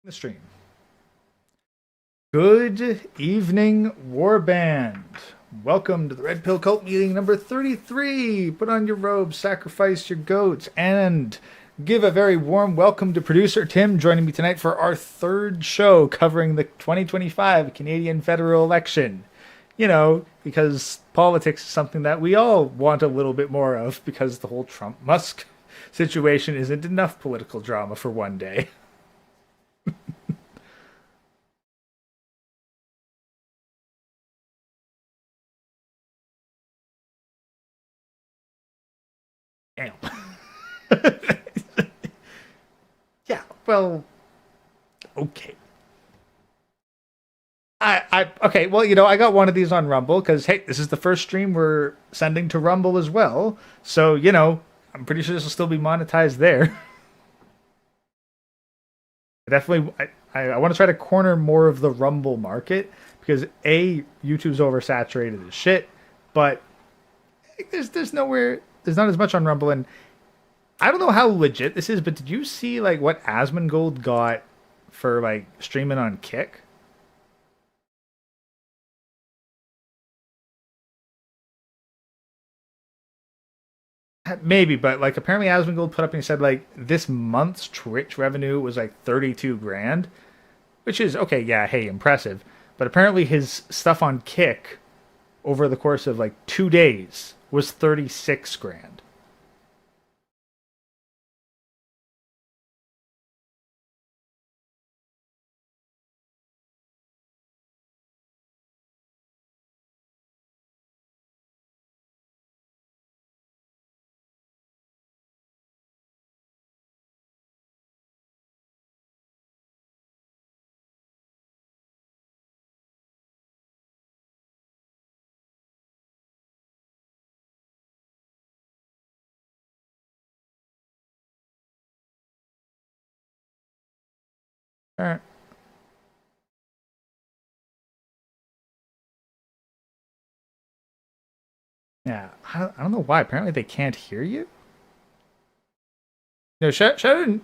The stream. Good evening, Warband. Welcome to the Red Pill Cult meeting number 33. Put on your robes, sacrifice your goats, and give a very warm welcome to producer Tim joining me tonight for our third show covering the 2025 Canadian federal election. You know, because politics is something that we all want a little bit more of because the whole Trump-Musk situation isn't enough political drama for one day. Damn. Yeah, well, okay. Okay, well, I got one of these on Rumble because, hey, this is the first stream we're sending to Rumble as well. So, I'm pretty sure this will still be monetized there. I want to try to corner more of the Rumble market because A, YouTube's oversaturated as shit, but there's not as much on Rumble, and I don't know how legit this is, but did you see what Asmongold got for streaming on Kick? Maybe, but apparently Asmongold put up and he said this month's Twitch revenue was 32 grand, which is okay, yeah, hey, impressive. But apparently his stuff on Kick over the course of 2 days was 36 grand. All right. Yeah, I don't know why. Apparently they can't hear you. No, Shadow.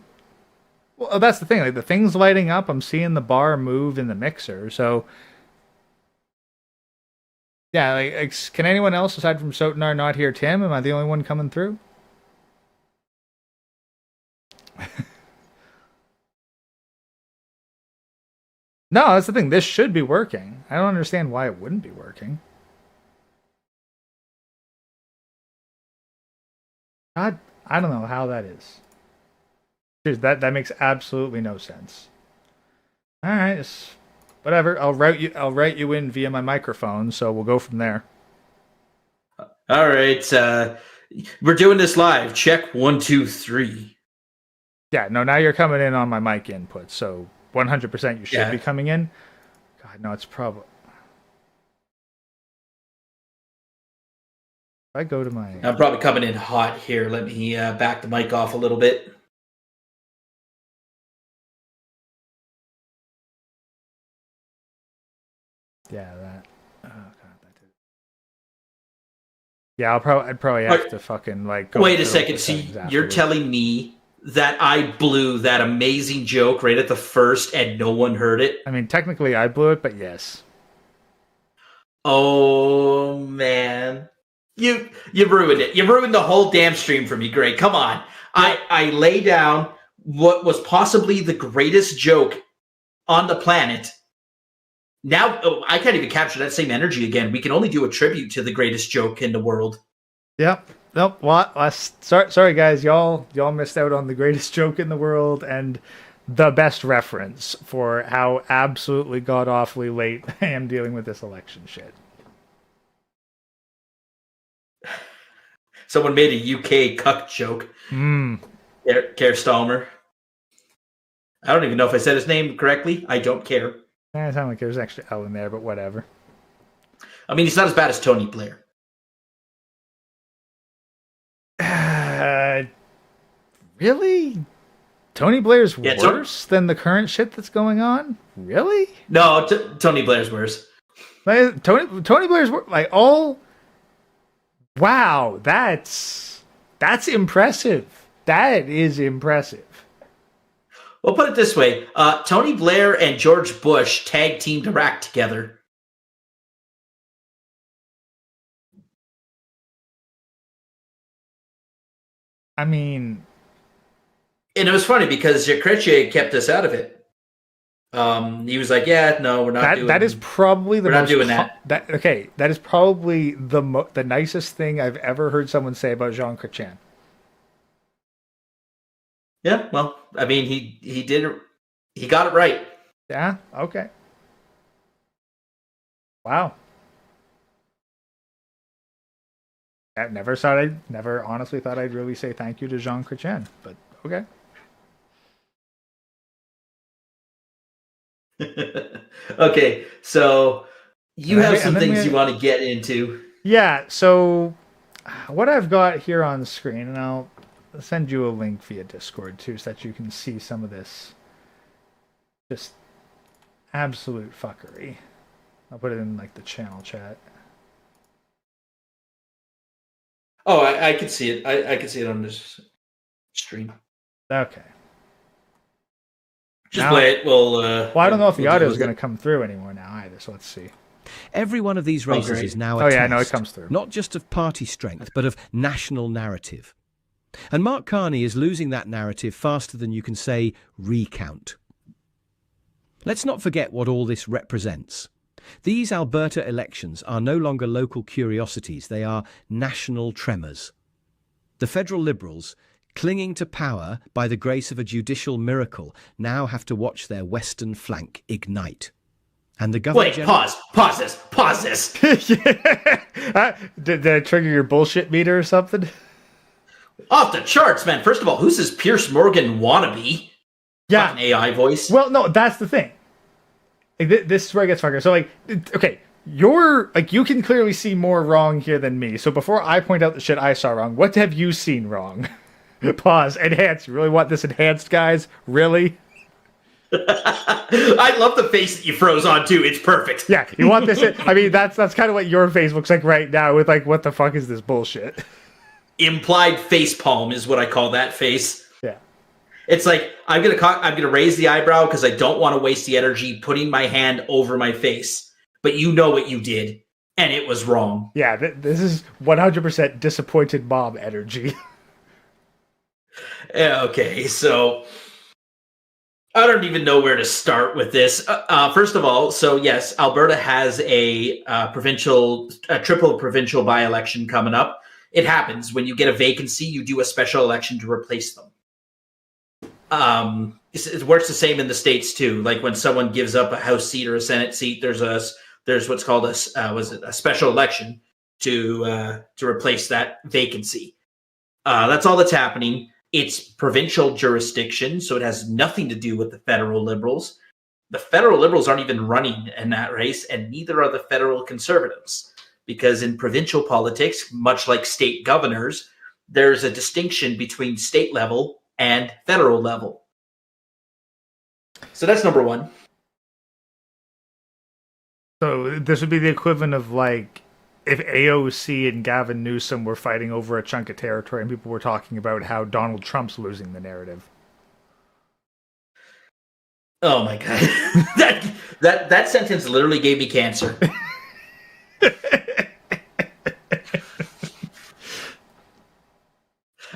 Well, that's the thing. The thing's lighting up. I'm seeing the bar move in the mixer. So, yeah, can anyone else aside from Sotenar not hear Tim? Am I the only one coming through? No, that's the thing. This should be working. I don't understand why it wouldn't be working. God, I don't know how that is. Dude, that makes absolutely no sense. All right, whatever. I'll write you in via my microphone, so we'll go from there. All right, we're doing this live. Check 1, 2, 3. Yeah, no, now you're coming in on my mic input, so 100% you should be coming in. God, no, it's probably. If I go to my. I'm probably coming in hot here. Let me back the mic off a little bit. Yeah, that. Oh god, that did. Yeah, I'd probably have to fucking go. Wait a second. See, you're telling me that I blew that amazing joke right at the first and no one heard it? I mean, technically I blew it, but yes. Oh man. You ruined it. You ruined the whole damn stream for me, Greg. Come on. I lay down what was possibly the greatest joke on the planet. Now, I can't even capture that same energy again. We can only do a tribute to the greatest joke in the world. Yep. Nope. Well, sorry, guys. Y'all missed out on the greatest joke in the world and the best reference for how absolutely god-awfully late I am dealing with this election shit. Someone made a UK cuck joke. Keir Stalmer. I don't even know if I said his name correctly. I don't care. It sounded like there's actually L in there, but whatever. I mean, he's not as bad as Tony Blair. Really? Tony Blair's worse than the current shit that's going on? Really? No, Tony Blair's worse. Tony Blair's all. Wow, that's impressive. That is impressive. Well, put it this way: Tony Blair and George Bush tag teamed Iraq together. I mean, and it was funny because Crutch kept us out of it. He was like, "Yeah, no, we're not doing that. Is probably the we're not most doing that." That is probably the nicest thing I've ever heard someone say about Jean Chrétien. Yeah, well, I mean, he did it. He got it right. Yeah. Okay. Wow. I never honestly thought I'd really say thank you to Jean Chrétien, but okay. Okay, so you have some things you want to get into. Yeah, so what I've got here on the screen, and I'll send you a link via Discord too, so that you can see some of this just absolute fuckery. I'll put it in like the channel chat. Oh, I can see it. I can see it on this stream. Okay. Just play it. Well, I don't know if the audio is going to come through anymore now either, so let's see. Every one of these races is now a test, it comes through. Not just of party strength, but of national narrative. And Mark Carney is losing that narrative faster than you can say recount. Let's not forget what all this represents. These Alberta elections are no longer local curiosities, they are national tremors. The federal Liberals, clinging to power by the grace of a judicial miracle, now have to watch their western flank ignite. And the government... Wait, pause this. Did I trigger your bullshit meter or something? Off the charts, man. First of all, who's this Pierce Morgan wannabe? Yeah. Fucking AI voice. Well, no, that's the thing. Like, this is where it gets fucker. So, like, okay, you can clearly see more wrong here than me. So before I point out the shit I saw wrong, what have you seen wrong? Pause. Enhanced. You really want this enhanced, guys? Really? I love the face that you froze on too. It's perfect. Yeah, you want this? I mean, that's kind of what your face looks like right now. With like, what the fuck is this bullshit? Implied face palm is what I call that face. Yeah, it's like I'm gonna raise the eyebrow because I don't want to waste the energy putting my hand over my face. But you know what you did, and it was wrong. Yeah, this is 100% disappointed mom energy. Okay, so I don't even know where to start with this. First of all, so yes, Alberta has a triple provincial by-election coming up. It happens when you get a vacancy, you do a special election to replace them. It works the same in the States too. Like when someone gives up a House seat or a Senate seat, there's what's called a special election to replace that vacancy. That's all that's happening. It's provincial jurisdiction, so it has nothing to do with the federal Liberals. The federal Liberals aren't even running in that race, and neither are the federal Conservatives. Because in provincial politics, much like state governors, there's a distinction between state level and federal level. So that's number one. So this would be the equivalent of like if AOC and Gavin Newsom were fighting over a chunk of territory and people were talking about how Donald Trump's losing the narrative. Oh my God. that sentence literally gave me cancer.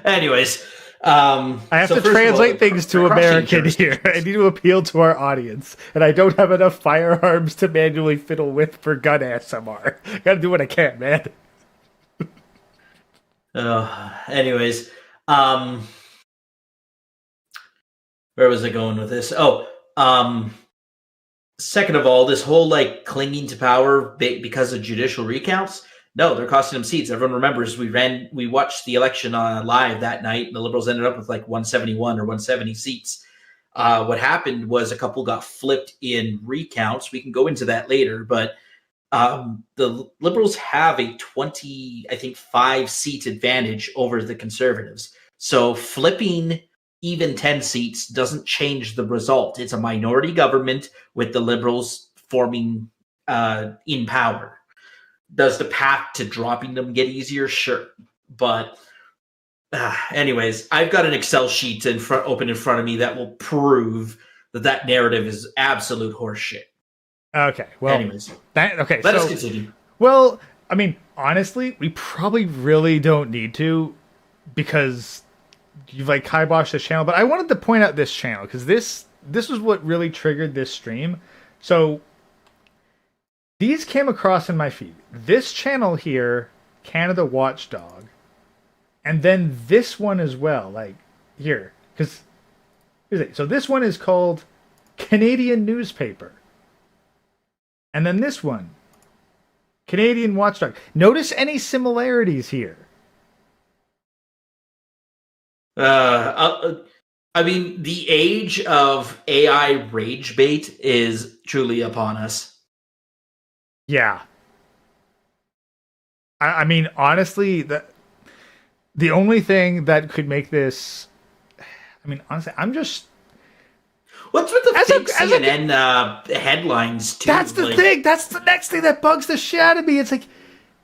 Anyways, I have to translate things to American here. I need to appeal to our audience, and I don't have enough firearms to manually fiddle with for gun ASMR. Gotta do what I can, man. Anyways, where was I going with this? Second of all, this whole like clinging to power because of judicial recounts. No, they're costing them seats. Everyone remembers we watched the election live that night, and the Liberals ended up with like 171 or 170 seats. What happened was a couple got flipped in recounts. We can go into that later, but the Liberals have a 5-seat advantage over the Conservatives. So flipping even 10 seats doesn't change the result. It's a minority government with the Liberals forming in power. Does the path to dropping them get easier? Sure. But Anyways, I've got an Excel sheet open in front of me that will prove that narrative is absolute horseshit. Okay. Well. Anyways, Let us continue. Well, I mean, honestly, we probably really don't need to, because you've like kiboshed this channel. But I wanted to point out this channel because this was what really triggered this stream. So these came across in my feed. This channel here, Canada Watchdog, and then this one as well. Like here, because so this one is called Canadian Newspaper, and then this one, Canadian Watchdog. Notice any similarities here? I mean, the age of AI rage bait is truly upon us. Yeah. I mean, honestly, the only thing that could make this... I mean, honestly, I'm just... What's with the fake CNN headlines, too? That's the thing. That's the next thing that bugs the shit out of me. It's like,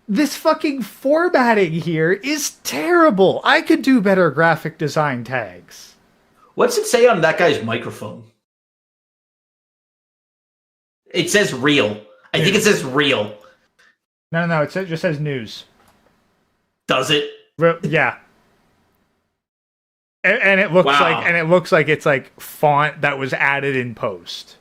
this fucking formatting here is terrible. I could do better graphic design tags. What's it say on that guy's microphone? It says real. I think it says real. No. It just says news. Does it? Yeah. And it looks like it's like font that was added in post.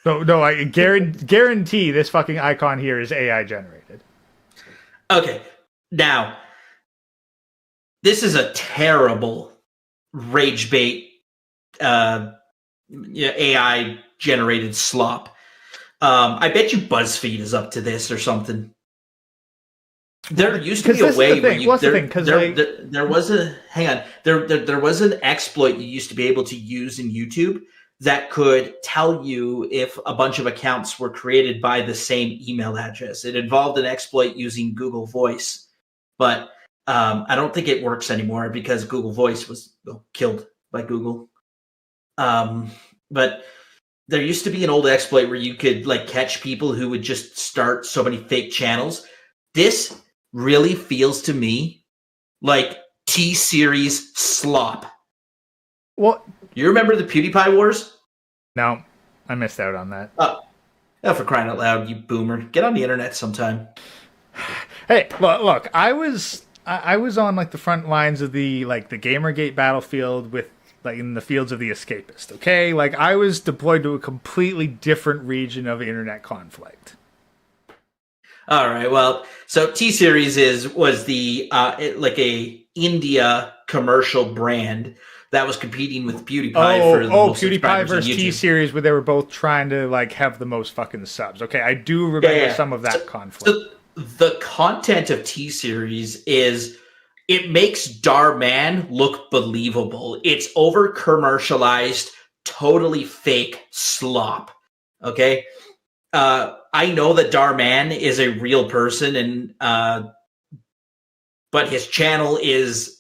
So no, I guarantee this fucking icon here is AI generated. Okay, now this is a terrible rage bait, AI generated slop. I bet you BuzzFeed is up to this or something. There used to be a way where there was an exploit you used to be able to use in YouTube that could tell you if a bunch of accounts were created by the same email address. It involved an exploit using Google Voice, but I don't think it works anymore because Google Voice was killed by Google. But there used to be an old exploit where you could like catch people who would just start so many fake channels. This really feels to me like T-Series slop. What? You remember the PewDiePie wars? No, I missed out on that. Oh, for crying out loud, you boomer. Get on the internet sometime. Hey, look, I was on like the front lines of the Gamergate battlefield with like in the fields of the escapist, okay? Like I was deployed to a completely different region of internet conflict. All right, well, so T-Series was the like a India commercial brand that was competing with PewDiePie for the most PewDiePie versus T-Series, where they were both trying to like have the most fucking subs. Okay, I do remember some of that conflict. So the content of T-Series is it makes Darman look believable. It's over commercialized, totally fake slop. Okay. I know that Darman is a real person, and but his channel is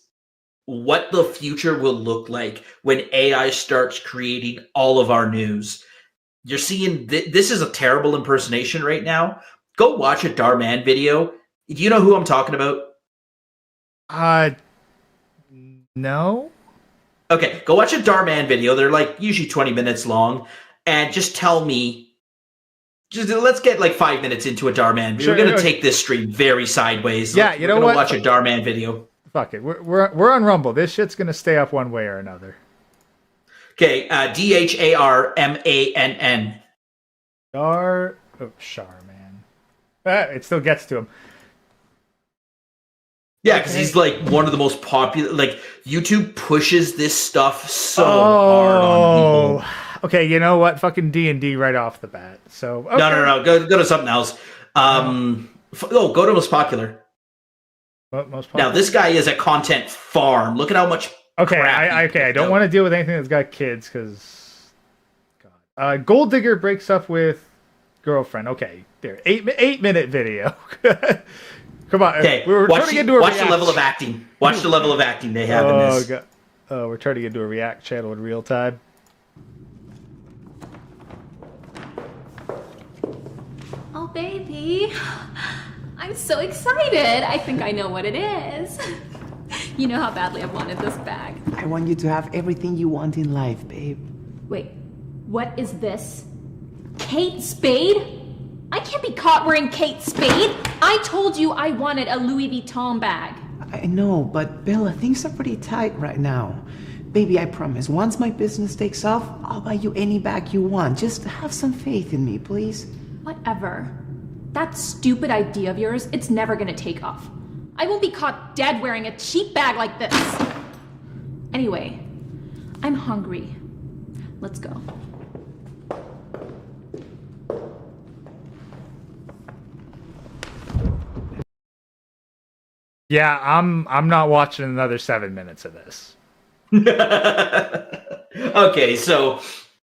what the future will look like when AI starts creating all of our news. You're seeing this is a terrible impersonation right now. Go watch a Darman video. Do you know who I'm talking about? No. Okay, go watch a Darman video. They're like usually 20 minutes long, and just tell me. Let's get like 5 minutes into a Darman video. We're going to take this stream very sideways. Yeah, you know what? We're going to watch a Darman video. Fuck it. We're on Rumble. This shit's going to stay up one way or another. Okay, DHARMANN. Charman. It still gets to him. Yeah, because he's like one of the most popular. Like YouTube pushes this stuff so hard on people. Okay, you know what? Fucking D&D right off the bat. So okay. No. Go to something else. Go to most popular. Most popular. Now this guy is a content farm. Look at how much. Okay, I don't want to deal with anything that's got kids because. God. Gold Digger breaks up with girlfriend. Okay, there. 8-minute video. Come on. Okay, watch the level of acting. Watch the level of acting they have in this. God. Oh, we're turning into a React channel in real time. Oh, baby. I I'm so excited. I think I know what it is. You know how badly I've wanted this bag. I want you to have everything you want in life, babe. Wait, what is this? Kate Spade? I can't be caught wearing Kate Spade. I told you I wanted a Louis Vuitton bag. I know, but Bella, things are pretty tight right now. Baby, I promise, once my business takes off, I'll buy you any bag you want. Just have some faith in me, please. Whatever. That stupid idea of yours, it's never gonna take off. I won't be caught dead wearing a cheap bag like this. Anyway, I'm hungry. Let's go. Yeah, I'm not watching another 7 minutes of this. Okay, so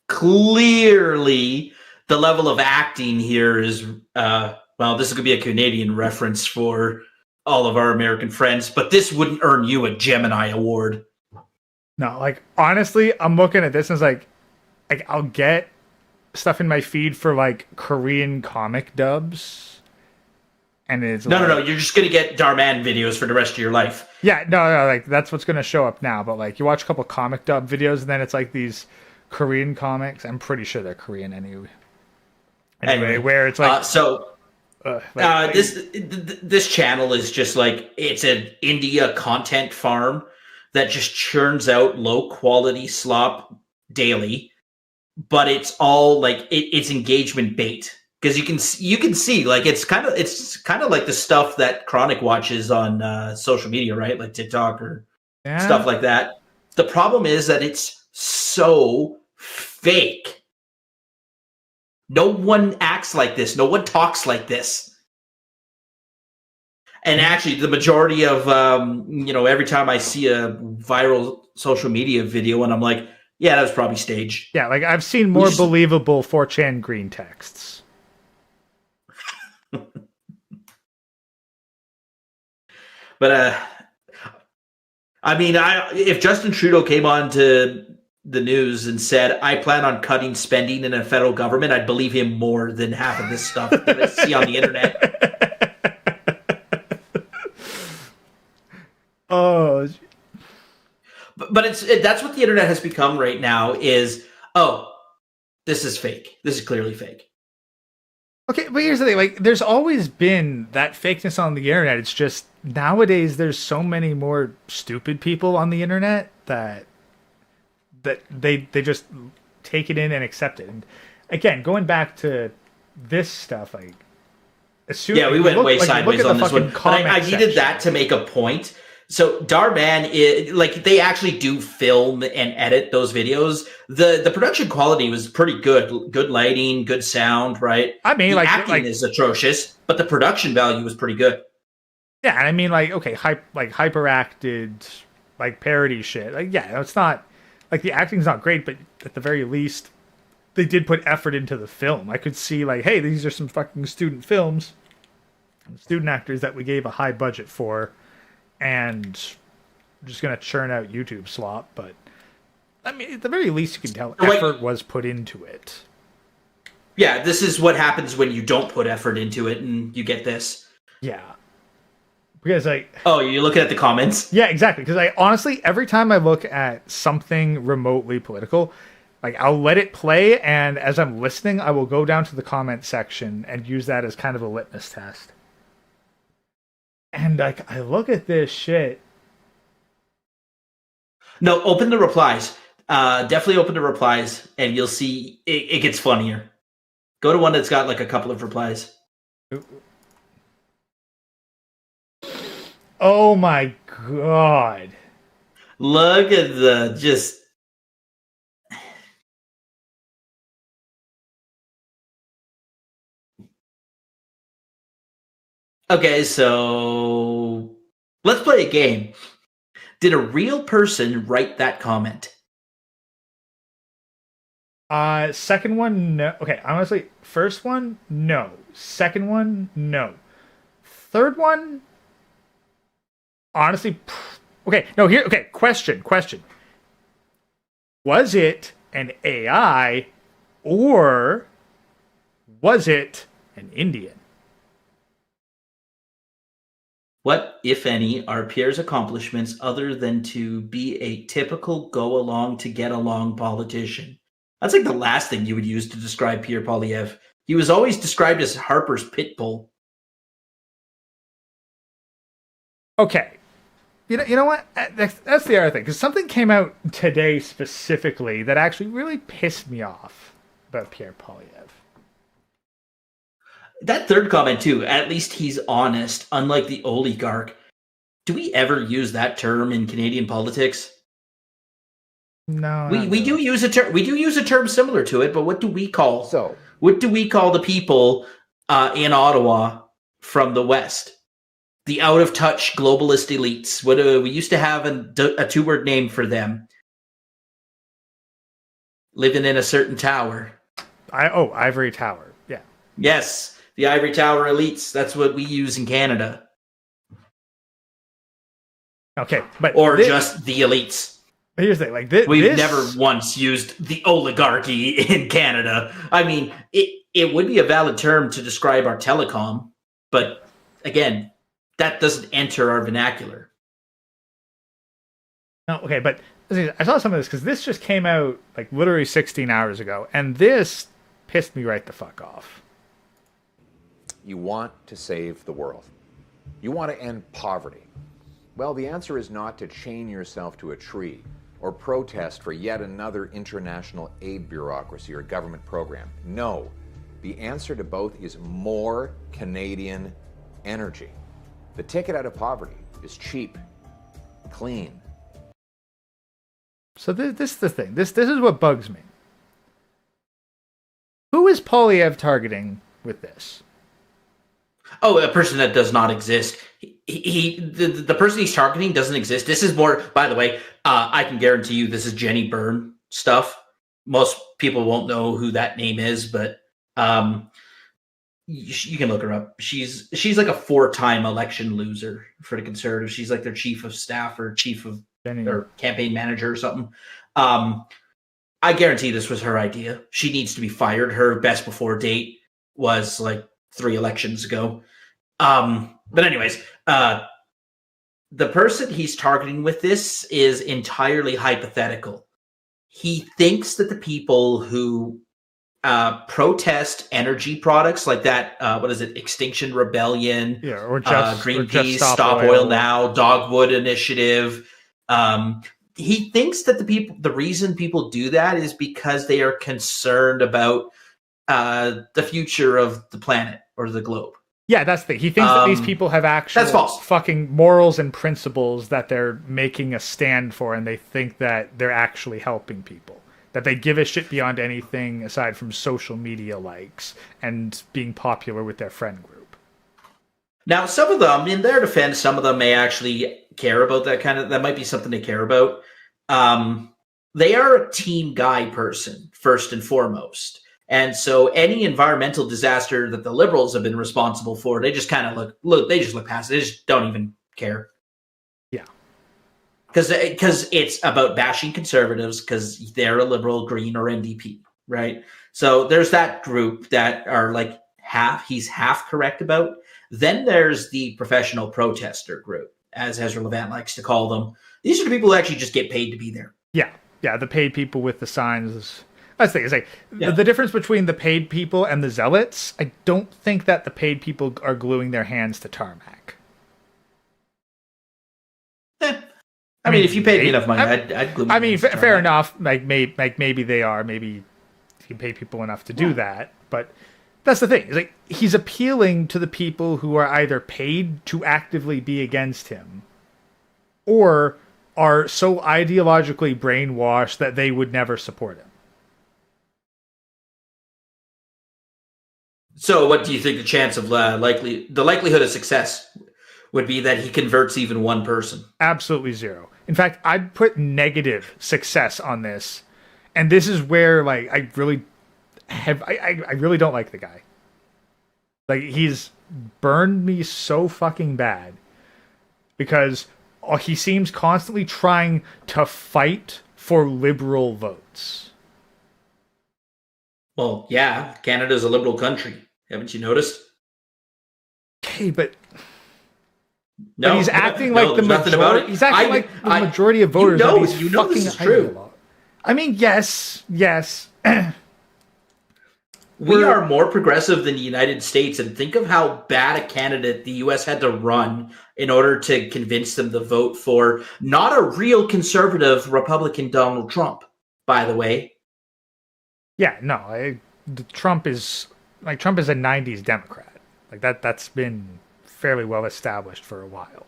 clearly the level of acting here is, well, this is going to be a Canadian reference for all of our American friends, but this wouldn't earn you a Gemini award. No, like, honestly, I'm looking at this and it's like I'll get stuff in my feed for, like, Korean comic dubs. And it's No, you're just going to get Darman videos for the rest of your life. Yeah, no, like, that's what's going to show up now. But, like, you watch a couple comic dub videos, and then it's, like, these Korean comics. I'm pretty sure they're Korean anyway. Anyway, where it's, like... this channel is just, like, it's an India content farm that just churns out low-quality slop daily. But it's all, like, it's engagement bait. Because you can see, like, it's kind of like the stuff that Chronic watches on social media, right? Like TikTok or stuff like that. The problem is that it's so fake. No one acts like this. No one talks like this. And actually, the majority of every time I see a viral social media video, and I'm like, yeah, that was probably staged. Yeah, like, I've seen more believable 4chan green texts. But I mean, if Justin Trudeau came on to the news and said, I plan on cutting spending in a federal government, I'd believe him more than half of this stuff that I see on the internet. Oh, but that's what the internet has become right now is, oh, this is fake. This is clearly fake. okay, but here's the thing. Like, there's always been that fakeness on the internet. It's just nowadays there's so many more stupid people on the internet that they just take it in and accept it. And again, going back to this stuff, like, we went way sideways on this one. But I needed that to make a point. So Darman, like, they actually do film and edit those videos. The production quality was pretty good. Good lighting, good sound, right? I mean, the acting is atrocious, but the production value was pretty good. Yeah, and I mean, like, okay, hyperacted, like, parody shit. Like, yeah, it's not, like, the acting's not great, but at the very least, they did put effort into the film. I could see, like, hey, these are some fucking student films, student actors that we gave a high budget for, and I'm just gonna churn out YouTube slop. But I mean, at the very least, you can tell effort was put into it. Yeah, this is what happens when you don't put effort into it, and you get this. Yeah, because, like, oh, you're looking at the comments? Yeah, exactly. Because I honestly, every time I look at something remotely political, like, I'll let it play, and as I'm listening, I will go down to the comment section and use that as kind of a litmus test. And, like, I look at this shit. No, open the replies. Definitely open the replies, and you'll see it gets funnier. Go to one that's got, like, a couple of replies. Oh my god. Look at the just... Okay, so let's play a game. Did a real person write that comment? Second one, no. Okay, honestly, first one, no. Second one, no. Third one, honestly, okay, no, here, okay, question. Was it an AI or was it an Indian? What, if any, are Pierre's accomplishments other than to be a typical go-along-to-get-along politician? That's like the last thing you would use to describe Pierre Poilievre. He was always described as Harper's pit bull. Okay. You know what? That's the other thing. Because something came out today specifically that actually really pissed me off about Pierre Poilievre. That third comment, too, at least he's honest, unlike the oligarch. Do we ever use that term in Canadian politics? No. We do use a term. We do use a term similar to it, but what do we call? So, what do we call the people in Ottawa from the West? The out of touch globalist elites. What we used to have a two-word name for them. Living in a certain tower. Ivory Tower. Yeah. Yes, the Ivory Tower elites. That's what we use in Canada. Okay, but just the elites. Here's the thing, like this, we've never once used the oligarchy in Canada. I mean, it would be a valid term to describe our telecom, but again, that doesn't enter our vernacular. No, okay, but I saw some of this because this just came out like literally 16 hours ago, and this pissed me right the fuck off. you want to save the world. You want to end poverty. Well, the answer is not to chain yourself to a tree or protest for yet another international aid bureaucracy or government program. No, the answer to both is more Canadian energy. The ticket out of poverty is cheap, clean. So this is the thing. This is what bugs me. Who is Poilievre targeting with this? Oh, a person that does not exist. The person he's targeting doesn't exist. This is more, by the way, I can guarantee you this is Jenny Byrne stuff. Most people won't know who that name is, but you can look her up. She's like a 4-time election loser for the Conservatives. She's like their chief of staff or chief of or campaign manager or something. I guarantee this was her idea. She needs to be fired. Her best before date was like 3 elections ago. But anyways, the person he's targeting with this is entirely hypothetical. He thinks that the people who protest energy products like that, what is it, Extinction Rebellion, or just Greenpeace, Stop Oil Now, Dogwood Initiative, he thinks that the reason people do that is because they are concerned about the future of the planet or the globe. Yeah, that's the thing. He thinks that these people have actual that's false. Fucking morals and principles that they're making a stand for, and they think that they're actually helping people. That they give a shit beyond anything aside from social media likes and being popular with their friend group. Now, some of them, in their defense, some of them may actually care about that that might be something they care about. They are a team guy person, first and foremost. And so any environmental disaster that the Liberals have been responsible for, they just kind of they just look past it. They just don't even care. Yeah. Because it's about bashing Conservatives because they're a Liberal, Green, or NDP, right? So there's that group that are like he's half correct about. Then there's the professional protester group, as Ezra Levant likes to call them. These are the people who actually just get paid to be there. Yeah, the paid people with the signs. That's the thing. It's like the difference between the paid people and the zealots. I don't think that the paid people are gluing their hands to tarmac. I mean, if you paid me enough money, I'd glue my hands to tarmac. Fair enough. Maybe they are. Maybe you can pay people enough to do that. But that's the thing. It's like he's appealing to the people who are either paid to actively be against him, or are so ideologically brainwashed that they would never support him. So what do you think the chance of the likelihood of success would be that he converts even one person? Absolutely zero. In fact, I'd put negative success on this. And this is where I really don't like the guy. Like, he's burned me so fucking bad because he seems constantly trying to fight for liberal votes. Well, yeah, Canada's a liberal country. Haven't you noticed? Okay, but But he's acting like the there's nothing about majority. it. He's acting like the majority of voters are these fucking this is true. ideologues. I mean, yes. We are more progressive than the United States, and think of how bad a candidate the U.S. had to run in order to convince them to vote for not a real conservative Republican Donald Trump, by the way. Yeah, no. Trump is a 90s Democrat. Like that's been fairly well established for a while.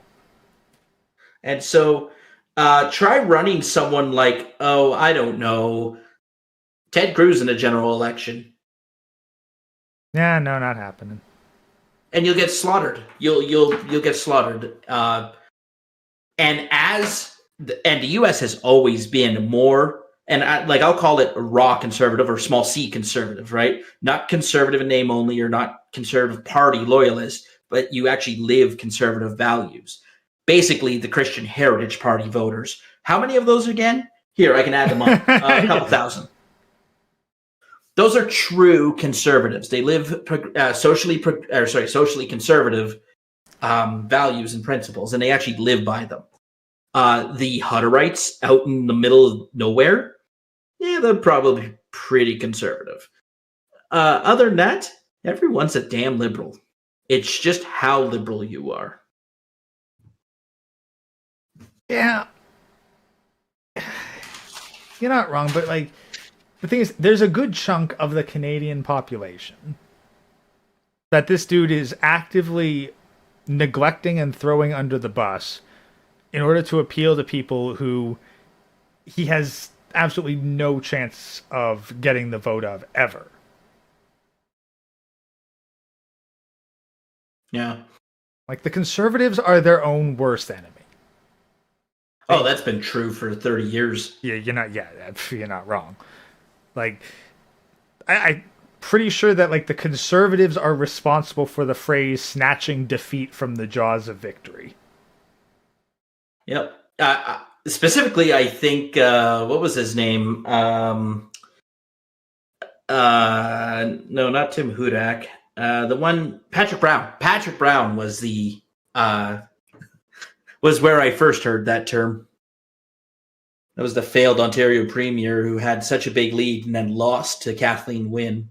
And so try running someone like, I don't know, Ted Cruz in a general election. Yeah, no, not happening. And you'll get slaughtered. You'll get slaughtered. And the U.S. has always been more, and I'll call it raw conservative or small c conservative, right? Not conservative in name only, or not conservative party loyalist, but you actually live conservative values. Basically, the Christian Heritage Party voters. How many of those again? Here, I can add them up. A couple thousand. Those are true conservatives. They live socially conservative values and principles, and they actually live by them. The Hutterites out in the middle of nowhere, yeah, they're probably pretty conservative. Other than that, everyone's a damn liberal. It's just how liberal you are. Yeah. You're not wrong, but like, the thing is, there's a good chunk of the Canadian population that this dude is actively neglecting and throwing under the bus in order to appeal to people who he has absolutely no chance of getting the vote of ever. Yeah. Like, the conservatives are their own worst enemy. Oh, that's been true for 30 years. Yeah, you're not wrong. Like, I'm pretty sure that, like, the conservatives are responsible for the phrase snatching defeat from the jaws of victory. Yep. Specifically, I think, what was his name? No, not Tim Hudak. The one, Patrick Brown. Patrick Brown was was where I first heard that term. That was the failed Ontario premier who had such a big lead and then lost to Kathleen Wynne.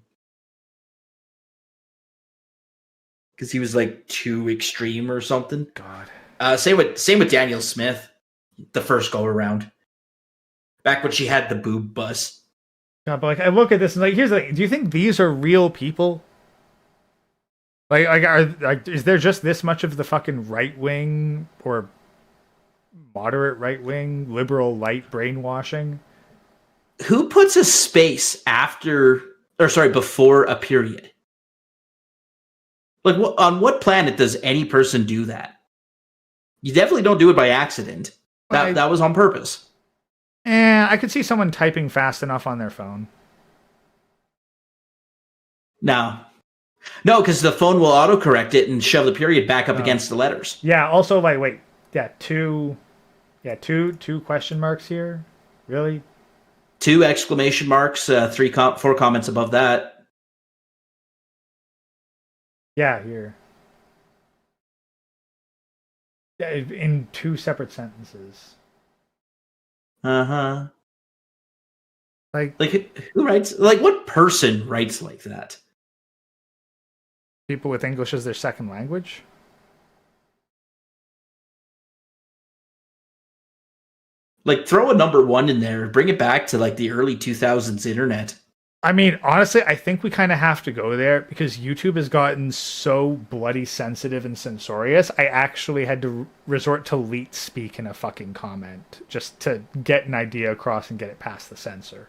Because he was like too extreme or something. God. Same with Danielle Smith, the first go around. Back when she had the boob bust. God, but like, I look at this and like, here's the thing. Do you think these are real people? Is there just this much of the fucking right wing or moderate right wing liberal light brainwashing? Who puts a space before a period? Like, on what planet does any person do that? You definitely don't do it by accident. That was on purpose. I could see someone typing fast enough on their phone. No, because the phone will autocorrect it and shove the period back up against the letters. Yeah. Also, like, wait. Yeah, two question marks here. Really? 2 exclamation marks. 4 comments above that. Yeah, here. Yeah, in 2 separate sentences. Uh-huh. Like who writes? Like, what person writes like that? People with English as their second language? Like, throw a number 1 in there. Bring it back to, like, the early 2000s internet. I mean, honestly, I think we kind of have to go there because YouTube has gotten so bloody sensitive and censorious. I actually had to resort to leet speak in a fucking comment just to get an idea across and get it past the censor.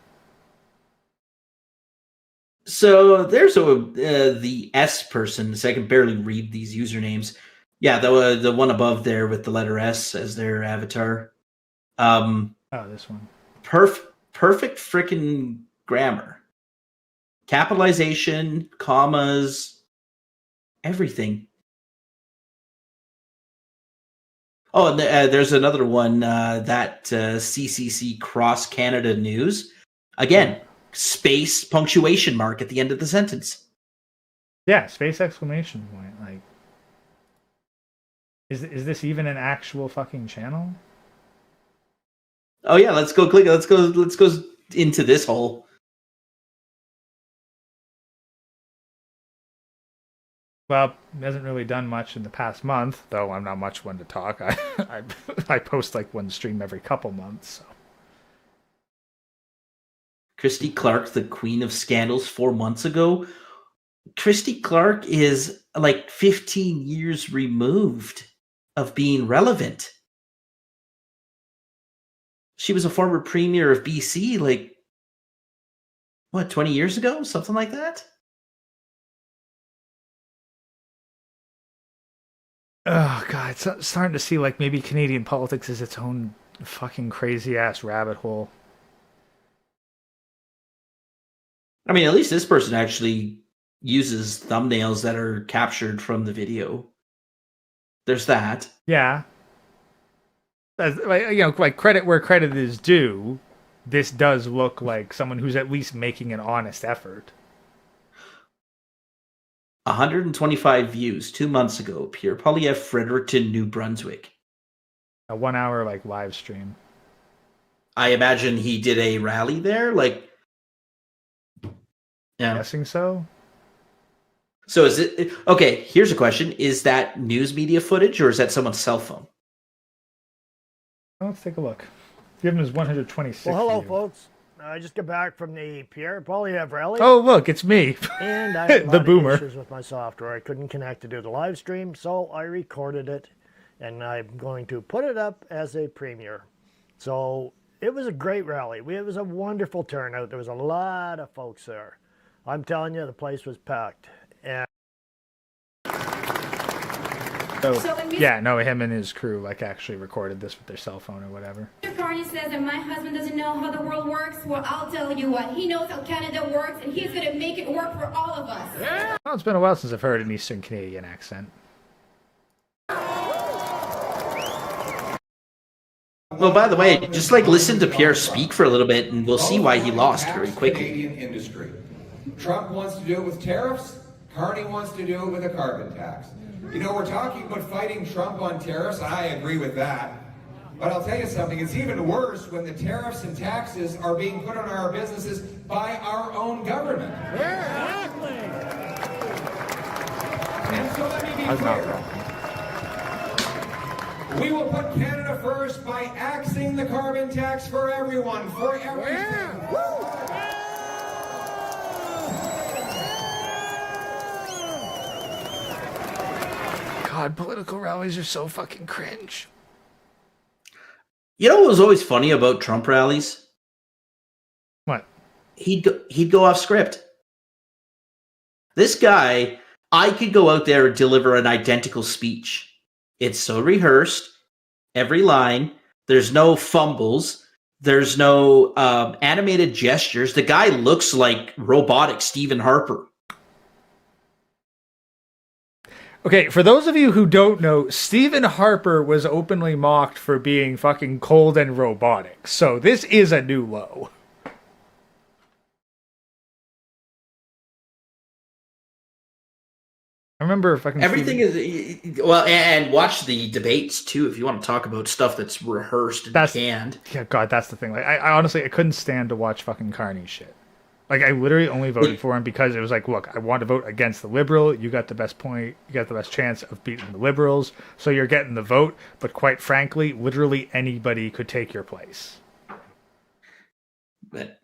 So there's the S person, so I can barely read these usernames. Yeah, the one above there with the letter S as their avatar. This one. Perfect freaking grammar. Capitalization, commas, everything. Oh, and there's another one, that CCC Cross Canada News. Again, space, punctuation mark at the end of the sentence. Yeah, space exclamation point. Like, Is this even an actual fucking channel? Oh yeah, let's go click. Let's go into this hole. Well, it hasn't really done much in the past month, though I'm not much one to talk. I post like one stream every couple months. So. Christy Clark, the queen of scandals 4 months ago. Christy Clark is like 15 years removed of being relevant. She was a former premier of BC, like, what, 20 years ago? Something like that? Oh, God. It's starting to see like maybe Canadian politics is its own fucking crazy-ass rabbit hole. I mean, at least this person actually uses thumbnails that are captured from the video. There's that. Yeah. Like credit where credit is due, this does look like someone who's at least making an honest effort. 125 views 2 months ago. Pierre Poilievre, Fredericton, New Brunswick. A 1 hour like live stream. I imagine he did a rally there, like. Yeah. I'm guessing so. So is it okay? Here's a question: is that news media footage or is that someone's cell phone? Let's take a look. Given his 126. Well, hello, view. folks. I just got back from the Pier Rally. Oh, look, it's me. And I had a The lot boomer. of issues with my software. I couldn't connect to do the live stream, so I recorded it, and I'm going to put it up as a premiere. So it was a great rally. It was a wonderful turnout. There was a lot of folks there. I'm telling you, the place was packed. And Yeah, no, him and his crew like actually recorded this with their cell phone or whatever. Mr. Carney says that my husband doesn't know how the world works. Well, I'll tell you what. He knows how Canada works, and he's going to make it work for all of us. Yeah. Well, it's been a while since I've heard an Eastern Canadian accent. Well, by the way, just like listen to Pierre speak for a little bit, and we'll see why he lost very quickly. Canadian industry. Trump wants to do it with tariffs. Carney wants to do it with a carbon tax. You know, we're talking about fighting Trump on tariffs, and I agree with that. But I'll tell you something, it's even worse when the tariffs and taxes are being put on our businesses by our own government. exactly. And so let me be clear. We will put Canada first by axing the carbon tax for everyone, for everything. God, political rallies are so fucking cringe. You know what was always funny about Trump rallies? What? He'd go off script. This guy, I could go out there and deliver an identical speech. It's so rehearsed, every line. There's no fumbles. There's no animated gestures. The guy looks like robotic Stephen Harper. Okay, for those of you who don't know, Stephen Harper was openly mocked for being fucking cold and robotic. So this is a new low. I remember fucking Everything is well, and watch the debates too if you want to talk about stuff that's rehearsed and canned. Yeah, God, that's the thing. Like, I honestly I couldn't stand to watch fucking Carney shit. Like, I literally only voted for him because it was like, look, I want to vote against the Liberal. You got the best point. You got the best chance of beating the Liberals. So you're getting the vote. But quite frankly, literally anybody could take your place. But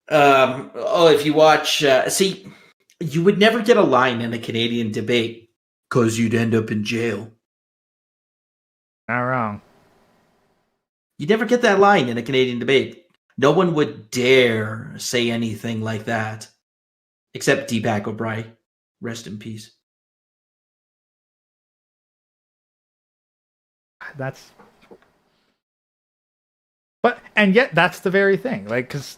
if you watch, see, you would never get a line in a Canadian debate because you'd end up in jail. Not wrong. You never get that line in a Canadian debate. No one would dare say anything like that, except Deepak O'Brien. Rest in peace. And yet that's the very thing. Like, because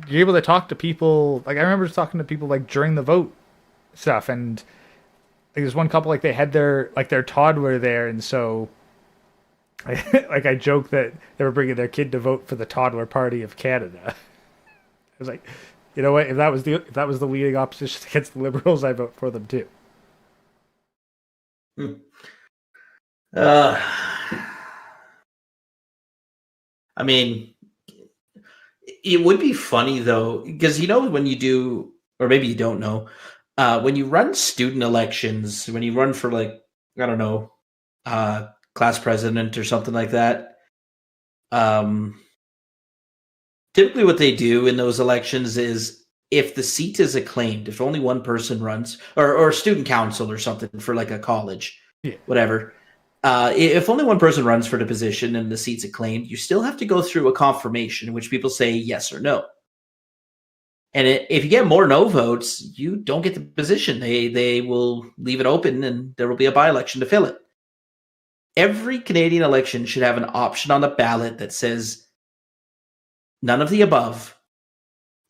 you're able to talk to people. Like, I remember talking to people like during the vote stuff, and like, there's one couple like they had their toddler there, and so. Like, I joked that they were bringing their kid to vote for the toddler party of Canada. I was like, you know what? If that was the leading opposition against the Liberals, I vote for them too. I mean, it would be funny though, because when you do, or maybe you don't know, when you run student elections, when you run for I don't know, class president or something like that, typically what they do in those elections is if the seat is acclaimed, if only one person runs, or student council or something for a college, whatever. If only one person runs for the position and the seat's acclaimed, you still have to go through a confirmation in which people say yes or no. And if you get more no votes, you don't get the position. They will leave it open and there will be a by-election to fill it. Every Canadian election should have an option on the ballot that says none of the above.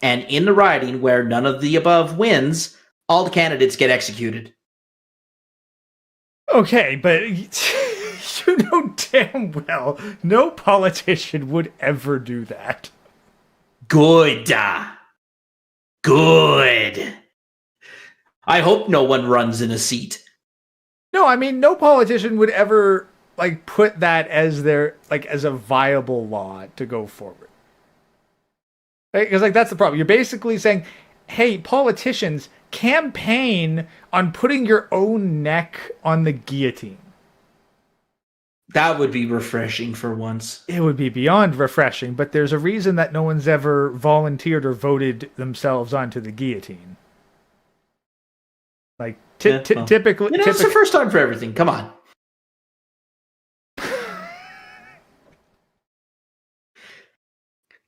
And in the riding where none of the above wins, all the candidates get executed. Okay, but you know damn well no politician would ever do that. Good. Good. I hope no one runs in a seat. No, I mean, no politician would ever put that as their as a viable law to go forward. Because that's the problem. You're basically saying, hey, politicians, campaign on putting your own neck on the guillotine. That would be refreshing for once. It would be beyond refreshing, but there's a reason that no one's ever volunteered or voted themselves onto the guillotine. Typically... it's the first time for everything. Come on.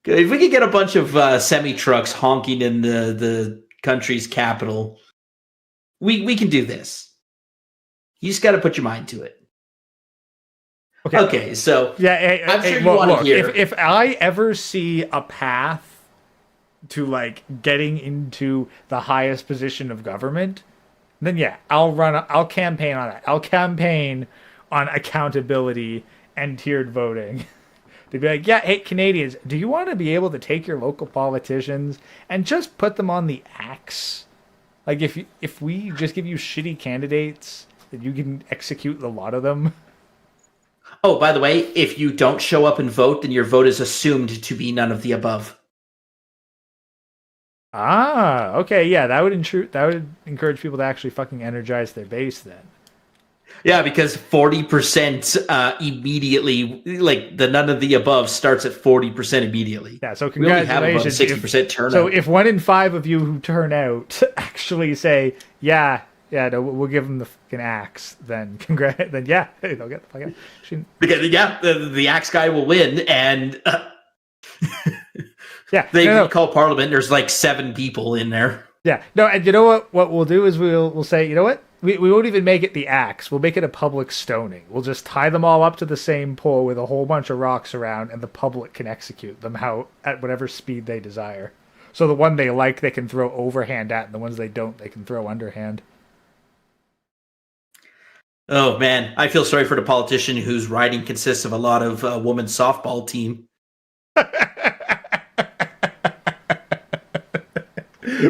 If we could get a bunch of semi-trucks honking in the country's capital, we can do this. You just got to put your mind to it. Okay, so I'm sure you want to hear. If I ever see a path to getting into the highest position of government, then I'll campaign on that. I'll campaign on accountability and tiered voting. To be hey, Canadians, do you want to be able to take your local politicians and just put them on the axe? If we just give you shitty candidates, that you can execute a lot of them. Oh, by the way, if you don't show up and vote, then your vote is assumed to be none of the above. Ah, okay, yeah, that would encourage people to actually fucking energize their base then. Yeah, because 40% immediately, the none of the above starts at 40% immediately. Yeah, so congratulations. We only have about 60% turnout. So if 1 in 5 of you who turn out actually say, no, we'll give them the fucking axe, then they'll get the fucking... Because, the axe guy will win, and... They call Parliament, there's 7 people in there. Yeah, no, and you know what we'll do is we'll say, you know what? We won't even make it the axe. We'll make it a public stoning. We'll just tie them all up to the same pole with a whole bunch of rocks around, and the public can execute them at whatever speed they desire. So the one they like, they can throw overhand at, and the ones they don't, they can throw underhand. Oh, man. I feel sorry for the politician whose riding consists of a lot of women's softball team.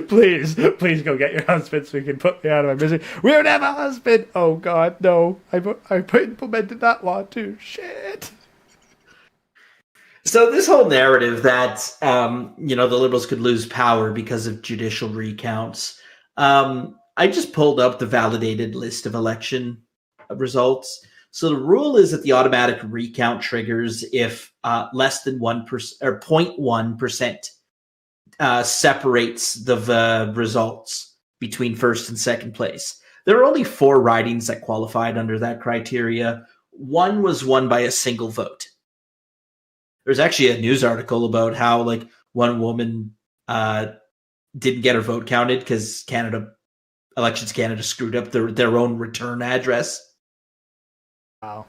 Please go get your husband so you can put me out of my misery. We don't have a husband. Oh God, no! I implemented that law too. Shit. So this whole narrative that the Liberals could lose power because of judicial recounts. I just pulled up the validated list of election results. So the rule is that the automatic recount triggers if less than 1% or 0.1%. Separates the results between first and second place. There are only 4 ridings that qualified under that criteria. One was won by a single vote. There's actually a news article about how one woman didn't get her vote counted because Elections Canada screwed up their own return address. Wow.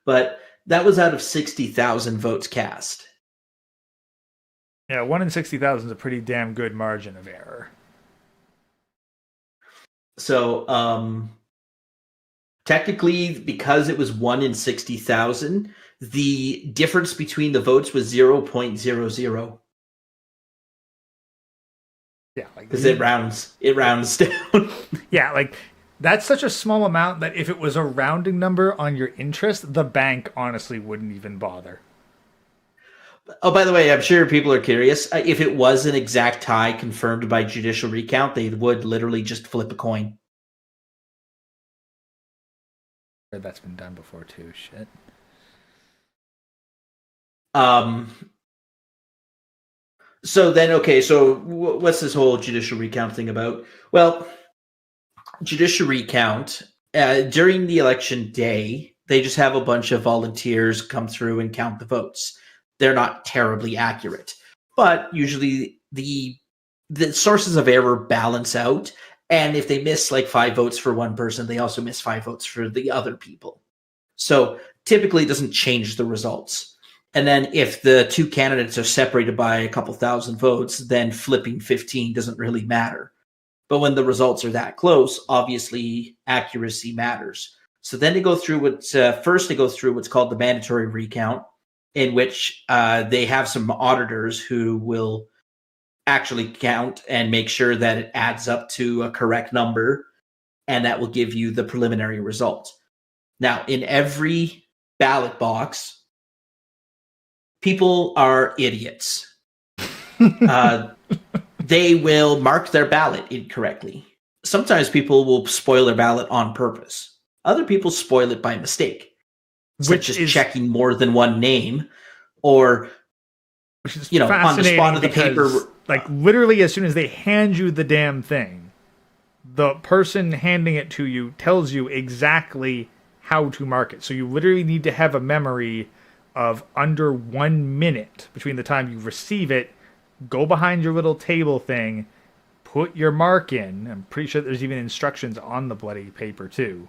But that was out of 60,000 votes cast. Yeah, 1 in 60,000 is a pretty damn good margin of error. So, technically, because it was 1 in 60,000, the difference between the votes was 0.00. Yeah, because it rounds down. Yeah, That's such a small amount that if it was a rounding number on your interest, the bank honestly wouldn't even bother. Oh, by the way, I'm sure people are curious. If it was an exact tie confirmed by judicial recount, they would literally just flip a coin. That's been done before too. Shit. So then, okay, so what's this whole judicial recount thing about? Well, judicial recount, during the election day, they just have a bunch of volunteers come through and count the votes. They're not terribly accurate, but usually the sources of error balance out. And if they miss like 5 votes for one person, they also miss 5 votes for the other people. So typically it doesn't change the results. And then if the 2 candidates are separated by a couple thousand votes, then flipping 15 doesn't really matter. But when the results are that close, obviously accuracy matters. So then they go through what's called the mandatory recount, in which they have some auditors who will actually count and make sure that it adds up to a correct number, and that will give you the preliminary result. Now, in every ballot box, people are idiots. They will mark their ballot incorrectly. Sometimes people will spoil their ballot on purpose. Other people spoil it by mistake, such as checking more than one name, or on the spot of the paper. Like literally, as soon as they hand you the damn thing, the person handing it to you tells you exactly how to mark it. So you literally need to have a memory of under 1 minute between the time you receive it, go behind your little table thing, put your mark in. I'm pretty sure there's even instructions on the bloody paper too.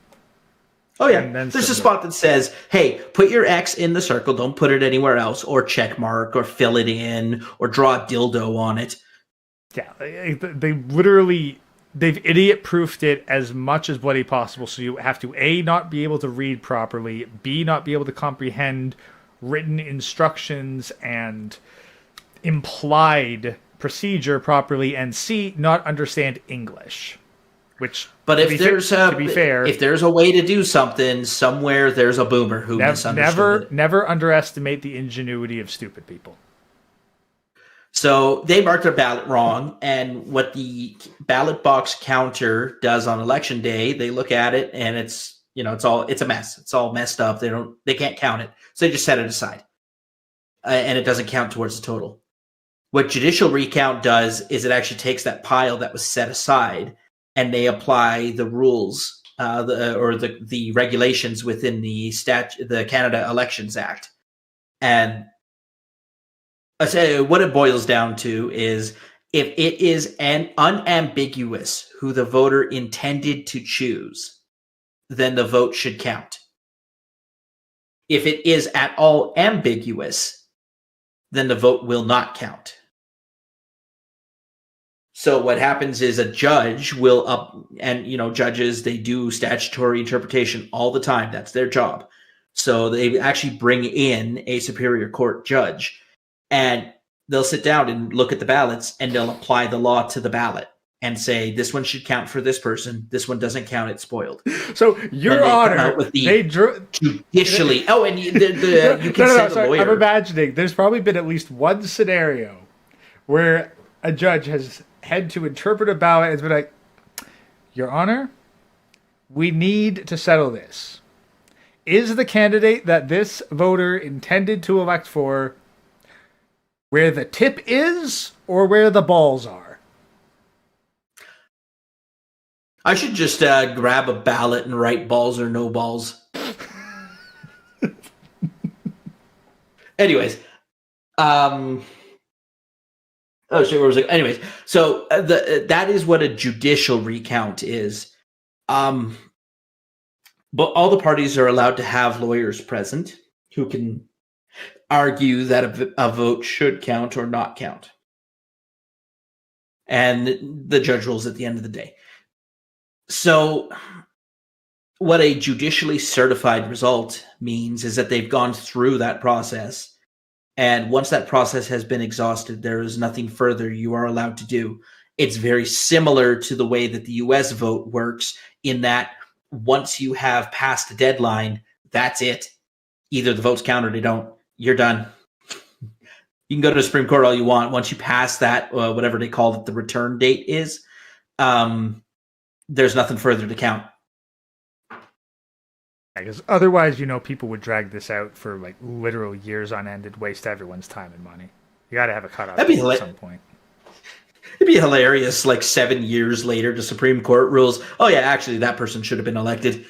Oh yeah, there's a spot that says, hey, put your X in the circle, don't put it anywhere else, or check mark, or fill it in, or draw a dildo on it. Yeah, they've idiot-proofed it as much as bloody possible, so you have to A, not be able to read properly, B, not be able to comprehend written instructions and implied procedure properly, and C, not understand English. But if there's a way to do something, somewhere there's a boomer who misunderstood it. Never underestimate the ingenuity of stupid people. So they marked their ballot wrong, and what the ballot box counter does on election day, they look at it and it's a mess. It's all messed up. They can't count it, so they just set it aside, and it doesn't count towards the total. What judicial recount does is it actually takes that pile that was set aside, and they apply the rules the regulations within the Canada Elections Act. And I say what it boils down to is if it is unambiguous who the voter intended to choose, then the vote should count. If it is at all ambiguous, then the vote will not count. So what happens is a judge will judges, they do statutory interpretation all the time. That's their job. So they actually bring in a superior court judge, and they'll sit down and look at the ballots, and they'll apply the law to the ballot and say, this one should count for this person. This one doesn't count. It's spoiled. So Your Honor, judicially. Oh, and you can send a lawyer. I'm imagining there's probably been at least one scenario where a judge has had to interpret a ballot and has been like, Your Honor, we need to settle this. Is the candidate that this voter intended to elect for where the tip is or where the balls are? I should just grab a ballot and write balls or no balls. Anyways, oh shit! Where was it? Anyways, so that is what a judicial recount is. But all the parties are allowed to have lawyers present who can argue that a vote should count or not count, and the judge rules at the end of the day. So, what a judicially certified result means is that they've gone through that process. And once that process has been exhausted, there is nothing further you are allowed to do. It's very similar to the way that the US vote works in that once you have passed the deadline, that's it. Either the votes count or they don't. You're done. You can go to the Supreme Court all you want. Once you pass that, whatever they call it, the return date is, there's nothing further to count. Because otherwise, people would drag this out for like literal years on end and waste everyone's time and money. You got to have a cutoff at some point. It'd be hilarious, like 7 years later, the Supreme Court rules, oh yeah, actually that person should have been elected.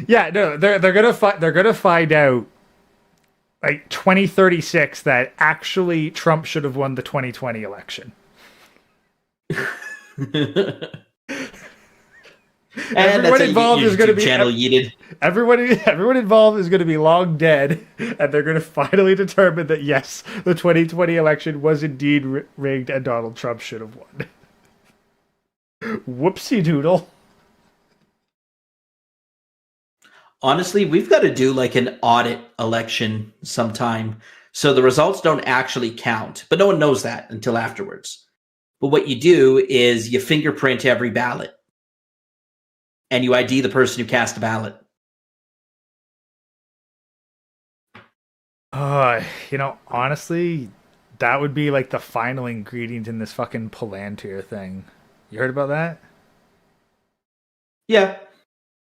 Yeah, no, they're gonna find out like 2036 that actually Trump should have won the 2020 election. And everyone involved is going to be yeeted. Everyone involved is going to be long dead, and they're going to finally determine that yes, the 2020 election was indeed rigged, and Donald Trump should have won. Whoopsie doodle. Honestly, we've got to do like an audit election sometime, so the results don't actually count, but no one knows that until afterwards. But what you do is you fingerprint every ballot. And you ID the person who cast a ballot. Honestly, that would be like the final ingredient in this fucking Palantir thing. You heard about that? Yeah.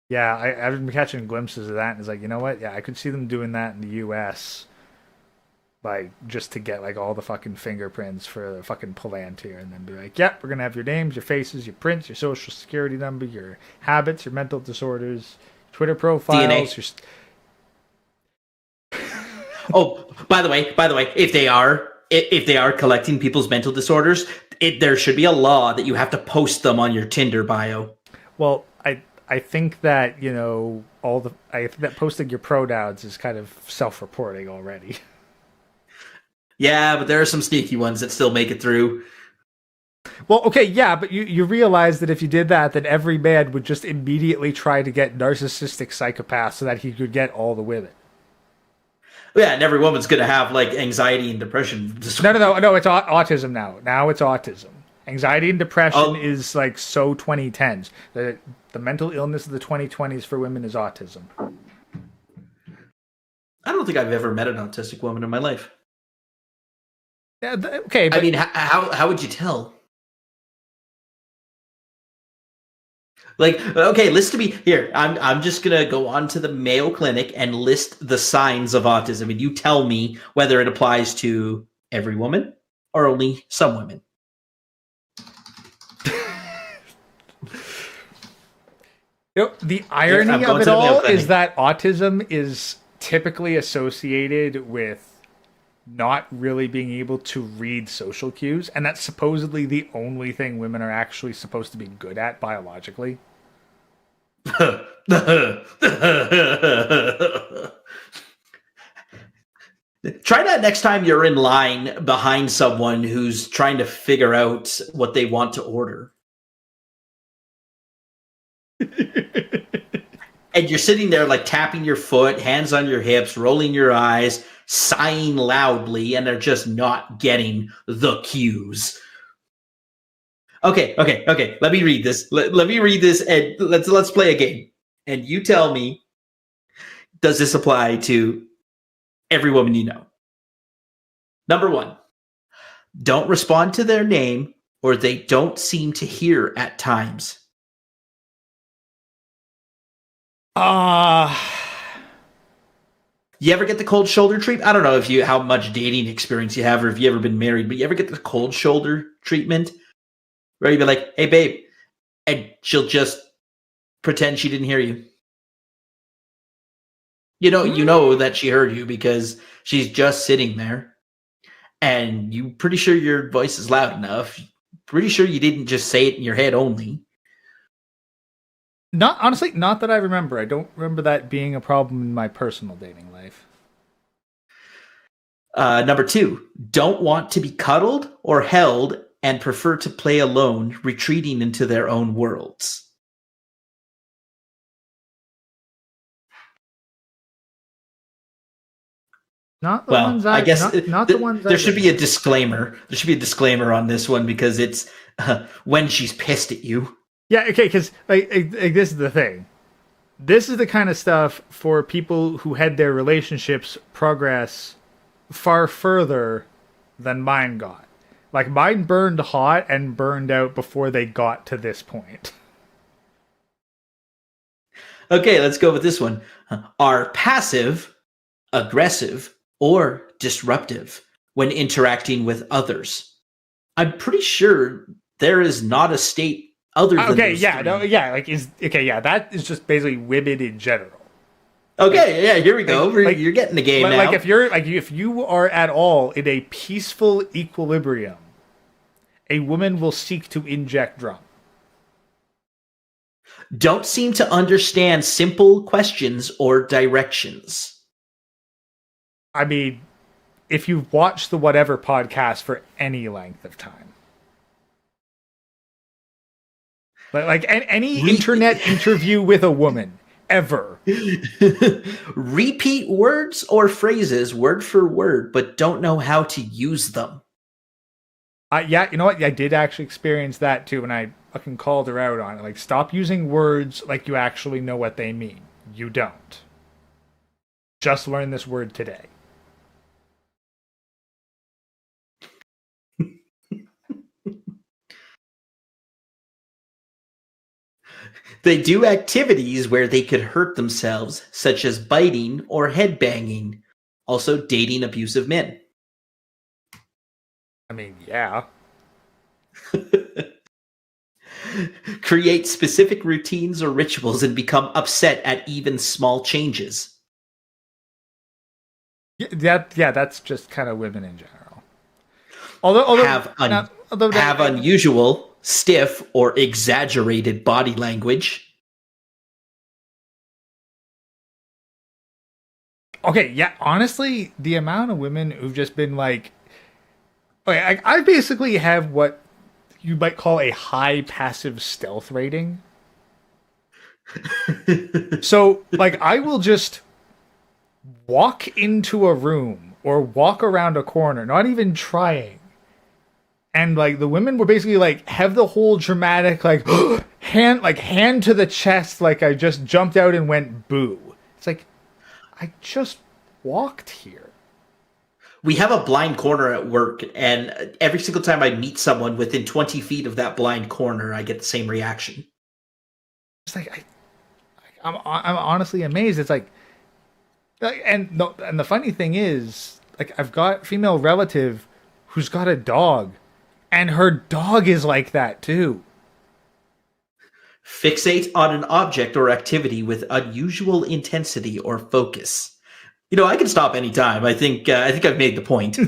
Yeah, I've been catching glimpses of that, and it's like, you know what? Yeah, I could see them doing that in the U.S., like, just to get, like, all the fucking fingerprints for the fucking Palantir, and then be like, yep, we're going to have your names, your faces, your prints, your social security number, your habits, your mental disorders, Twitter profiles, DNA. Oh, by the way, if they are collecting people's mental disorders, there should be a law that you have to post them on your Tinder bio. Well, I think that, I think that posting your pronouns is kind of self-reporting already. Yeah, but there are some sneaky ones that still make it through. Well, okay, yeah, but you realize that if you did that, then every man would just immediately try to get narcissistic psychopaths so that he could get all the women. Yeah, and every woman's going to have, like, anxiety and depression. No, it's autism now. Now it's autism. Anxiety and depression is, like, so 2010s. The mental illness of the 2020s for women is autism. I don't think I've ever met an autistic woman in my life. Yeah, okay, but... I mean, how would you tell? Like, okay, list to me here. I'm just gonna go on to the Mayo Clinic and list the signs of autism, and you tell me whether it applies to every woman or only some women. The irony of it all is that autism is typically associated with not really being able to read social cues, and that's supposedly the only thing women are actually supposed to be good at biologically. Try that next time you're in line behind someone who's trying to figure out what they want to order. And you're sitting there like tapping your foot, hands on your hips, rolling your eyes, sighing loudly, and they're just not getting the cues. Okay. Let me read this. Let me read this, and let's play a game. And you tell me, does this apply to every woman you know? Number 1, don't respond to their name, or they don't seem to hear at times. You ever get the cold shoulder treatment? I don't know how much dating experience you have, or if you ever been married, but you ever get the cold shoulder treatment where you'd be like, "Hey, babe," and she'll just pretend she didn't hear you. You know that she heard you because she's just sitting there, and you're pretty sure your voice is loud enough. Pretty sure you didn't just say it in your head only. Not that I remember. I don't remember that being a problem in my personal dating life. Number 2, don't want to be cuddled or held and prefer to play alone, retreating into their own worlds. Not the ones I guess not the ones there should be a disclaimer. There should be a disclaimer on this one because it's when she's pissed at you. Yeah, okay, because like this is the thing. This is the kind of stuff for people who had their relationships progress far further than mine got. Like mine burned hot and burned out before they got to this point. Okay, let's go with this one. Are passive, aggressive, or disruptive when interacting with others? I'm pretty sure there is not a state other than Okay, those yeah, three. no, yeah, like is okay, yeah, that is just basically women in general. Okay, yeah, here we go. Like- You're getting the game now. Like if you are at all in a peaceful equilibrium, a woman will seek to inject drum. Don't seem to understand simple questions or directions. I mean, if you've watched the Whatever podcast for any length of time. Like any internet interview with a woman, ever. Repeat words or phrases word for word, but don't know how to use them. Yeah, you know what? I did actually experience that too when I fucking called her out on it. Like, stop using words like you actually know what they mean. You don't. Just learn this word today. They do activities where they could hurt themselves, such as biting or headbanging. Also, dating abusive men. I mean, yeah. Create specific routines or rituals and become upset at even small changes. Yeah, that's just kind of women in general. Although Have unusual, stiff, or exaggerated body language. Okay, yeah, honestly, the amount of women who've just been like, okay, I basically have what you might call a high passive stealth rating. So, like, I will just walk into a room or walk around a corner, not even trying. And like the women were basically like have the whole dramatic hand to the chest, like I just jumped out and went boo. It's like I just walked here. We have a blind corner at work, and every single time I meet someone within 20 feet of that blind corner, I get the same reaction. It's like I'm honestly amazed. It's like, and the funny thing is, like I've got a female relative who's got a dog, and her dog is like that too. Fixate on an object or activity with unusual intensity or focus. You know, I can stop anytime. I think I've made the point.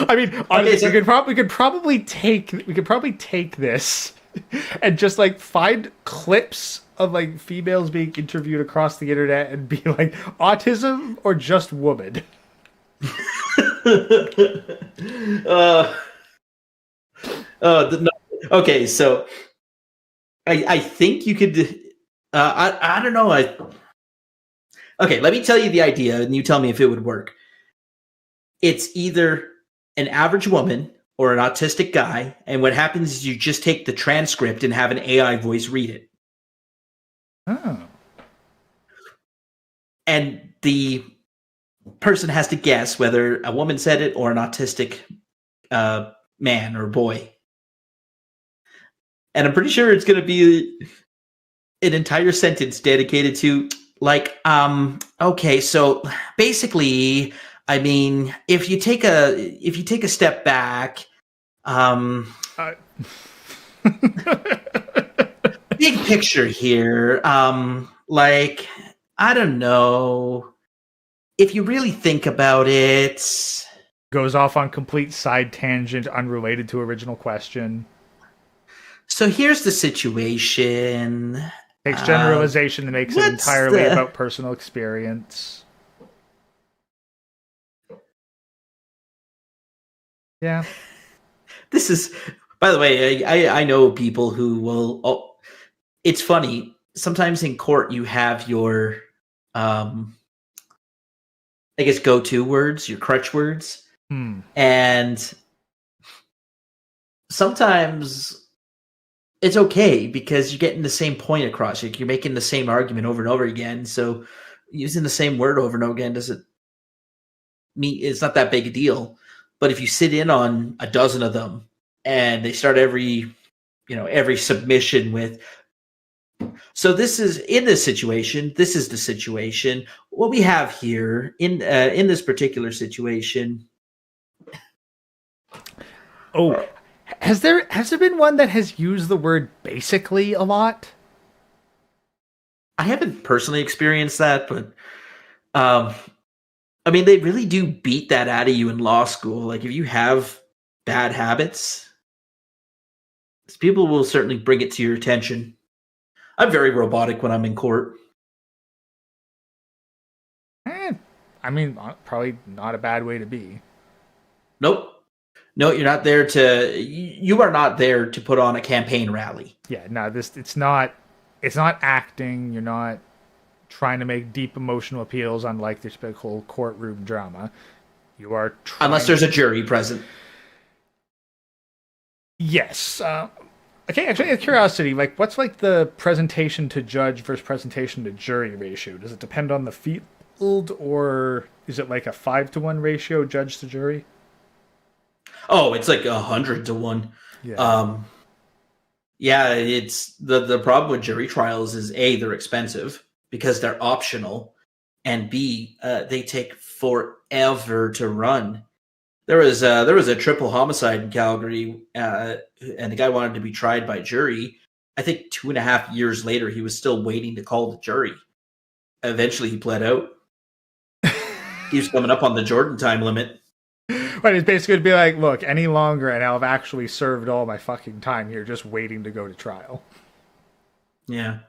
I mean, honestly, we could probably take this and just like find clips of like females being interviewed across the internet and be like autism or just woman. Okay, so I think you could. I don't know. Okay, let me tell you the idea, and you tell me if it would work. It's either an average woman or an autistic guy, and what happens is you just take the transcript and have an AI voice read it. Oh. And the person has to guess whether a woman said it or an autistic man or boy. And I'm pretty sure it's going to be an entire sentence dedicated to, like, okay, so basically, I mean, if you take a step back, big picture here, like, I don't know, if you really think about it, goes off on complete side tangent unrelated to original question. So here's the situation. Takes generalization and makes it entirely about personal experience. Yeah. This is, by the way, I know people who will. Oh, it's funny. Sometimes in court you have your, I guess, go-to words, your crutch words, and sometimes it's okay because you're getting the same point across. You're making the same argument over and over again. So using the same word over and over again doesn't mean it's not that big a deal. But if you sit in on a dozen of them and they start every submission with, so this is in this situation, this is the situation. What we have here in this particular situation. Oh, has there been one that has used the word basically a lot? I haven't personally experienced that, but I mean, they really do beat that out of you in law school. Like, if you have bad habits, people will certainly bring it to your attention. I'm very robotic when I'm in court. I mean, probably not a bad way to be. Nope. No, you're not there to. You are not there to put on a campaign rally. Yeah, no. It's not acting. You're not trying to make deep emotional appeals on like the typical courtroom drama. You are unless there's a jury present. Yes. Okay. Actually, out of curiosity, like, what's like the presentation to judge versus presentation to jury ratio? Does it depend on the field, or is it like a 5-to-1 ratio, judge to jury? Oh, it's like 100-to-1. Yeah. Yeah, it's the problem with jury trials is A, they're expensive because they're optional, and B, they take forever to run. There was a triple homicide in Calgary, and the guy wanted to be tried by jury. I think 2.5 years later, he was still waiting to call the jury. Eventually, he pled out. He was coming up on the Jordan time limit. But it's basically to be like, look, any longer and I'll have actually served all my fucking time here just waiting to go to trial. Yeah.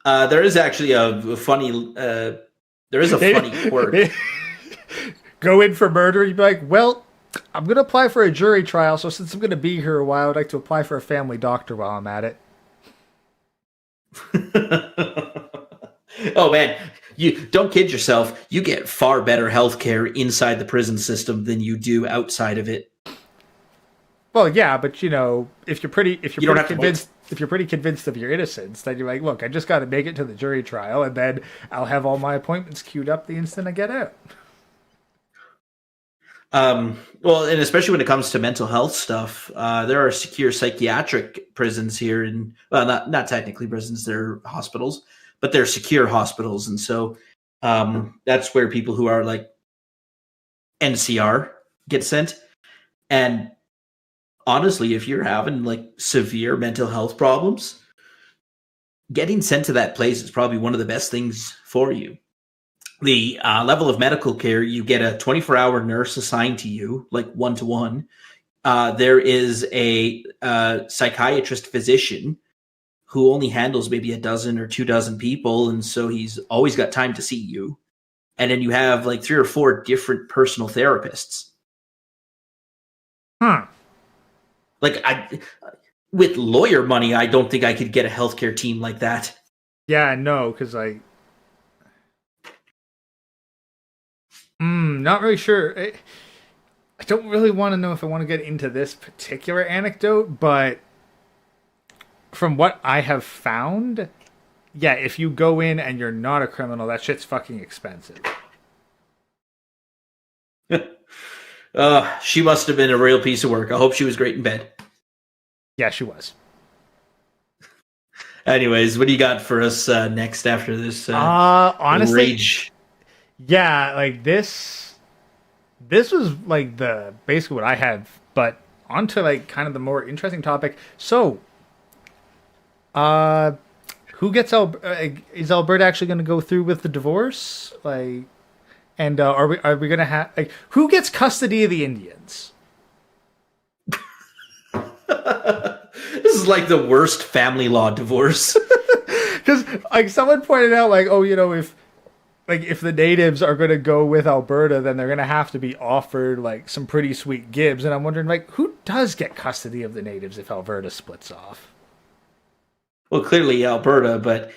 There is actually a funny quirk. Go in for murder, you'd be like, well, I'm going to apply for a jury trial, so since I'm going to be here a while, I'd like to apply for a family doctor while I'm at it. Oh, man. You don't kid yourself. You get far better health care inside the prison system than you do outside of it. Well, yeah, but if you're pretty convinced of your innocence, then you're like, look, I just got to make it to the jury trial, and then I'll have all my appointments queued up the instant I get out. Well, and especially when it comes to mental health stuff, there are secure psychiatric prisons here, and well, not technically prisons, they're hospitals, but they're secure hospitals, and so that's where people who are like NCR get sent. And honestly, if you're having like severe mental health problems, getting sent to that place is probably one of the best things for you. The level of medical care, you get a 24-hour nurse assigned to you, like 1-to-1. There is a psychiatrist physician who only handles maybe 12 or 24 people, and so he's always got time to see you. And then you have like 3 or 4 different personal therapists. Like, with lawyer money, I don't think I could get a healthcare team like that. Yeah, no, because not really sure. I don't really want to know if I want to get into this particular anecdote, but from what I have found, yeah, if you go in and you're not a criminal, that shit's fucking expensive. She must have been a real piece of work. I hope she was great in bed. Yeah, she was. Anyways, what do you got for us next after this? Honestly, rage? Yeah, like this was like basically what I had, but onto like kind of the more interesting topic. So, who gets is Alberta actually going to go through with the divorce? Like, and are we going to have like who gets custody of the Indians? This is like the worst family law divorce. Because like someone pointed out, like, oh, if the natives are going to go with Alberta, then they're going to have to be offered like some pretty sweet gibs. And I'm wondering, like, who does get custody of the natives if Alberta splits off? Well, clearly Alberta, but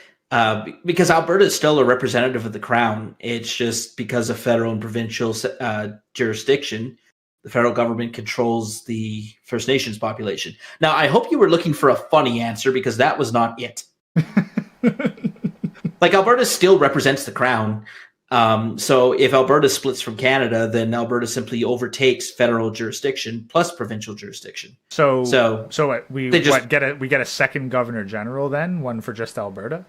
because Alberta is still a representative of the Crown, it's just because of federal and provincial jurisdiction, The federal government controls the First Nations population. Now, I hope you were looking for a funny answer because that was not it. Like, Alberta still represents the crown. So if Alberta splits from Canada, then Alberta simply overtakes federal jurisdiction plus provincial jurisdiction. So what, we get a second governor general then, one for just Alberta?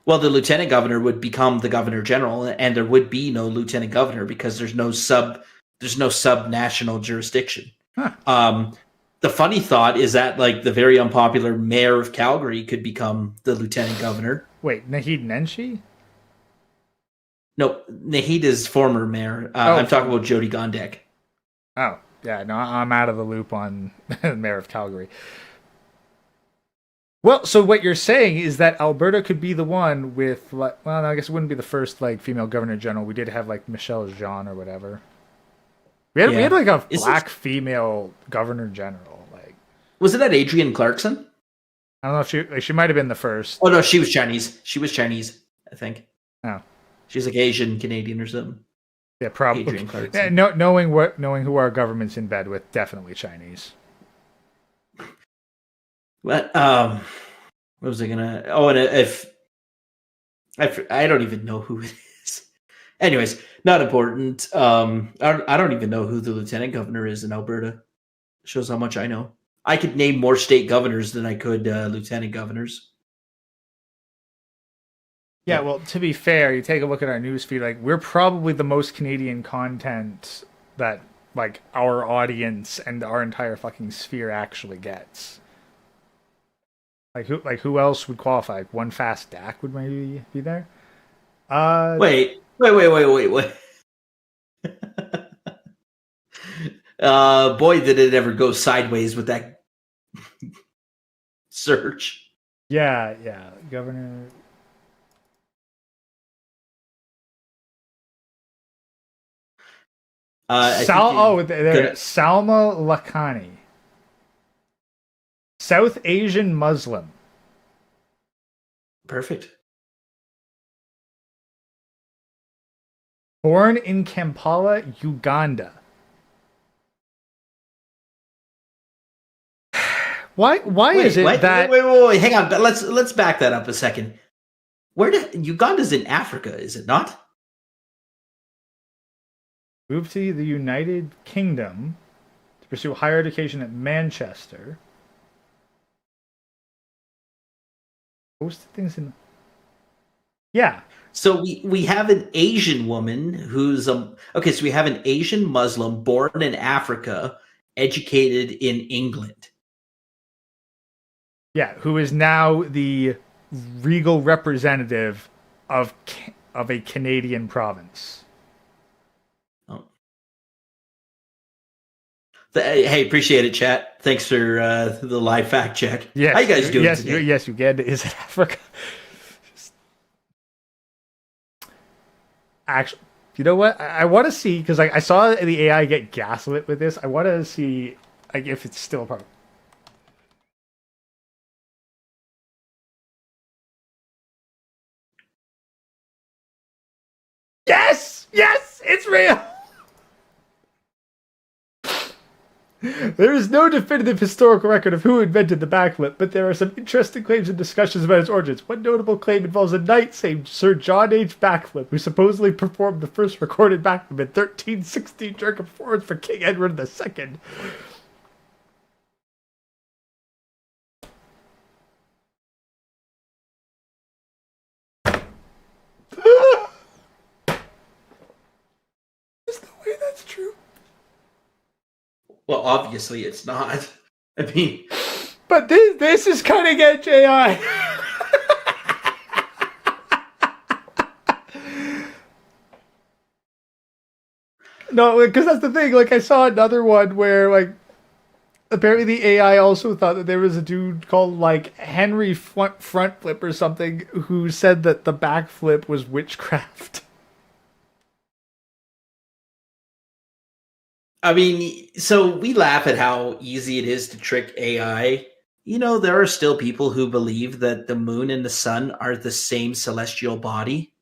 Well, the lieutenant governor would become the governor general, and there would be no lieutenant governor because there's no sub-national jurisdiction. Huh. The funny thought is that, like, the very unpopular mayor of Calgary could become the lieutenant governor. Wait, Naheed Nenshi? No, Naheed is former mayor. I'm talking about Jody Gondek. Oh, yeah, no, I'm out of the loop on mayor of Calgary. Well, so what you're saying is that Alberta could be the one with, well, I guess it wouldn't be the first, like, female governor general. We did have, like, Michelle Jean or whatever. We had like a black female governor general. Like, wasn't that Adrienne Clarkson? I don't know if she might have been the first. Oh no, she was Chinese. She was Chinese, I think. Oh, she's like Asian Canadian or something. Yeah, probably. Adrienne Clarkson. Yeah, knowing who our government's in bed with, definitely Chinese. What was I gonna? Oh, and if I don't even know who it is. Anyways, not important. I don't even know who the lieutenant governor is in Alberta. Shows how much I know. I could name more state governors than I could lieutenant governors. Yeah, well, to be fair, you take a look at our newsfeed. Like, we're probably the most Canadian content that, like, our audience and our entire fucking sphere actually gets. Like who else would qualify? One Fast Dak would maybe be there. Wait. Boy, did it ever go sideways with that search. Yeah, Governor. Salma Lakhani. South Asian Muslim. Perfect. Born in Kampala, Uganda. Why is it that... Wait, hang on. Let's back that up a second. Uganda's in Africa, is it not? Moved to the United Kingdom to pursue higher education at Manchester. Posted things in... Yeah. So we have an Asian woman who's so we have an Asian Muslim born in Africa, educated in England. Yeah, who is now the regal representative of a Canadian province. Oh. Hey, appreciate it, chat. Thanks for the live fact check. Yes, how you guys doing today? Yes, Uganda is in Africa. Actually, you know what? I want to see, because I saw the AI get gaslit with this. I want to see if it's still a problem. Yes, it's real. There is no definitive historical record of who invented the backflip, but there are some interesting claims and discussions about its origins. One notable claim involves a knight named Sir John H. Backflip, who supposedly performed the first recorded backflip in 1316 during a performance for King Edward II. There's no way that's true. Well, obviously it's not. I mean... But this is cutting edge AI. No, because that's the thing. Like, I saw another one where, like, apparently the AI also thought that there was a dude called, like, Henry Front Flip or something who said that the backflip was witchcraft. I mean, so we laugh at how easy it is to trick AI. You know, there are still people who believe that the moon and the sun are the same celestial body.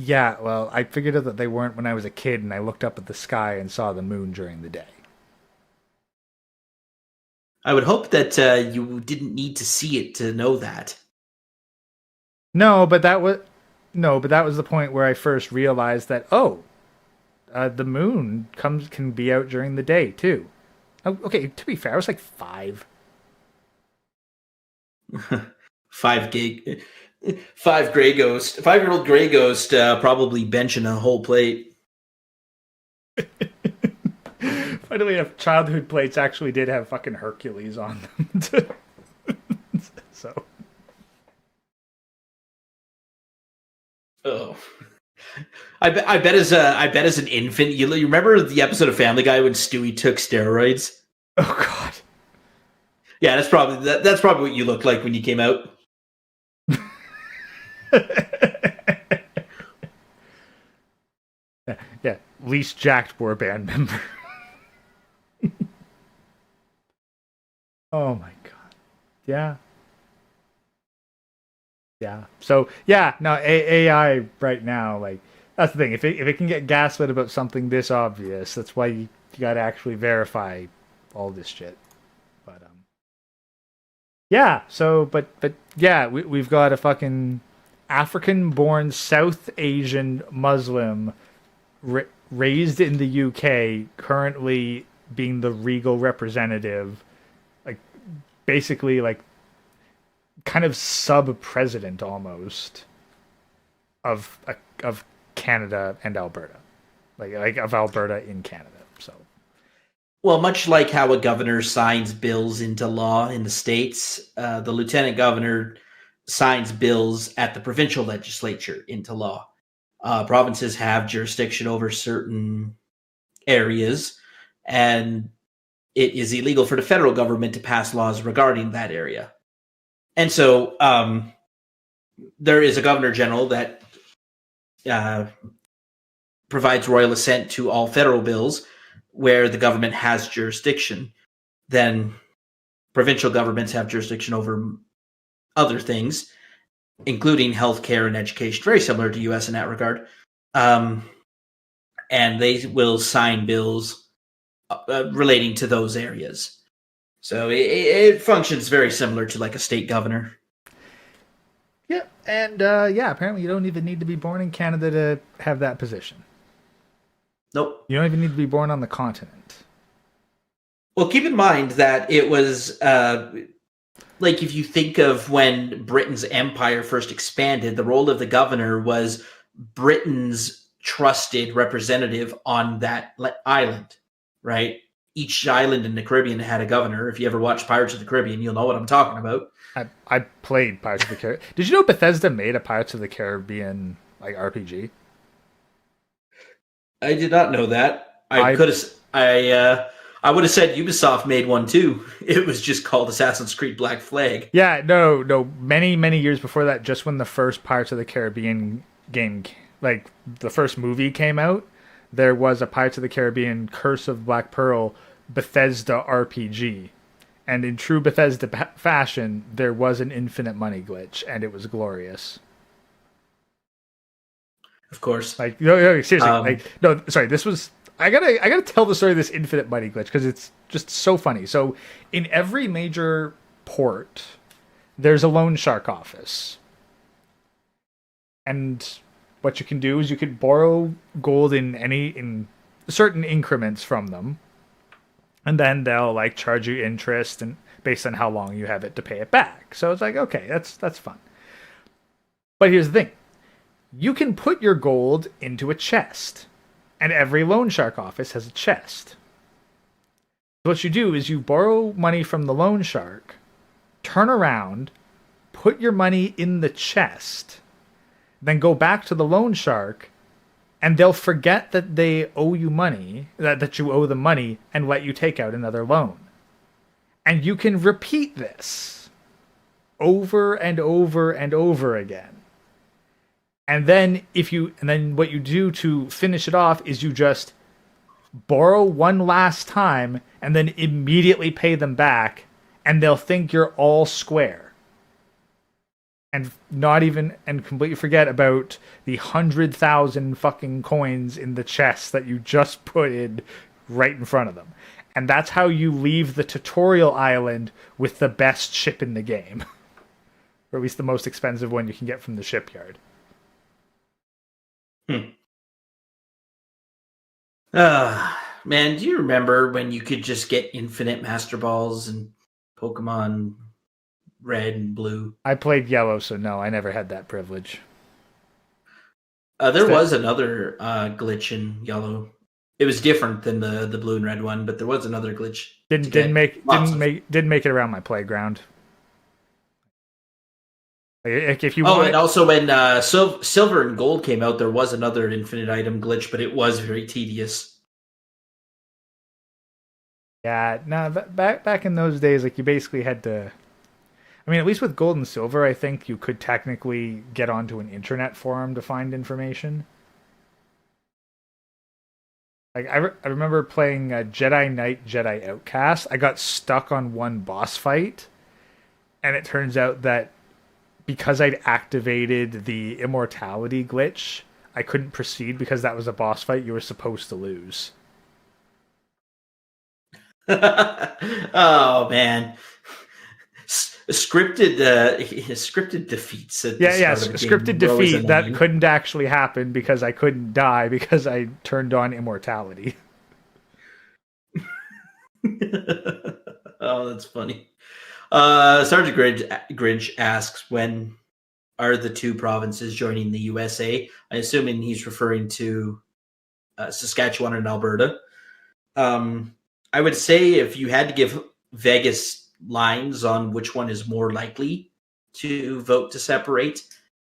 Yeah, well, I figured out that they weren't when I was a kid, and I looked up at the sky and saw the moon during the day. I would hope that you didn't need to see it to know that. No, but that was the point where I first realized that the moon can be out during the day too. Oh, okay, to be fair, I was like 5. 5-year-old gray ghost probably benching a whole plate. Finally, enough childhood plates actually did have fucking Hercules on them. So. Oh, I bet as an infant, you remember the episode of Family Guy when Stewie took steroids? Oh God. Yeah, that's probably what you looked like when you came out. Yeah, least jacked warband member. Oh my God. Yeah. Yeah. So yeah, no, AI right now, like that's the thing. If it can get gaslit about something this obvious, that's why you got to actually verify all this shit. But yeah. So but yeah, we've got a fucking African-born South Asian Muslim raised in the UK, currently being the regal representative, like basically like kind of sub-president almost of Canada and Alberta, like of Alberta in Canada. So, well, much like how a governor signs bills into law in the States, the lieutenant governor signs bills at the provincial legislature into law. Provinces have jurisdiction over certain areas, and it is illegal for the federal government to pass laws regarding that area. And so there is a governor general that provides royal assent to all federal bills where the government has jurisdiction. Then provincial governments have jurisdiction over other things, including healthcare and education, very similar to U.S. in that regard. And they will sign bills relating to those areas. So it functions very similar to like a state governor. Yeah, and apparently you don't even need to be born in Canada to have that position. Nope. You don't even need to be born on the continent. Well, keep in mind that it was like if you think of when Britain's empire first expanded, the role of the governor was Britain's trusted representative on that island, right? Each island in the Caribbean had a governor. If you ever watched Pirates of the Caribbean, you'll know what I'm talking about. I played Pirates of the Caribbean. Did you know Bethesda made a Pirates of the Caribbean like RPG? I did not know that. I would have said Ubisoft made one too. It was just called Assassin's Creed Black Flag. Yeah, no. Many years before that, just when the first Pirates of the Caribbean game, like the first movie came out, there was a Pirates of the Caribbean Curse of Black Pearl Bethesda RPG. And in true Bethesda fashion, there was an infinite money glitch, and it was glorious. Of course. Like, no, seriously. This was... I gotta tell the story of this infinite money glitch, because it's just so funny. So, in every major port, there's a loan shark office. And what you can do is you can borrow gold in certain increments from them, and then they'll like charge you interest and based on how long you have it to pay it back. So it's like, okay, that's fun. But here's the thing: you can put your gold into a chest, and every loan shark office has a chest. So what you do is you borrow money from the loan shark, turn around, put your money in the chest, then go back to the loan shark, and they'll forget that they owe you money, that you owe them money, and let you take out another loan. And you can repeat this over and over and over again. And then what you do to finish it off is you just borrow one last time and then immediately pay them back, and they'll think you're all square. and completely forget about the 100,000 fucking coins in the chest that you just put in right in front of them. And that's how you leave the tutorial island with the best ship in the game. Or at least the most expensive one you can get from the shipyard. Man, do you remember when you could just get infinite Master Balls in Pokemon Red and Blue? I played Yellow, so no, I never had that privilege. There was another glitch in Yellow. It was different than the Blue and Red one, but there was another glitch. Didn't make it around my playground. Like if you and also when Silver and Gold came out, there was another infinite item glitch, but it was very tedious. Yeah, no, back in those days, like you basically had to. I mean, at least with Gold and Silver, I think you could technically get onto an internet forum to find information. Like I remember playing Jedi Knight, Jedi Outcast. I got stuck on one boss fight, and it turns out that because I'd activated the immortality glitch, I couldn't proceed because that was a boss fight you were supposed to lose. Oh man, scripted defeats. At the start of the scripted game defeat that couldn't actually happen because I couldn't die because I turned on immortality. Oh, that's funny. Sergeant Grinch asks, when are the two provinces joining the USA? I'm assuming he's referring to Saskatchewan and Alberta. I would say if you had to give Vegas lines on which one is more likely to vote to separate,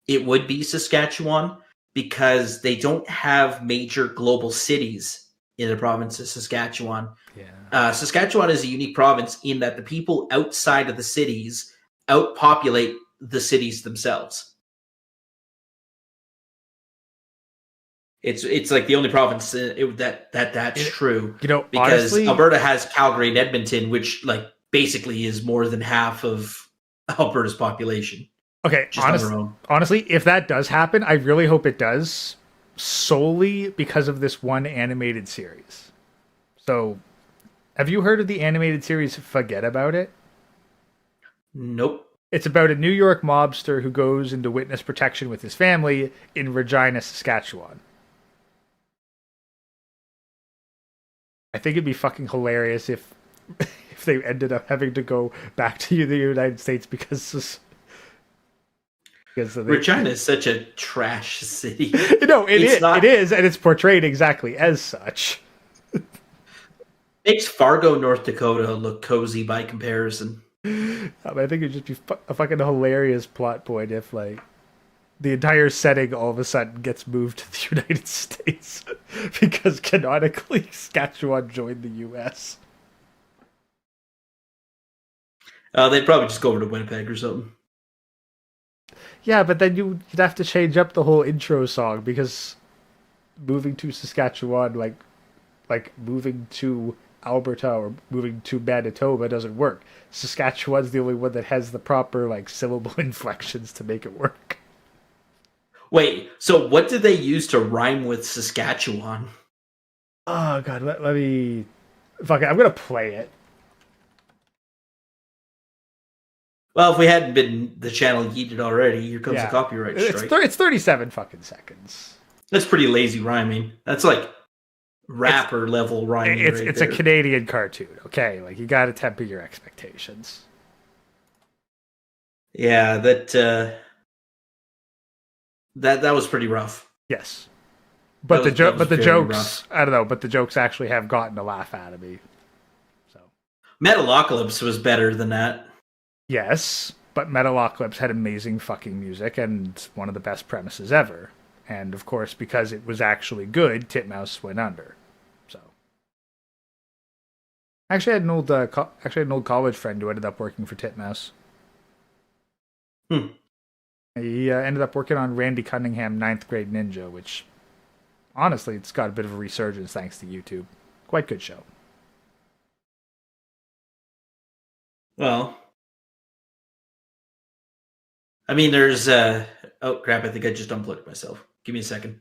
it would be Saskatchewan, because they don't have major global cities in the province of Saskatchewan. Yeah. Saskatchewan is a unique province in that the people outside of the cities outpopulate the cities themselves. It's like the only province that's true. You know, because honestly, Alberta has Calgary and Edmonton, which like basically is more than half of Alberta's population. Okay, honestly, if that does happen, I really hope it does, solely because of this one animated series. So, have you heard of the animated series Forget About It? Nope. It's about a New York mobster who goes into witness protection with his family in Regina, Saskatchewan. I think it'd be fucking hilarious if they ended up having to go back to the United States because Regina is such a trash city. No, it is, and it's portrayed exactly as such. Makes Fargo, North Dakota look cozy by comparison. I think it'd just be a fucking hilarious plot point if, like, the entire setting all of a sudden gets moved to the United States because canonically Saskatchewan joined the U.S. They'd probably just go over to Winnipeg or something. Yeah, but then you'd have to change up the whole intro song because moving to Saskatchewan, like moving to Alberta or moving to Manitoba doesn't work. Saskatchewan's the only one that has the proper like syllable inflections to make it work. Wait, so what did they use to rhyme with Saskatchewan? Oh god, let me fuck it, I'm gonna play it. Well, if we hadn't been the channel yeeted already, here comes the copyright strike. It's 37 fucking seconds. That's pretty lazy rhyming. That's like rapper level rhyming. It's a Canadian cartoon, okay? Like you gotta temper your expectations. Yeah, that was pretty rough. Yes. But the jokes rough. I don't know, but the jokes actually have gotten a laugh out of me. So Metalocalypse was better than that. Yes, but Metalocalypse had amazing fucking music and one of the best premises ever. And of course, because it was actually good, Titmouse went under. So, actually, I had an old college friend who ended up working for Titmouse. He ended up working on Randy Cunningham 9th Grade Ninja, which honestly, it's got a bit of a resurgence thanks to YouTube. Quite good show. Well, I mean, there's oh crap! I think I just unplugged myself. Give me a second.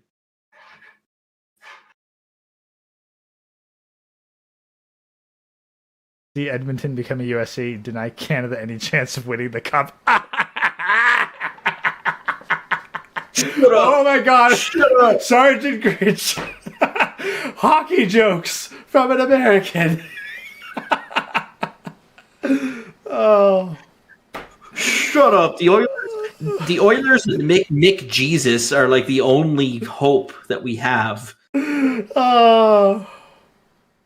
See Edmonton become a USC, deny Canada any chance of winning the cup. Oh my God! Sergeant Grinch. Hockey jokes from an American. Oh, shut up! The Oilers and Mick Jesus are like the only hope that we have. Oh,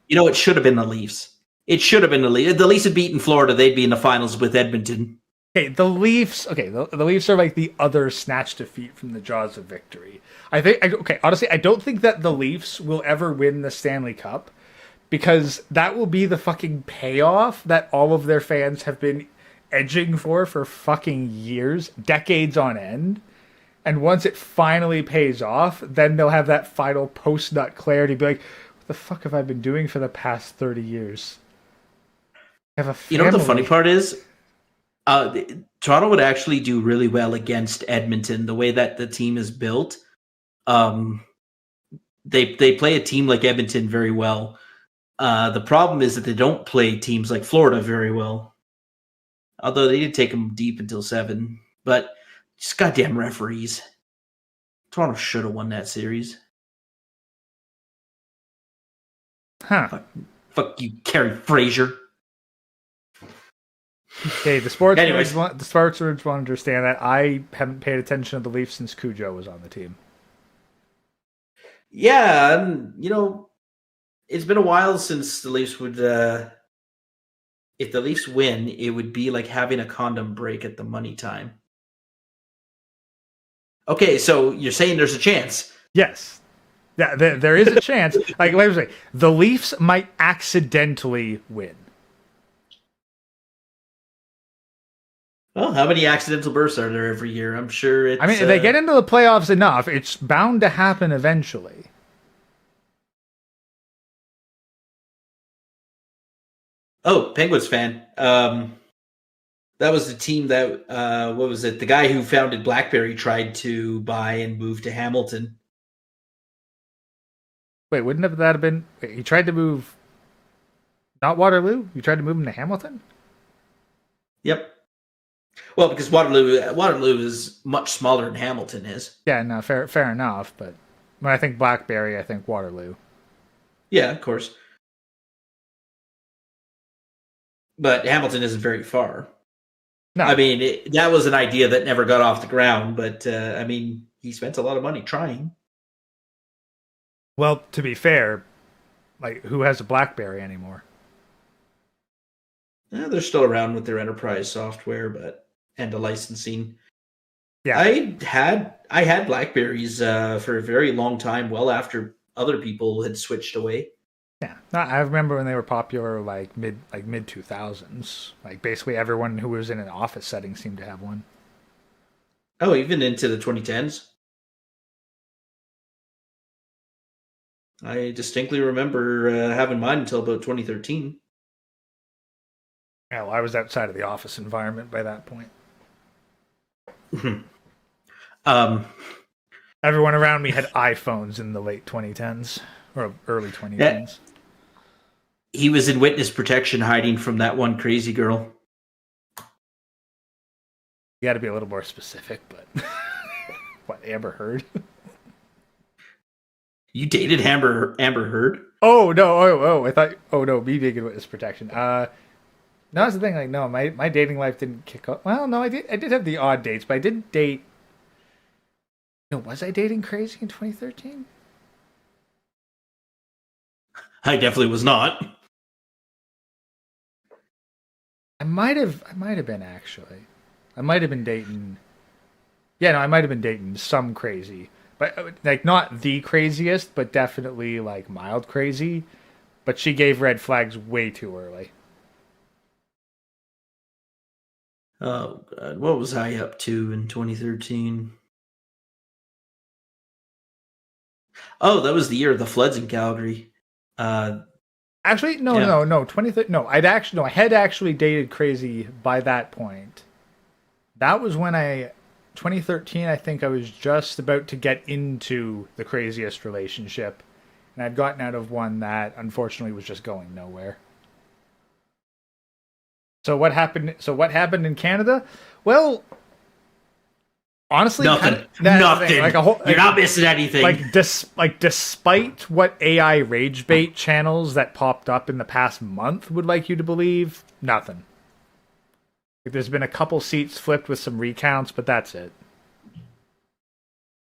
you know, it should have been the Leafs. It should have been the Leafs. If the Leafs had beaten Florida, they'd be in the finals with Edmonton. Okay, the Leafs. Okay, the Leafs are like the other snatch defeat from the jaws of victory. Honestly, I don't think that the Leafs will ever win the Stanley Cup because that will be the fucking payoff that all of their fans have been edging for fucking years, decades on end. And once it finally pays off, then they'll have that final post-nut clarity, be like, what the fuck have I been doing for the past 30 years? I have a family. You know what the funny part is? Toronto would actually do really well against Edmonton, the way that the team is built. They play a team like Edmonton very well. The problem is that they don't play teams like Florida very well. Although they did take them deep until 7. But just goddamn referees. Toronto should have won that series. Huh. Fuck you, Kerry Fraser. Okay, the sports nerds want to understand that I haven't paid attention to the Leafs since Cujo was on the team. Yeah, you know, it's been a while since the Leafs would. If the Leafs win, it would be like having a condom break at the money time. Okay, so you're saying there's a chance? Yes. Yeah, there is a chance. Like, let me say, the Leafs might accidentally win. Well, how many accidental bursts are there every year? I'm sure it's... I mean, if they get into the playoffs enough, it's bound to happen eventually. Oh, Penguins fan. That was the team that, what was it? The guy who founded BlackBerry tried to buy and move to Hamilton. Wait, wouldn't that have been... Wait, he tried to move... Not Waterloo? You tried to move him to Hamilton? Yep. Well, because Waterloo is much smaller than Hamilton is. Yeah, no, fair enough. But when I think BlackBerry, I think Waterloo. Yeah, of course. But Hamilton isn't very far. No. I mean, that was an idea that never got off the ground. But, I mean, he spent a lot of money trying. Well, to be fair, like, who has a BlackBerry anymore? They're still around with their enterprise software, and the licensing. Yeah, I had Blackberries for a very long time, well after other people had switched away. Yeah, I remember when they were popular, like mid 2000s. Like basically everyone who was in an office setting seemed to have one. Oh, even into the 2010s. I distinctly remember having mine until about 2013. Yeah, well, I was outside of the office environment by that point. Everyone around me had iPhones in the late 2010s or early 2010s. Yeah. He was in witness protection hiding from that one crazy girl. You got to be a little more specific, but what, Amber Heard? You dated Amber Heard? Oh no! I thought. Oh no, me being in witness protection. No, that's the thing. Like, no, my dating life didn't kick off. Well, no, I did have the odd dates, but I didn't date. No, was I dating crazy in 2013? I definitely was not. I might have been actually. I might have been dating. Yeah, no, I might have been dating some crazy, but like not the craziest, but definitely like mild crazy. But she gave red flags way too early. Oh God, what was I up to in 2013? Oh, that was the year of the floods in Calgary. Actually, no, 2013. No, I had actually dated crazy by that point. That was when I 2013, I think I was just about to get into the craziest relationship, and I'd gotten out of one that unfortunately was just going nowhere. So what happened? So what happened in Canada? Well, honestly, Nothing. Nothing. You're not missing anything. Despite what AI rage bait channels that popped up in the past month would like you to believe, nothing. There's been a couple seats flipped with some recounts, but that's it.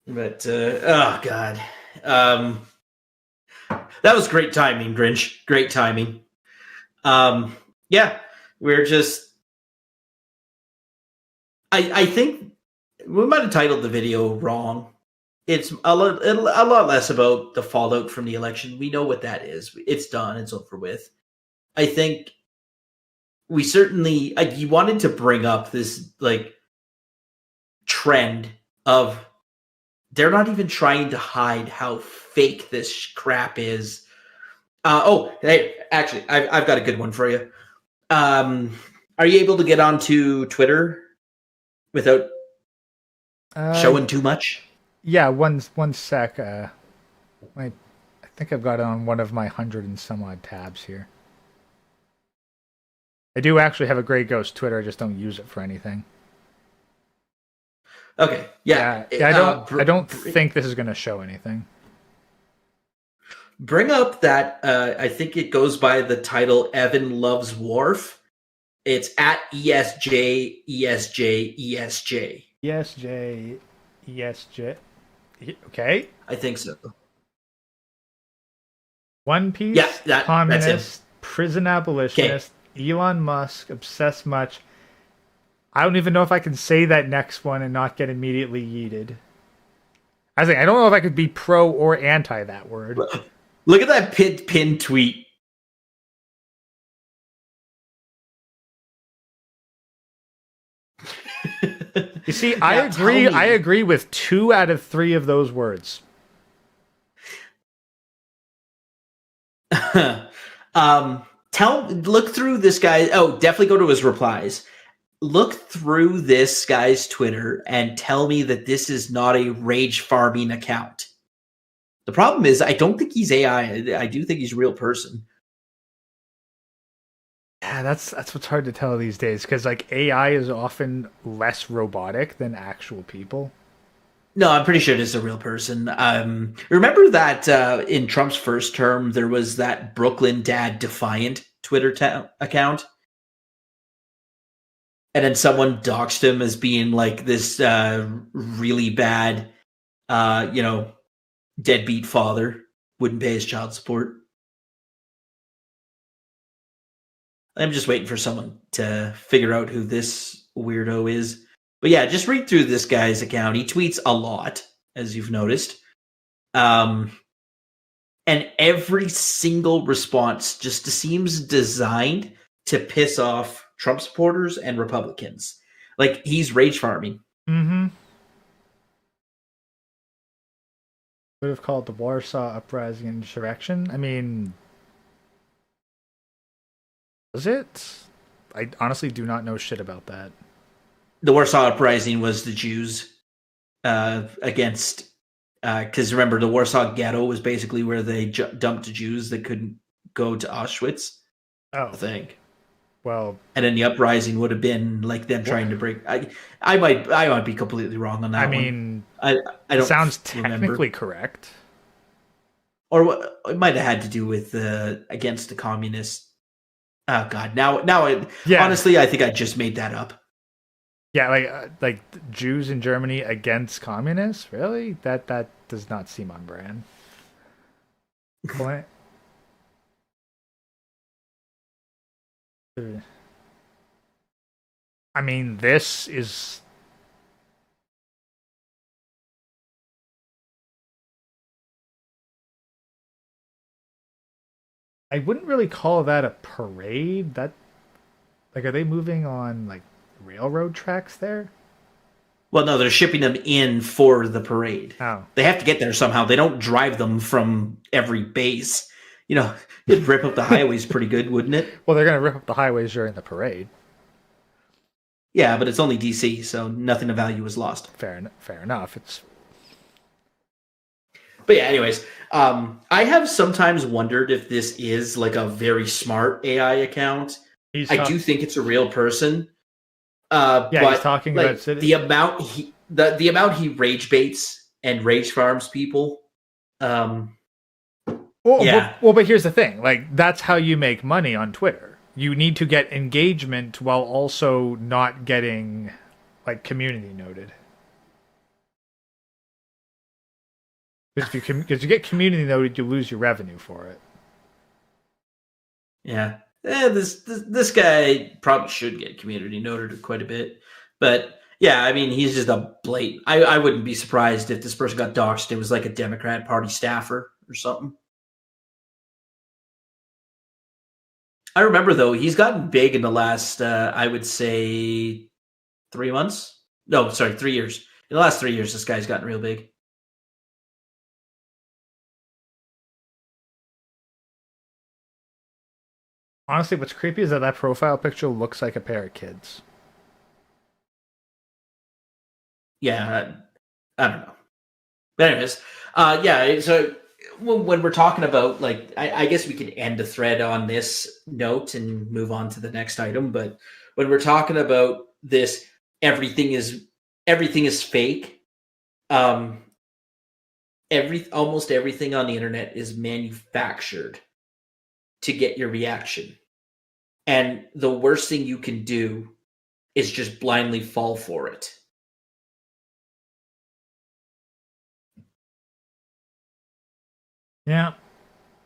But oh god, that was great timing, Grinch. Great timing. Yeah, we're just. I think we might have titled the video wrong. It's a lot less about the fallout from the election. We know what that is. It's done. It's over with. I think we certainly you wanted to bring up this like trend of they're not even trying to hide how fake this crap is. Hey, actually, I've got a good one for you. Are you able to get onto Twitter without showing too much? Yeah, one sec. I think I've got it on one of my 100 and some odd tabs here. I do actually have a Grey Ghost Twitter. I just don't use it for anything. Okay. Yeah. I don't think this is going to show anything. Bring up that. I think it goes by the title "Evan Loves Worf." It's at ESJ. Okay. I think so. One Piece. Yeah, communist, prison abolitionist. Elon Musk, obsessed much. I don't even know if I can say that next one and not get immediately yeeted. I don't know if I could be pro or anti that word. Look at that pin tweet. You see, I agree with 2 out of 3 of those words. Look through this guy. Oh, definitely go to his replies. Look through this guy's Twitter and tell me that this is not a rage farming account. The problem is, I don't think he's AI. I do think he's a real person. Yeah, that's what's hard to tell these days, because like AI is often less robotic than actual people. No, I'm pretty sure it is a real person. Remember that in Trump's first term, there was that Brooklyn Dad Defiant Twitter account? And then someone doxed him as being like this really bad, deadbeat father, wouldn't pay his child support. I'm just waiting for someone to figure out who this weirdo is. But yeah, just read through this guy's account. He tweets a lot, as you've noticed. And every single response just seems designed to piss off Trump supporters and Republicans. Like, he's rage farming. Mm-hmm. Would have called the Warsaw Uprising insurrection. I mean, was it? I honestly do not know shit about that. The Warsaw Uprising was the Jews against... Because remember, the Warsaw Ghetto was basically where they dumped Jews that couldn't go to Auschwitz. Oh. I think. Well, and then the uprising would have been like them trying to break. I might be completely wrong on that. I mean, I don't. Sounds technically correct. Or what? It might have had to do with against the communists. Oh God! Now, honestly, I think I just made that up. Yeah, like Jews in Germany against communists. Really? That does not seem on brand. What? I mean, this is... I wouldn't really call that a parade. That, like, are they moving on, like, railroad tracks there? Well, no, they're shipping them in for the parade. Oh. They have to get there somehow. They don't drive them from every base. You know, it'd rip up the highways pretty good, wouldn't it? Well, they're going to rip up the highways during the parade. Yeah, but it's only DC, so nothing of value was lost. Fair enough. But yeah, anyways, I have sometimes wondered if this is like a very smart AI account. I do think it's a real person. But he's talking like, about citizens. the amount he rage baits and rage farms people. Well, Yeah. but here's the thing. Like, that's how you make money on Twitter. You need to get engagement while also not getting, like, community noted. Because if you get community noted, you lose your revenue for it. Yeah. This guy probably should get community noted quite a bit. But yeah, I mean, he's just a blatant. I wouldn't be surprised if this person got doxxed. It was like a Democrat Party staffer or something. I remember, though, he's gotten big in the last, I would say, 3 months. No, sorry, 3 years. In the last 3 years, this guy's gotten real big. Honestly, what's creepy is that profile picture looks like a pair of kids. Yeah, I don't know. But anyways, yeah, so when we're talking about, like, I guess we could end the thread on this note and move on to the next item. But when we're talking about this, everything is fake. Almost everything on the internet is manufactured to get your reaction. And the worst thing you can do is just blindly fall for it. Yeah.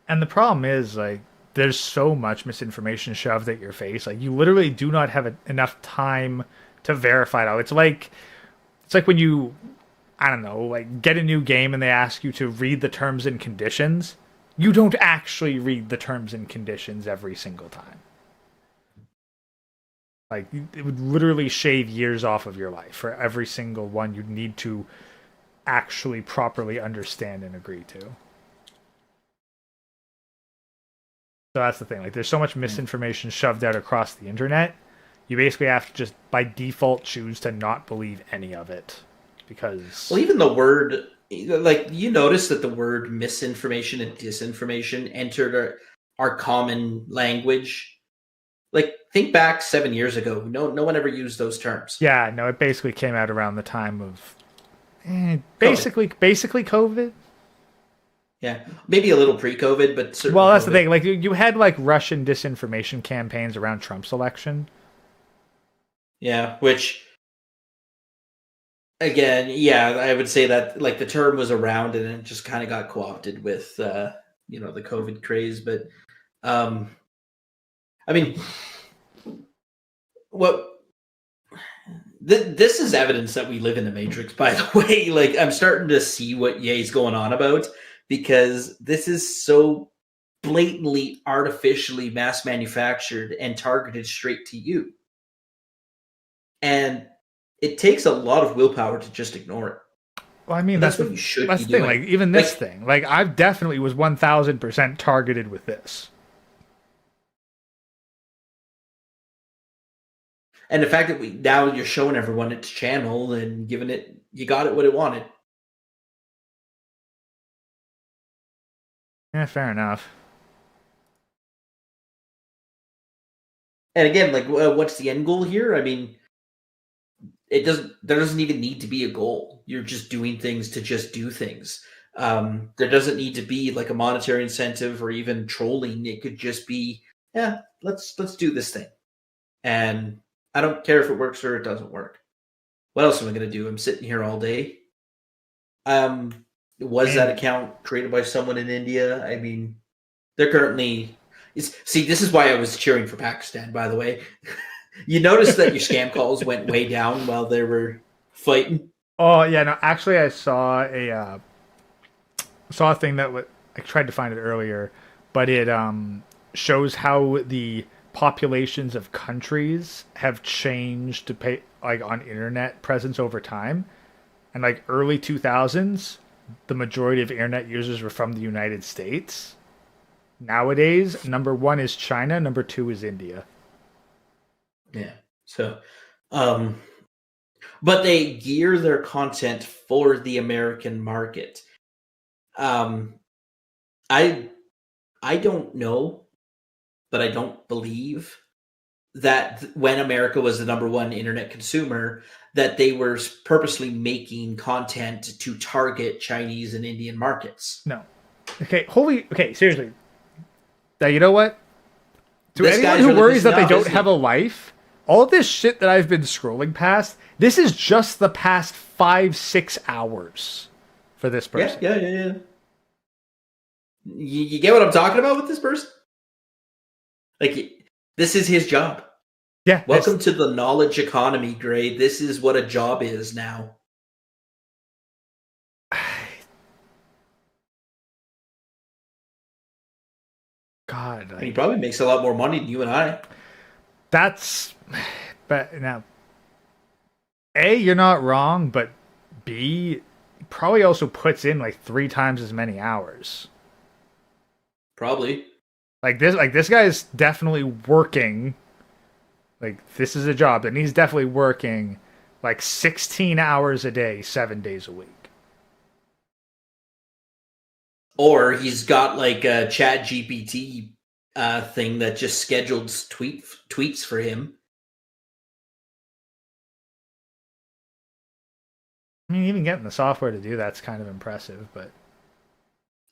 And the problem is, like, there's so much misinformation shoved at your face. Like, you literally do not have enough time to verify it all. It's like when you, I don't know, like, get a new game and they ask you to read the terms and conditions. You don't actually read the terms and conditions every single time. Like, it would literally shave years off of your life. For every single one you'd need to actually properly understand and agree to. So that's the thing. Like, there's so much misinformation shoved out across the internet. You basically have to just, by default, choose to not believe any of it. Because... Well, even the word... Like, you notice that the word misinformation and disinformation entered our common language. Like, think back 7 years ago. No one ever used those terms. Yeah, no, it basically came out around the time of... basically COVID. Yeah, maybe a little pre-COVID, but certainly well, that's COVID. the thing. Like, you had, like, Russian disinformation campaigns around Trump's election. Yeah, which... Again, yeah, I would say that, like, the term was around and it just kind of got co-opted with, the COVID craze. But, I mean, this is evidence that we live in the Matrix, by the way. Like, I'm starting to see what Ye's going on about, because this is so blatantly, artificially mass manufactured and targeted straight to you. And it takes a lot of willpower to just ignore it. Well, I mean, that's what you should that's be the thing. doing. Like, even this thing. Like, I definitely was 1000% targeted with this. And the fact that now you're showing everyone its channel and giving it, you got it what it wanted. Yeah, fair enough. And again, like, what's the end goal here? I mean, there doesn't even need to be a goal. You're just doing things to just do things. There doesn't need to be like a monetary incentive or even trolling. It could just be, yeah, let's do this thing. And I don't care if it works or it doesn't work. What else am I going to do? I'm sitting here all day. Was that account created by someone in India? I mean, they're currently... See, this is why I was cheering for Pakistan, by the way. You noticed that your scam calls went way down while they were fighting? Oh, yeah, no, actually I saw a thing that I tried to find it earlier, but it shows how the populations of countries have changed to pay, like, on internet presence over time. And, like, early 2000s, the majority of internet users were from the United States. Nowadays, number 1 is China, number 2 is India. Yeah. So But they gear their content for the American market. I don't know, but I don't believe that when America was the number one internet consumer, that they were purposely making content to target Chinese and Indian markets. No. Okay, seriously. Now, you know what? To This anyone guy's who really worries that pissing they off, don't isn't have he? a life, all this shit that I've been scrolling past, this is just the past 5-6 hours for this person. Yeah. You get what I'm talking about with this person? Like, this is his job. Yeah. Welcome to the knowledge economy, Gray. This is what a job is now. God. And he probably makes a lot more money than you and I. But now, A, you're not wrong, but B, probably also puts in like 3 times as many hours. Probably. Like this guy is definitely working. Like, this is a job, and he's definitely working like 16 hours a day, 7 days a week. Or he's got like a Chat GPT thing that just schedules tweets for him. I mean, even getting the software to do that's kind of impressive, but...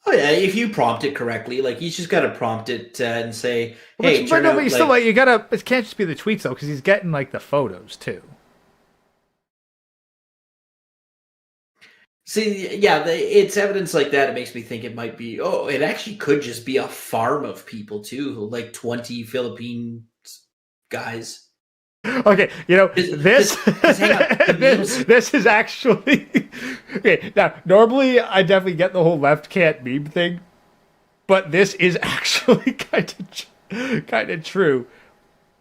Oh yeah, if you prompt it correctly, like he's just got to prompt it and say, "Hey, but you still, like, you gotta. It can't just be the tweets though, because he's getting like the photos too. See, yeah, it's evidence like that. It makes me think it might be. Oh, it actually could just be a farm of people too, like 20 Philippine guys. Okay, this this is actually okay. Now, normally I definitely get the whole left can't meme thing, but this is actually kind of true.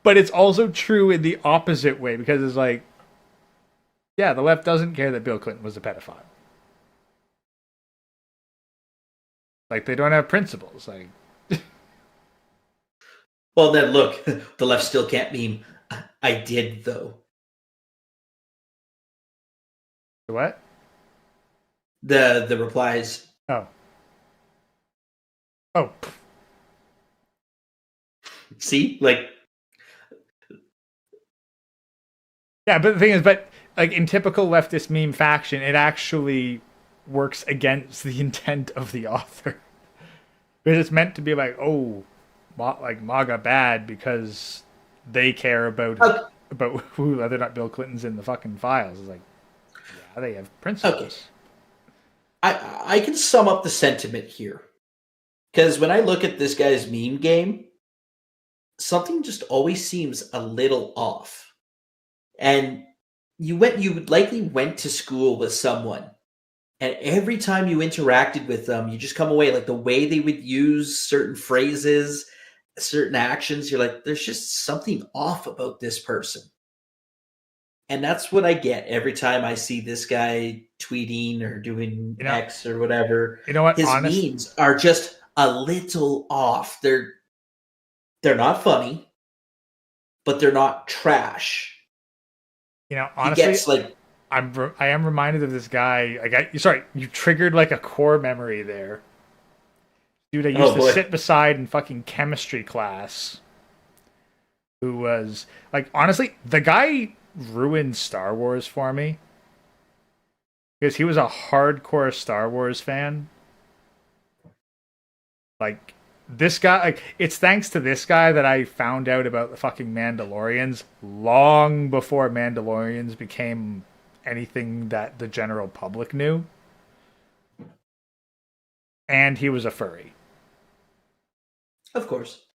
But it's also true in the opposite way, because it's like, yeah, the left doesn't care that Bill Clinton was a pedophile. Like, they don't have principles. Like, well, then look, the left still can't meme. I did, though. What? The replies. Oh. See, like. Yeah, but the thing is, like, in typical leftist meme faction, it actually works against the intent of the author, because it's meant to be like, oh, like MAGA bad because they care about whether or not Bill Clinton's in the fucking files. It's like, yeah, they have principles. Okay. I can sum up the sentiment here, because when I look at this guy's meme game, something just always seems a little off. And you likely went to school with someone, and every time you interacted with them, you just come away like the way they would use certain phrases, certain actions, you're like, there's just something off about this person. And that's what I get every time I see this guy tweeting or doing X or whatever. You know what? His memes are just a little off. They're not funny, but they're not trash. Honestly, he gets, like, I am reminded of this guy. You triggered like a core memory there. Dude, I used to sit beside in fucking chemistry class, who was like, honestly, the guy ruined Star Wars for me, because he was a hardcore Star Wars fan. Like, this guy, like, it's thanks to this guy that I found out about the fucking Mandalorians long before Mandalorians became anything that the general public knew. And he was a furry. Of course.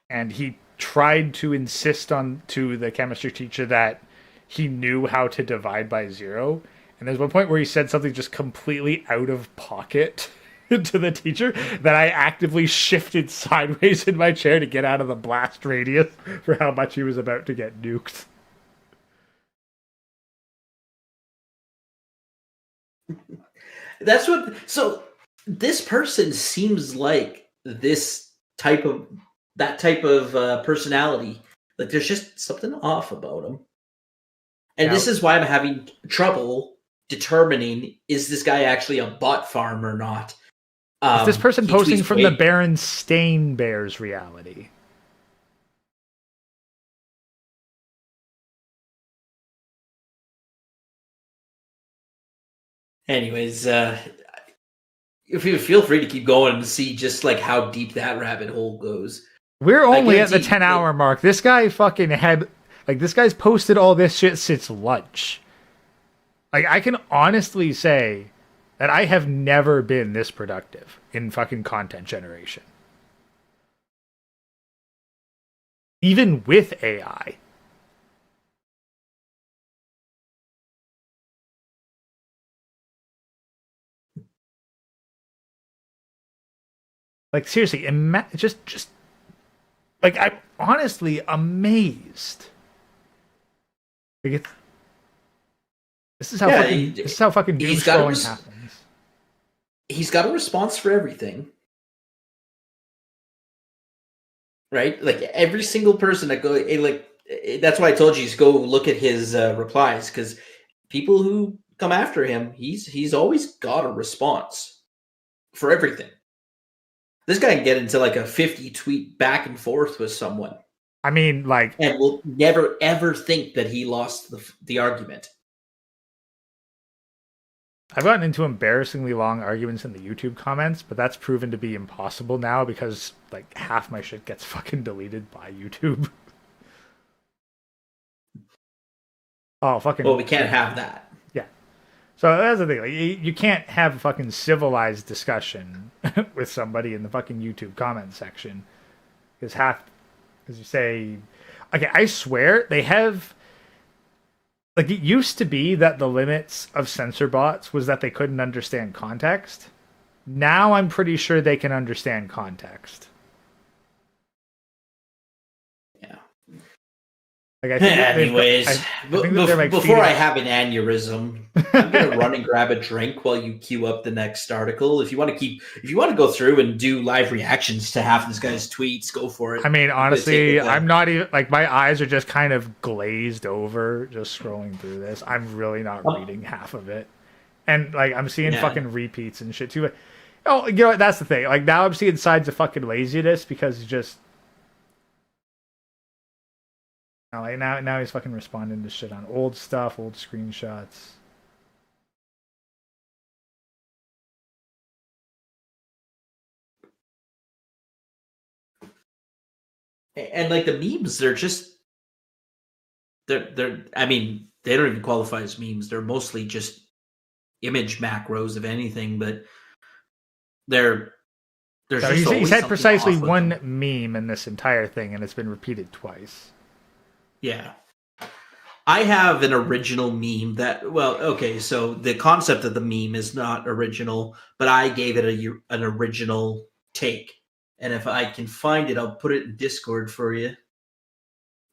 And he tried to insist to the chemistry teacher that he knew how to divide by 0. And there's one point where he said something just completely out of pocket to the teacher that I actively shifted sideways in my chair to get out of the blast radius for how much he was about to get nuked. So this person seems like that type of personality. Like, there's just something off about him. And this is why I'm having trouble determining, is this guy actually a bot farm or not? Is this person posting from the Berenstain Bears reality? Anyways, if you feel free to keep going and see just like how deep that rabbit hole goes. We're only at the 10-hour mark. This guy fucking had, like, this guy's posted all this shit since lunch. Like, I can honestly say that I have never been this productive in fucking content generation. Even with AI. Like, seriously, just like, I'm honestly amazed. Like, this is how fucking doom scrolling happens. He's got a response for everything, right? Like every single person that go, that's why I told you to go look at his replies, because people who come after him, he's always got a response for everything. This guy can get into like a 50 tweet back and forth with someone. I mean, like, and will never ever think that he lost the argument. I've gotten into embarrassingly long arguments in the YouTube comments, but that's proven to be impossible now because like half my shit gets fucking deleted by YouTube. Oh, fucking. Well, we can't have that. Yeah. So that's the thing. Like, you can't have a fucking civilized discussion with somebody in the fucking YouTube comment section. Because you say, okay, I swear they have, like, it used to be that the limits of censor bots was that they couldn't understand context. Now I'm pretty sure they can understand context. Like, I think anyways, before I have an aneurysm, I'm gonna run and grab a drink while you queue up the next article. If you want to go through and do live reactions to half this guy's tweets, go for it. I mean, honestly, I'm not even, like, my eyes are just kind of glazed over just scrolling through this. I'm really not reading half of it, and like I'm seeing fucking repeats and shit too. Oh, you know what? That's the thing. Like, now I'm seeing signs of fucking laziness because just. Now he's fucking responding to shit on old stuff, old screenshots. And like the memes, they're I mean, they don't even qualify as memes. They're mostly just image macros of anything, but there's he's had precisely one meme in this entire thing, and it's been repeated twice. Yeah. I have an original meme that, well, okay, so the concept of the meme is not original, but I gave it an original take. And if I can find it, I'll put it in Discord for you.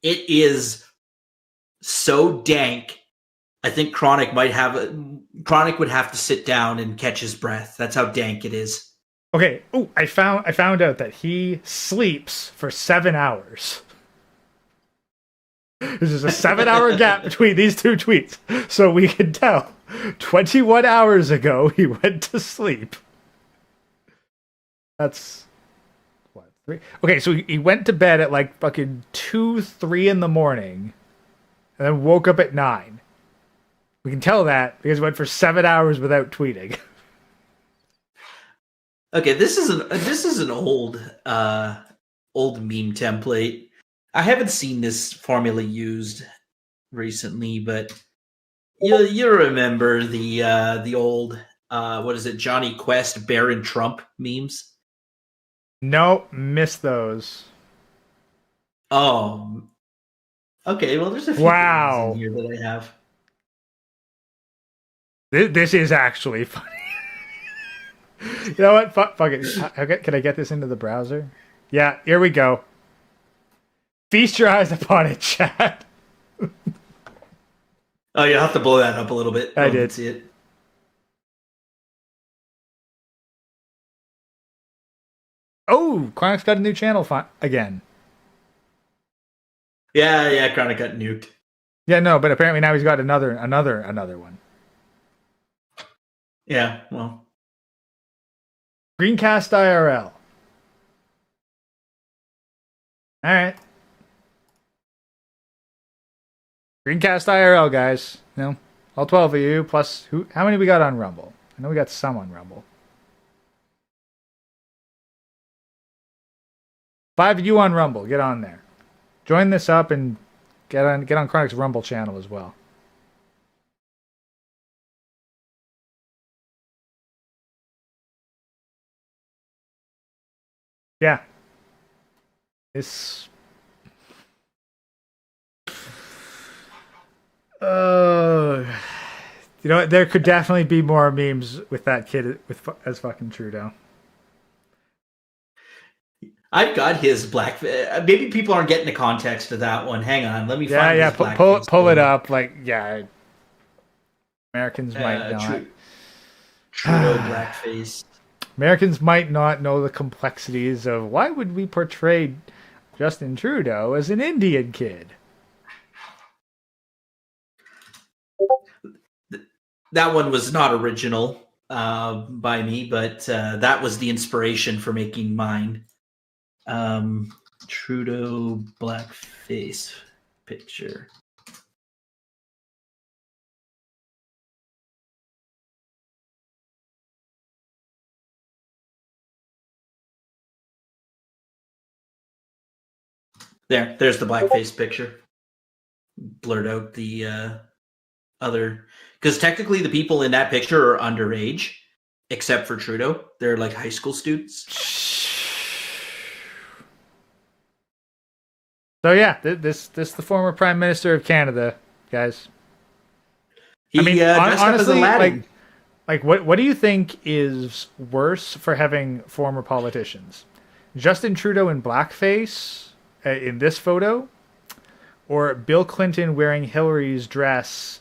It is so dank. I think Chronic would have to sit down and catch his breath. That's how dank it is. Okay. Oh, I found out that he sleeps for 7 hours. There's just a 7-hour gap between these two tweets. So we can tell 21 hours ago he went to sleep. That's what, 3? Okay, so he went to bed at like fucking 2, 3 in the morning and then woke up at 9. We can tell that because he went for 7 hours without tweeting. Okay, this is an old meme template. I haven't seen this formula used recently, but you remember the old what is it, Johnny Quest, Barron Trump memes? No, missed those. Oh, okay. Well, there's a few things in here that I have. This is actually funny. You know what? Fuck it. Okay, can I get this into the browser? Yeah, here we go. Feast your eyes upon it, chat. Oh, you'll have to blow that up a little bit. I did. See it. Oh, Chronic's got a new channel again. Yeah, Chronic got nuked. Yeah, no, but apparently now he's got another one. Yeah, well. Greencast IRL. All right. Greencast IRL, guys. You know, all 12 of you, plus who? How many we got on Rumble? I know we got some on Rumble. 5 of you on Rumble. Get on there. Join this up and get on Chronic's Rumble channel as well. Yeah. It's you know, there could definitely be more memes with that kid as fucking Trudeau. I've got his black. Maybe people aren't getting the context of that one. Hang on, let me find. Yeah, his pull it up. Like, yeah, Americans might not. Trudeau blackface. Americans might not know the complexities of why would we portray Justin Trudeau as an Indian kid. That one was not original by me, but that was the inspiration for making mine. Trudeau blackface picture. There's the blackface picture. Blurred out the other, because technically the people in that picture are underage, except for Trudeau. They're like high school students. So yeah, this the former Prime Minister of Canada, guys. He, I mean, honestly, like what do you think is worse for having former politicians? Justin Trudeau in blackface in this photo, or Bill Clinton wearing Hillary's dress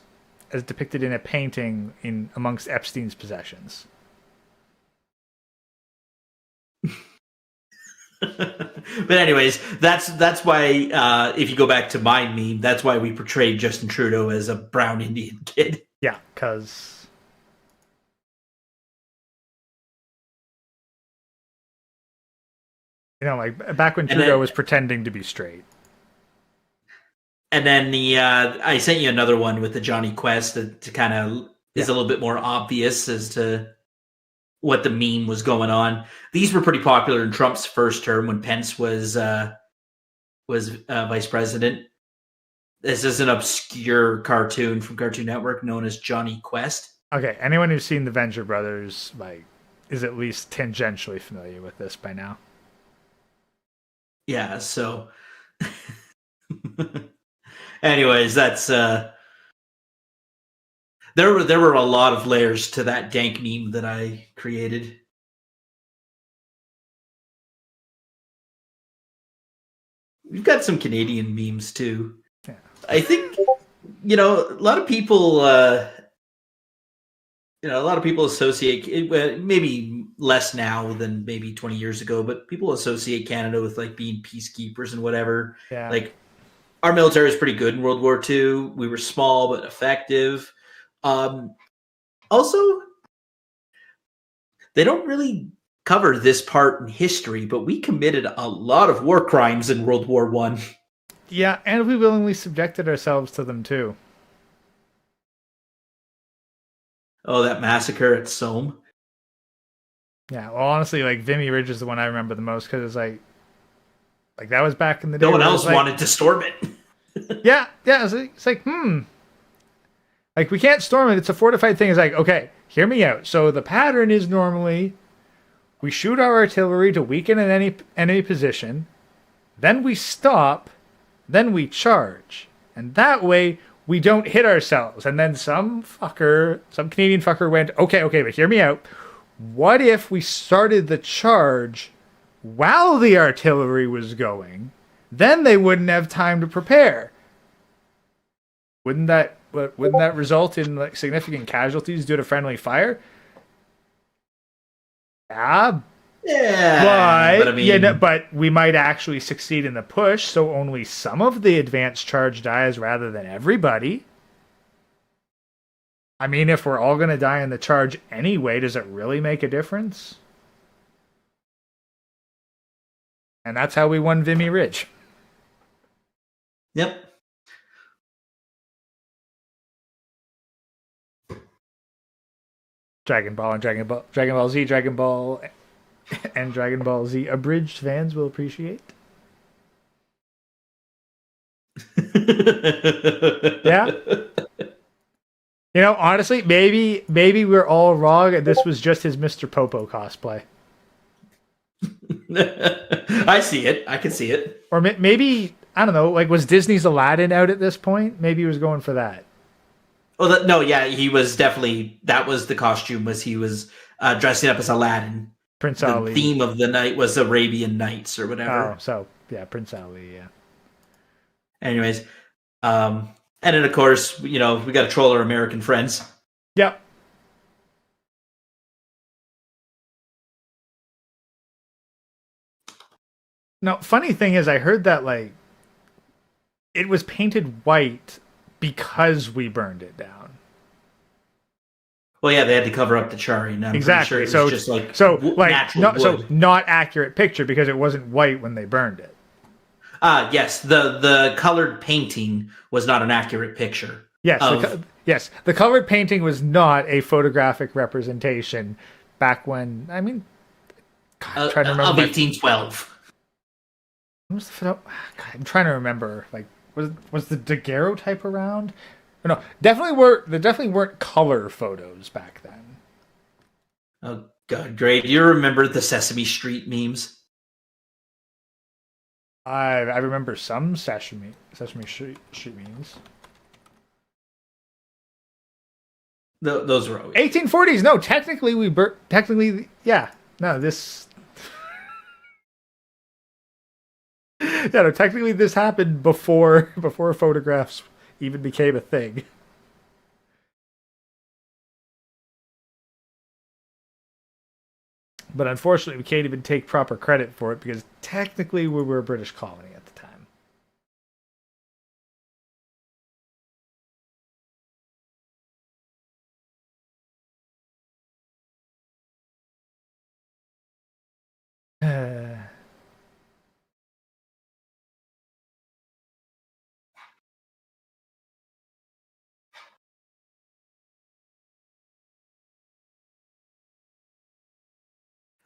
as depicted in a painting in amongst Epstein's possessions? But anyways, that's why if you go back to my meme, that's why we portrayed Justin Trudeau as a brown Indian kid. Yeah, because you know, like back when Trudeau was pretending to be straight. And then I sent you another one with the Johnny Quest to kind of is a little bit more obvious as to what the meme was going on. These were pretty popular in Trump's first term when Pence was vice president. This is an obscure cartoon from Cartoon Network known as Johnny Quest. Okay, anyone who's seen the Venture Brothers is at least tangentially familiar with this by now. Yeah, so anyways, that's there were a lot of layers to that dank meme that I created. We've got some Canadian memes too. Yeah. I think a lot of people associate maybe less now than maybe 20 years ago, but people associate Canada with like being peacekeepers and whatever. Yeah. Like our military was pretty good in World War II. We were small but effective. Also, they don't really cover this part in history, but we committed a lot of war crimes in World War I. Yeah, and we willingly subjected ourselves to them too. Oh, that massacre at Somme. Yeah, well, honestly, like Vimy Ridge is the one I remember the most because it's like that was back in the day. No one else wanted to storm it. yeah, it's like like we can't storm it. It's a fortified thing. It's like, okay, hear me out. So the pattern is normally we shoot our artillery to weaken an enemy position, then we stop, then we charge, and that way we don't hit ourselves. And then some Canadian fucker went, okay, but hear me out. What if we started the charge while the artillery was going? Then they wouldn't have time to prepare. Wouldn't that result in like significant casualties due to friendly fire? Yeah, Yeah, but I mean, but we might actually succeed in the push, so only some of the advanced charge dies rather than everybody. I mean, if we're all going to die in the charge anyway, does it really make a difference? And that's how we won Vimy Ridge. Yep. Dragon Ball and Dragon Ball Z, Dragon Ball and Dragon Ball Z abridged fans will appreciate. Yeah. You know, honestly, maybe we're all wrong and this was just his Mr. Popo cosplay. I see it. I can see it. Or maybe, I don't know, like, was Disney's Aladdin out at this point? Maybe he was going for that. Oh, no, yeah, he was definitely, that was the costume, was he was dressing up as Aladdin. Prince the Ali. The theme of the night was Arabian Nights or whatever. Oh, so, yeah, Prince Ali, yeah. Anyways, and then, of course, you know, we got to troll our American friends. Yep. Now, funny thing is, I heard that, like, it was painted white because we burned it down. Well, yeah, they had to cover up the charring. And I'm exactly. Pretty sure it was just like not accurate picture because it wasn't white when they burned it. Yes, the colored painting was not an accurate picture. Yes, the colored painting was not a photographic representation back when. I mean, God, I'm trying to remember of 1812. I'm trying to remember. Like, was the daguerreotype around? No, definitely weren't color photos back then. Oh God, great! You remember the Sesame Street memes? I remember some Sesame Street memes. Those were always 1840s. No, technically, yeah. No, this. Yeah, no, technically this happened before photographs even became a thing. But unfortunately, we can't even take proper credit for it because technically we were a British colony at the time.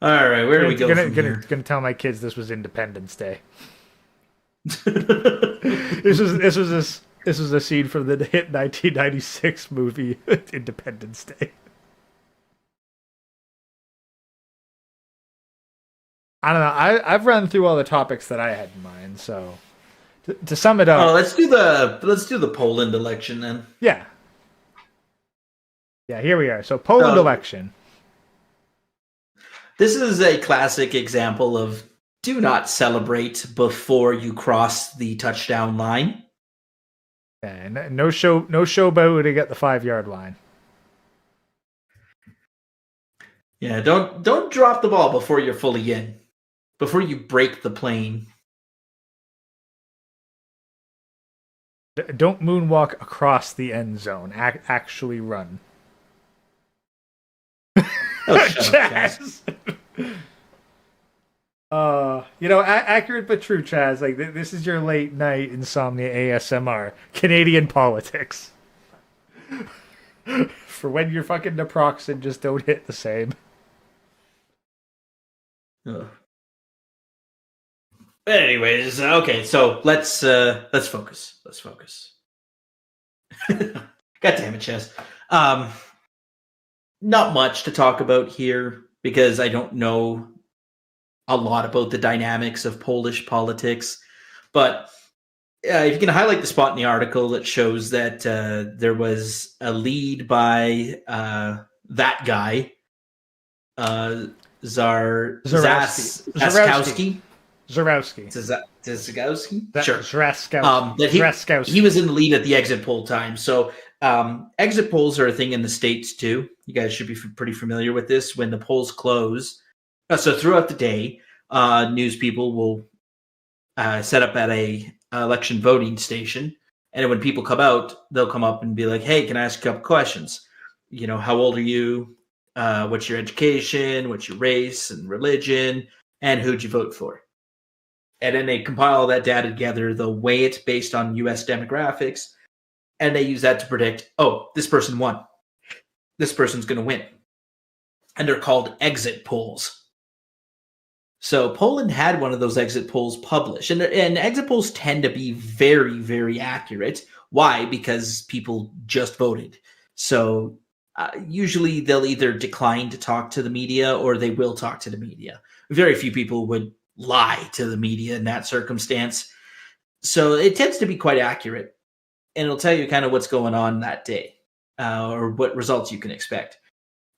All right, where do we go from here? Gonna tell my kids this was Independence Day. This was a scene from the hit 1996 movie Independence Day. I don't know. I've run through all the topics that I had in mind. So to sum it up, let's do the Poland election then. Yeah. Here we are. So Poland election. This is a classic example of do not celebrate before you cross the touchdown line. Yeah, no showboating at the 5-yard line. Yeah, don't drop the ball before you're fully in. Before you break the plane. Don't moonwalk across the end zone. Actually run. Oh, Chaz. Accurate but true, Chaz. Like this is your late night insomnia ASMR. Canadian politics. For when you're fucking naproxen, just don't hit the same. Anyways, okay, so let's focus. Let's focus. God damn it, Chaz. Not much to talk about here because I don't know a lot about the dynamics of Polish politics. But if you can highlight the spot in the article that shows that there was a lead by that guy, Zaskowski. Zarowski. Sure. Zarowski. He was in the lead at the exit poll time. So exit polls are a thing in the States too. You guys should be pretty familiar with this. When the polls close, So throughout the day, news people will set up at a election voting station, and when people come out, they'll come up and be like, "Hey, can I ask a couple questions? How old are you? What's your education? What's your race and religion? And who'd you vote for?" And then they compile all that data together. They'll weigh it based on U.S. demographics, and they use that to predict, oh, this person won. This person's going to win. And they're called exit polls. So Poland had one of those exit polls published. And exit polls tend to be very, very accurate. Why? Because people just voted. So usually they'll either decline to talk to the media or they will talk to the media. Very few people would lie to the media in that circumstance. So it tends to be quite accurate. And it'll tell you kind of what's going on that day or what results you can expect.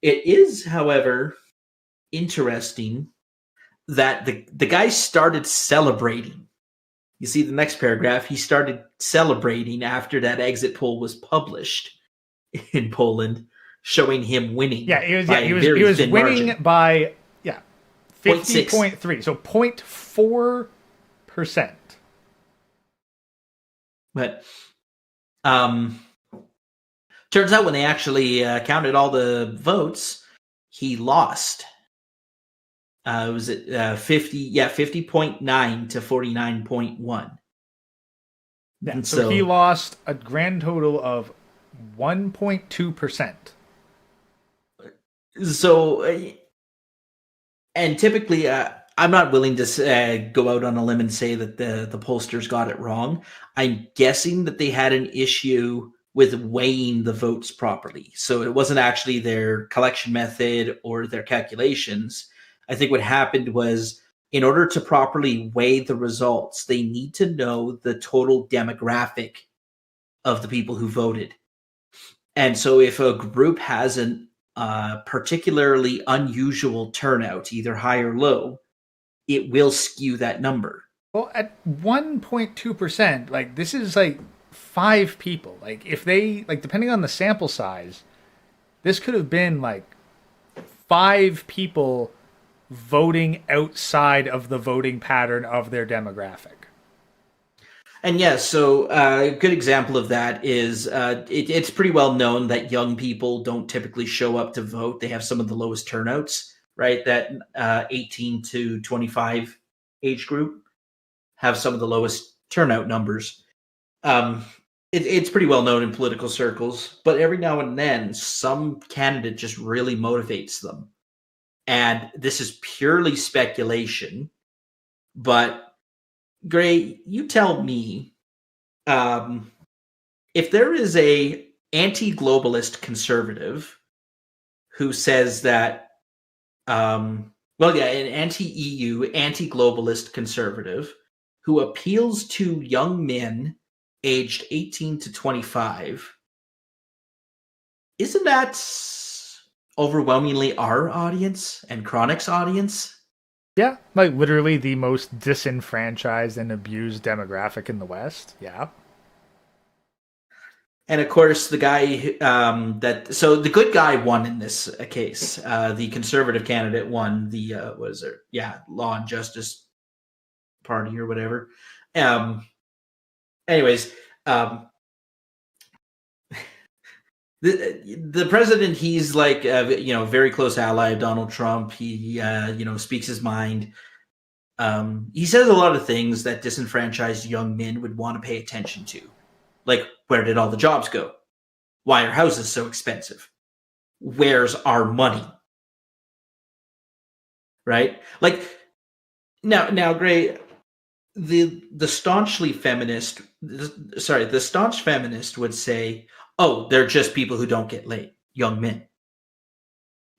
It is, however, interesting that the guy started celebrating. You see the next paragraph, he started celebrating after that exit poll was published in Poland, showing him winning. Yeah, he was winning margin. by 50.3, so 0.4%. But turns out when they actually counted all the votes, he lost. It was at 50.9 to 49.1. Yeah, so he lost a grand total of 1.2%. So, and typically, I'm not willing to go out on a limb and say that the pollsters got it wrong. I'm guessing that they had an issue with weighing the votes properly. So it wasn't actually their collection method or their calculations. I think what happened was, in order to properly weigh the results, they need to know the total demographic of the people who voted. And so if a group has an particularly unusual turnout, either high or low, it will skew that number. Well, at 1.2%, like, this is like 5 people. Like, if they, like, depending on the sample size, this could have been like 5 people voting outside of the voting pattern of their demographic. And yes, so a good example of that is it's pretty well known that young people don't typically show up to vote. They have some of the lowest turnouts, right? That 18 to 25 age group have some of the lowest turnout numbers. It's pretty well known in political circles, but every now and then some candidate just really motivates them. And this is purely speculation, but Gray, you tell me, if there is a anti-globalist conservative who says that, an anti-EU, anti-globalist conservative who appeals to young men aged 18 to 25, isn't that overwhelmingly our audience and Chronic's audience? Yeah, like literally the most disenfranchised and abused demographic in the West. Yeah. And of course, the guy so the good guy won in this case. The conservative candidate won the Law and Justice Party or whatever. The president, he's like, very close ally of Donald Trump. He, speaks his mind. He says a lot of things that disenfranchised young men would want to pay attention to. Like, where did all the jobs go? Why are houses so expensive? Where's our money? Right? Like, now, Gray, the staunch feminist would say, oh, they're just people who don't get laid, young men.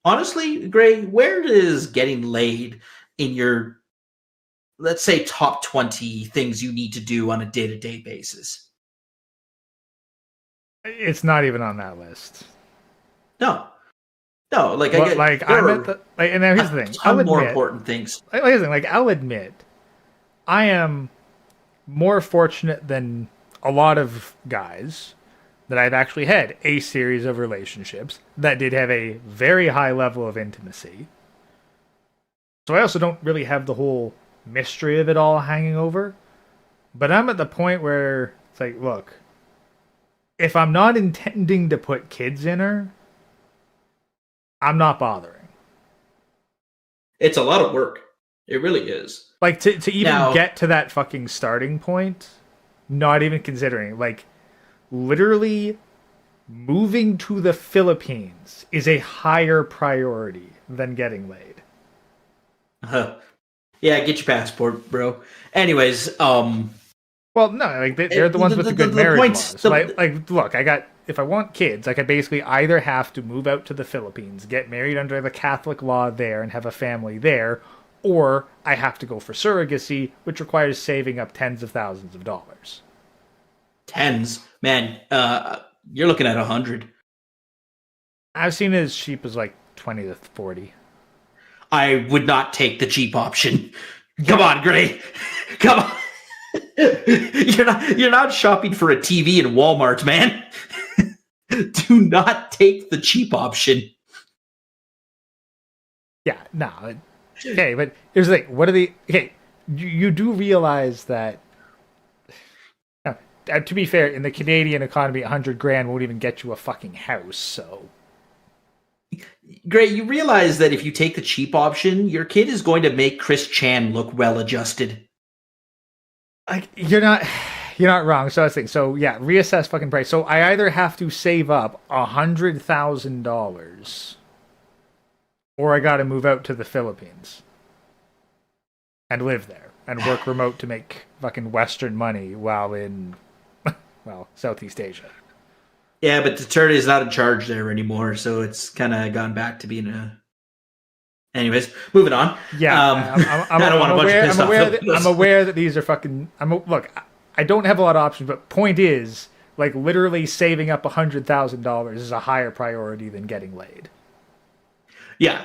Honestly, Gray, where is getting laid in your, let's say, top 20 things you need to do on a day-to-day basis? It's not even on that list. No, and now here's the thing. I'll admit, more important things. Here's the thing. I'll admit, I am more fortunate than a lot of guys that I've actually had a series of relationships that did have a very high level of intimacy. So I also don't really have the whole mystery of it all hanging over. But I'm at the point where it's like, look, if I'm not intending to put kids in her, I'm not bothering. It's a lot of work. It really is. Like, to even get to that fucking starting point, not even considering, like, literally moving to the Philippines is a higher priority than getting laid. Yeah, get your passport, bro. Anyways, well, no, like they're the ones with the good marriage laws. Like, look, if I want kids, like I basically either have to move out to the Philippines, get married under the Catholic law there, and have a family there, or I have to go for surrogacy, which requires saving up tens of thousands of dollars. Tens, man, you're looking at 100. I've seen it as cheap as like 20 to 40. I would not take the cheap option. Come on, Gray. Come on. You're not shopping for a TV in Walmart, man. Do not take the cheap option. Yeah, no. Okay, but here's the thing. What are the... Okay, you do realize that... to be fair, in the Canadian economy, 100 grand won't even get you a fucking house, so... Gray, you realize that if you take the cheap option, your kid is going to make Chris Chan look well-adjusted. Like, you're not wrong. So that's the thing. So yeah, reassess fucking price. So I either have to save up $100,000, or I got to move out to the Philippines and live there and work remote to make fucking Western money while in, well, Southeast Asia. Yeah, but Duterte is not in charge there anymore, so it's kind of gone back to being a... Anyways, moving on. Yeah, I'm aware that these are fucking... Look, I don't have a lot of options, but point is, like, literally saving up $100,000 is a higher priority than getting laid. Yeah.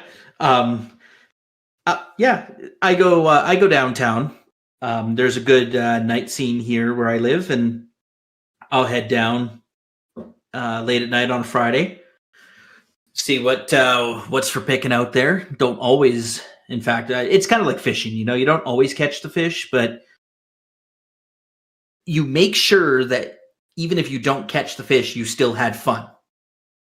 Yeah, I go downtown. There's a good night scene here where I live, and I'll head down late at night on a Friday, see what's for picking out there. Don't always, in fact, it's kind of like fishing. You don't always catch the fish, but you make sure that even if you don't catch the fish, you still had fun.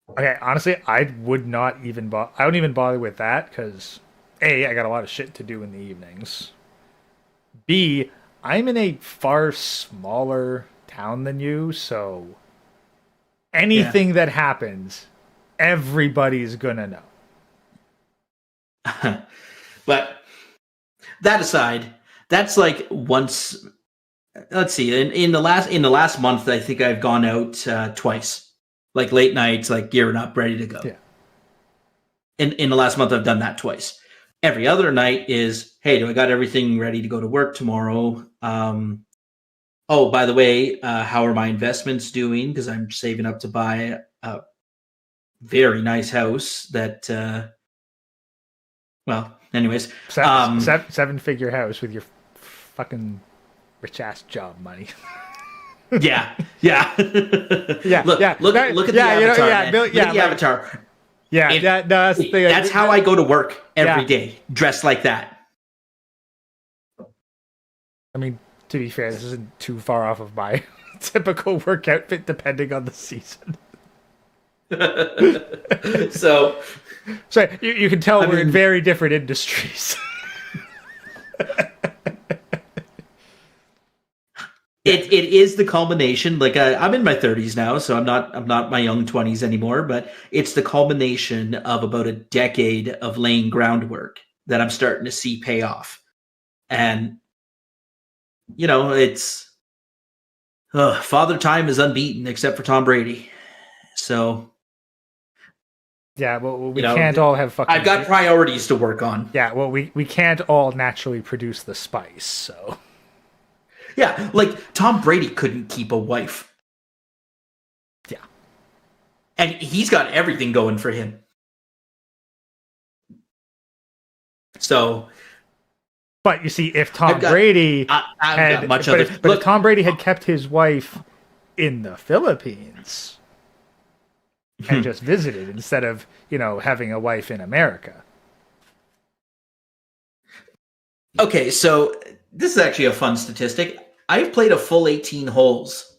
Okay, honestly, I would not even I don't even bother with that because A, I got a lot of shit to do in the evenings. B, I'm in a far smaller town than you, so anything that happens, everybody's gonna know. But that aside, that's like once. Let's see. In the last month, I think I've gone out twice, like late nights, like gearing up, ready to go. Yeah. In the last month, I've done that twice. Every other night is, hey, do I got everything ready to go to work tomorrow? Oh, by the way, how are my investments doing? Because I'm saving up to buy a very nice house that, well, anyways. Seven-figure house with your fucking rich-ass job money. Yeah. Yeah. Look at the avatar, man. Look at the avatar. Yeah, no, that's the thing. That's how I go to work every day, dressed like that. I mean, to be fair, this isn't too far off of my typical work outfit, depending on the season. So you can tell we're in very different industries. It is the culmination. Like I'm in my 30s now, so I'm not my young 20s anymore. But it's the culmination of about a decade of laying groundwork that I'm starting to see pay off, and it's Father Time is unbeaten except for Tom Brady. So yeah, well, we can't all have fucking... I've got priorities to work on. Yeah, well, we can't all naturally produce the spice, so... Yeah, like Tom Brady couldn't keep a wife. Yeah. And he's got everything going for him. So... But you see, if Tom Brady if Tom Brady had kept his wife in the Philippines and just visited instead of, having a wife in America. Okay, so this is actually a fun statistic. I've played a full 18 holes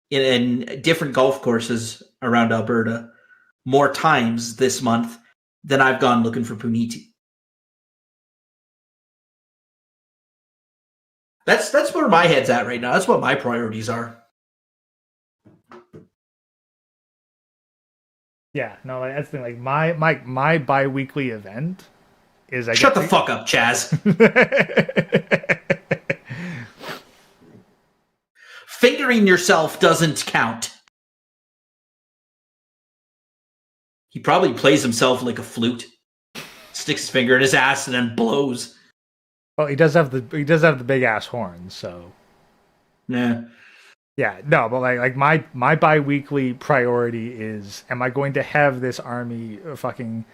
in different golf courses around Alberta more times this month than I've gone looking for puniti. That's where my head's at right now. That's what my priorities are. Yeah, no, like, that's the thing. Like my bi-weekly event is Shut the fuck up, Chaz. Fingering yourself doesn't count. He probably plays himself like a flute. Sticks his finger in his ass and then blows. Well, he does have the big ass horns, so Yeah. yeah, no, but like my bi-weekly priority is, am I going to have this army fucking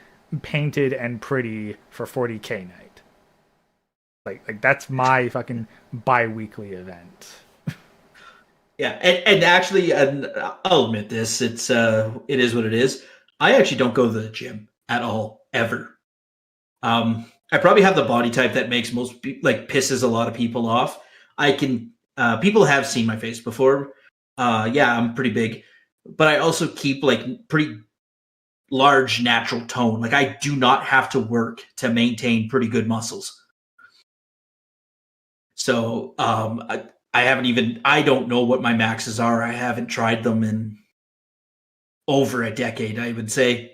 painted and pretty for 40K night? Like that's my fucking bi-weekly event. Yeah, and actually, I'll admit this, it is what it is. I actually don't go to the gym at all, ever. I probably have the body type that makes pisses a lot of people off. People have seen my face before. Yeah, I'm pretty big, but I also keep like pretty large natural tone. Like I do not have to work to maintain pretty good muscles. So I don't know what my maxes are. I haven't tried them in over a decade, I would say.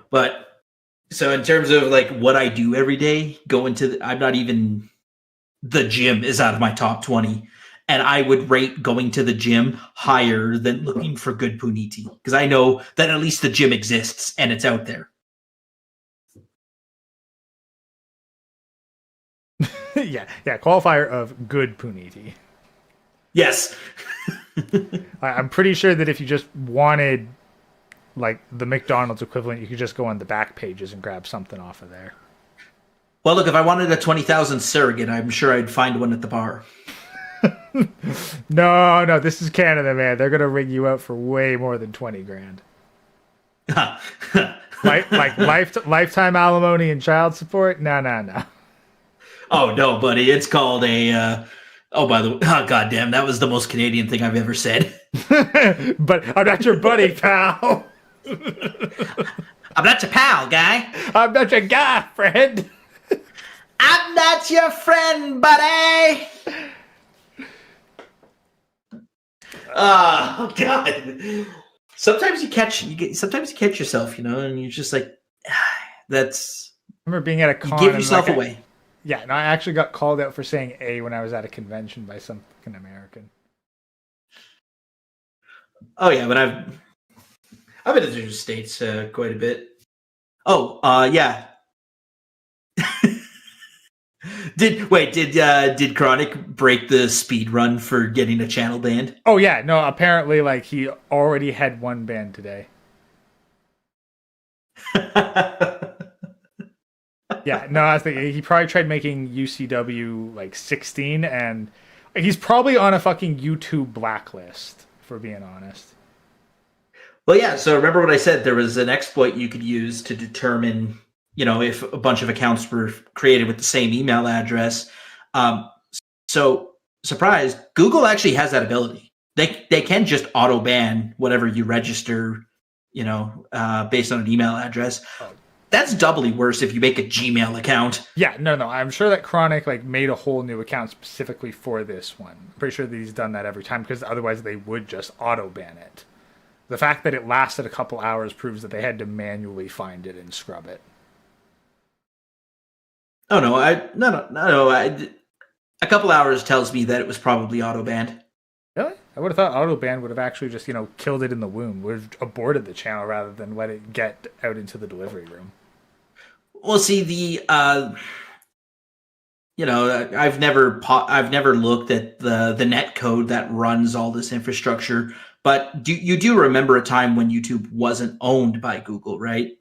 But so in terms of like what I do every day, I'm not even, the gym is out of my top 20. And I would rate going to the gym higher than looking for good puniti, because I know that at least the gym exists and it's out there. yeah, qualifier of good puniti. Yes. I'm pretty sure that if you just wanted like the McDonald's equivalent, you could just go on the back pages and grab something off of there. Well, look, if I wanted a 20,000 surrogate, I'm sure I'd find one at the bar. No, this is Canada, man. They're gonna rig you out for way more than 20 grand. Lifetime alimony and child support? No. Oh no, buddy, it's called a. Goddamn, that was the most Canadian thing I've ever said. But I'm not your buddy, pal. I'm not your pal, guy. I'm not your guy, friend. I'm not your friend, buddy. Oh God. Sometimes you catch yourself, and you're just like, that's. I remember being at a con. You give yourself away. Yeah, no, I actually got called out for saying A when I was at a convention by some fucking American. Oh yeah, but I've been to the States quite a bit. Oh, yeah. Did Chronic break the speed run for getting a channel banned? Oh yeah, no, apparently like he already had one banned today. Yeah, no, I think he probably tried making UCW like 16, and he's probably on a fucking YouTube blacklist, for being honest. Well, yeah, so remember what I said, there was an exploit you could use to determine, if a bunch of accounts were created with the same email address. So, surprise, Google actually has that ability. They can just auto-ban whatever you register, based on an email address. That's doubly worse if you make a Gmail account. Yeah, no. I'm sure that Chronic made a whole new account specifically for this one. I'm pretty sure that he's done that every time, because otherwise they would just auto-ban it. The fact that it lasted a couple hours proves that they had to manually find it and scrub it. Oh no! A couple hours tells me that it was probably auto-banned. Really? I would have thought auto-ban would have actually just, killed it in the womb, would have aborted the channel rather than let it get out into the delivery room. Well, see, I've never looked at the net code that runs all this infrastructure, but you do remember a time when YouTube wasn't owned by Google, right?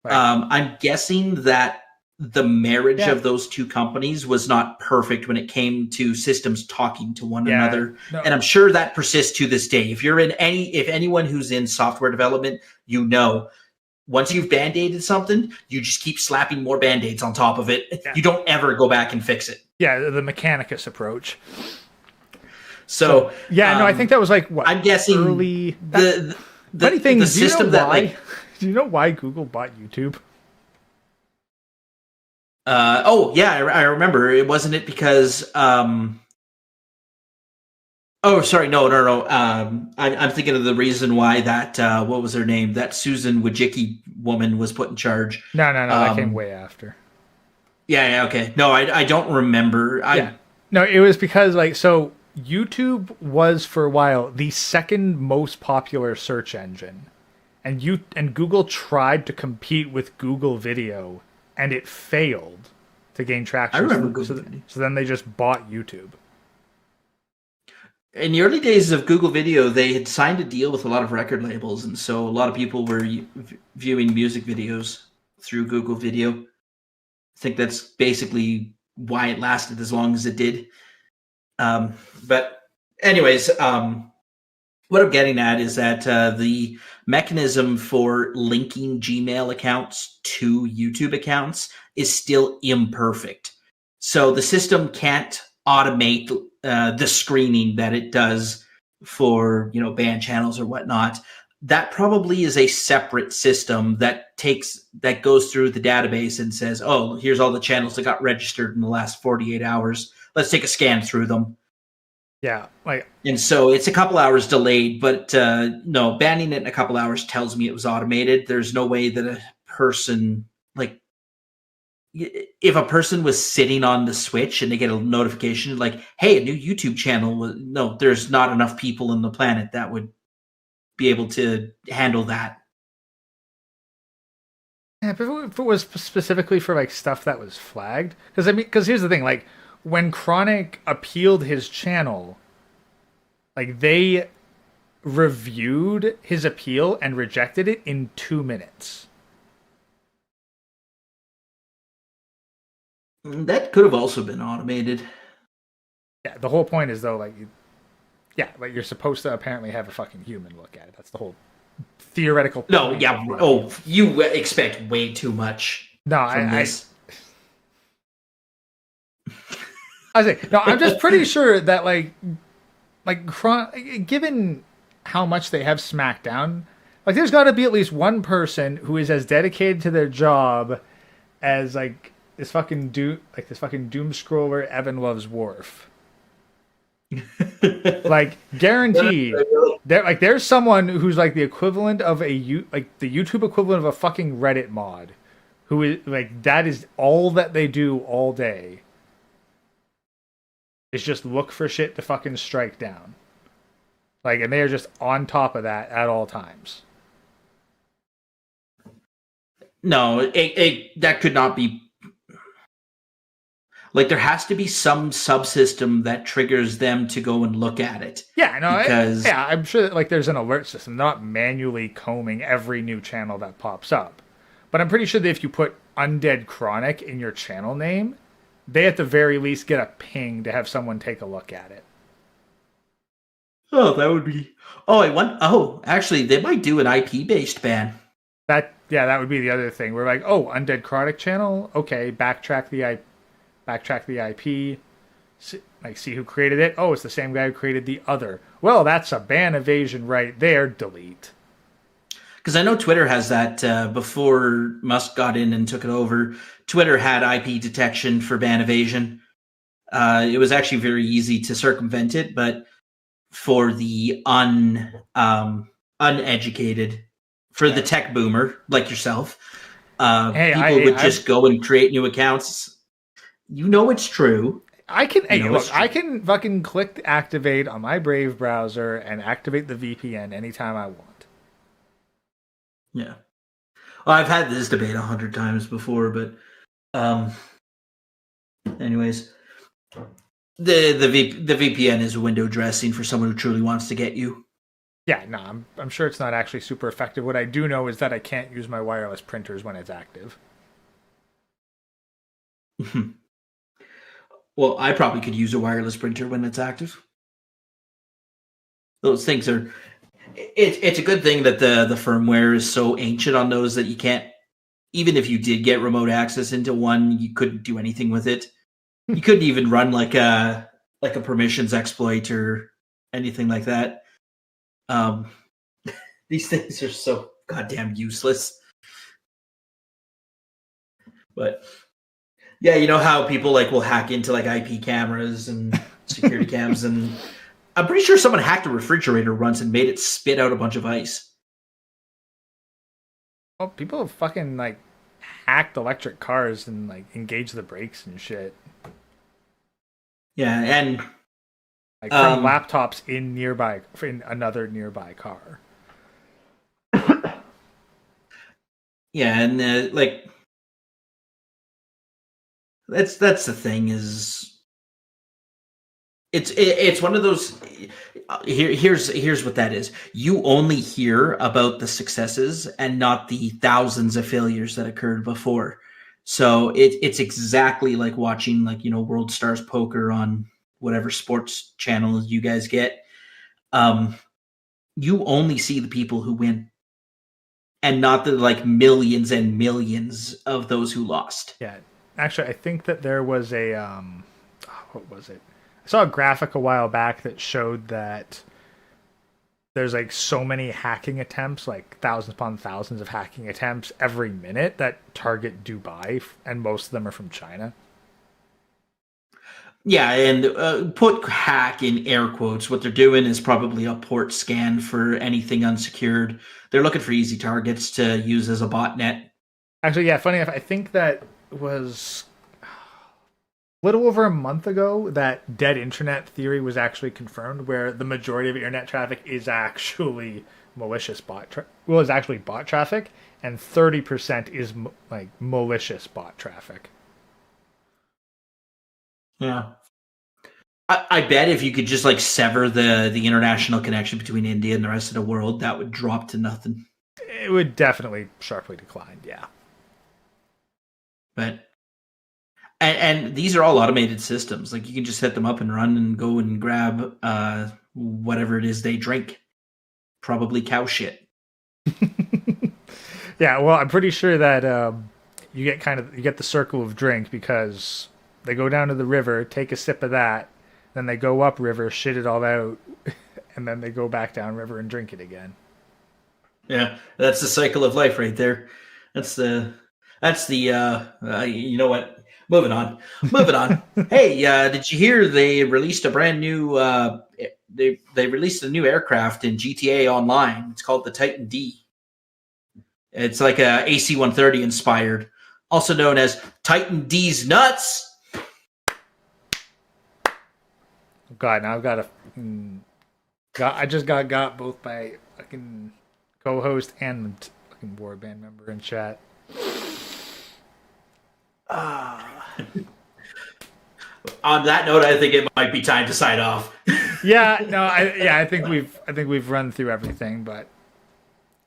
I'm guessing that the marriage of those two companies was not perfect when it came to systems talking to one another. No. And I'm sure that persists to this day. If anyone who's in software development, once you've band-aided something, you just keep slapping more band-aids on top of it. Yeah. You don't ever go back and fix it. Yeah, the Mechanicus approach. So no, I think that was like what I'm guessing early. the Funny thing, the do you know system that why? like Do you know why Google bought YouTube? I remember. It wasn't it because oh, sorry, no. I'm thinking of the reason why that what was her name? That Susan Wojcicki woman was put in charge. No, that came way after. Yeah, okay. No, I don't remember. No, it was because so YouTube was for a while the second most popular search engine, and Google tried to compete with Google Video, and it failed to gain traction. I remember Google Video. So then they just bought YouTube. In the early days of Google Video, they had signed a deal with a lot of record labels, and so a lot of people were viewing music videos through Google Video. I think that's basically why it lasted as long as it did. But anyways, what I'm getting at is that the mechanism for linking Gmail accounts to YouTube accounts is still imperfect. So the system can't automate the screening that it does for, band channels or whatnot. That probably is a separate system that goes through the database and says, oh, here's all the channels that got registered in the last 48 hours. Let's take a scan through them. Yeah. And so it's a couple hours delayed, but no, banning it in a couple hours tells me it was automated. There's no way that a person, if a person was sitting on the Switch and they get a notification like, hey, a new YouTube channel, no, there's not enough people on the planet that would be able to handle that. Yeah, but if it was specifically for stuff that was flagged, because here's the thing, when Chronic appealed his channel, they reviewed his appeal and rejected it in 2 minutes. That could have also been automated. Yeah, the whole point is though, you're supposed to apparently have a fucking human look at it. That's the whole theoretical point. No, yeah. Oh, you expect way too much. No, from this. I say no. I'm just pretty sure that given how much they have SmackDown, there's got to be at least one person who is as dedicated to their job as this fucking doom scroller Evan Loves Worf. Guaranteed. There's someone who's the equivalent of the YouTube equivalent of a fucking Reddit mod, who is that is all that they do all day. Is just look for shit to fucking strike down. And they are just on top of that at all times. No, that could not be. There has to be some subsystem that triggers them to go and look at it. Yeah, no, because I'm sure that there's an alert system, not manually combing every new channel that pops up. But I'm pretty sure that if you put Undead Chronic in your channel name, they at the very least get a ping to have someone take a look at it. Oh, that would be. Actually, they might do an IP-based ban. That would be the other thing. We're Undead Chronic channel. Okay, backtrack the IP. See who created it. Oh, it's the same guy who created the other. Well, that's a ban evasion right there. Delete. Because I know Twitter has that. Before Musk got in and took it over, Twitter had IP detection for ban evasion. It was actually very easy to circumvent it, but for the uneducated, for the tech boomer like yourself, people would just go and create new accounts. It's true. I can fucking click activate on my Brave browser and activate the VPN anytime I want. Yeah. Well, I've had this debate 100 times before, but anyways, the VPN is window dressing for someone who truly wants to get you. Yeah, no, I'm sure it's not actually super effective. What I do know is that I can't use my wireless printers when it's active. Well, I probably could use a wireless printer when it's active. Those things are It's a good thing that the firmware is so ancient on those that you can't, even if you did get remote access into one, you couldn't do anything with it. You couldn't even run like a permissions exploit or anything like that. These things are so goddamn useless. But yeah, you know how people like will hack into like IP cameras and security cams, and I'm pretty sure someone hacked a refrigerator once and made it spit out a bunch of ice. Well, people have fucking like hacked electric cars and like engaged the brakes and shit. Yeah, and like from laptops in another nearby car. Yeah, and like that's the thing is it's one of those here's what that is. You only hear about the successes and not the thousands of failures that occurred before. So it's exactly like watching like, you know, World Stars Poker on whatever sports channel you guys get. You only see the people who win and not the like millions and millions of those who lost. Yeah. Actually, I think that there was a what was it? I saw a graphic a while back that showed that there's like so many hacking attempts, like thousands upon thousands of hacking attempts every minute that target Dubai, and most of them are from China. Yeah, and put hack in air quotes. What they're doing is probably a port scan for anything unsecured. They're looking for easy targets to use as a botnet. Actually, yeah, funny enough, I think that was a little over a month ago that dead internet theory was actually confirmed, where the majority of internet traffic is actually malicious bot traffic, and 30% is like malicious bot traffic. Yeah. I bet if you could just like sever the international connection between India and the rest of the world, that would drop to nothing. It would definitely sharply decline, yeah. But and these are all automated systems. Like you can just set them up and run and go and grab whatever it is they drink. Probably cow shit. Yeah, well, I'm pretty sure that you get the circle of drink, because they go down to the river, take a sip of that, then they go up river, shit it all out, and then they go back down river and drink it again. Yeah, that's the cycle of life right there. That's the you know what? Moving on. Hey, did you hear they released a brand new they released a new aircraft in GTA Online? It's called the Titan D. It's like a AC-130 inspired, also known as Titan D's nuts. God, now I've got I just got both by fucking co-host and fucking warband member in chat. On that note, I think it might be time to sign off. I think we've run through everything, but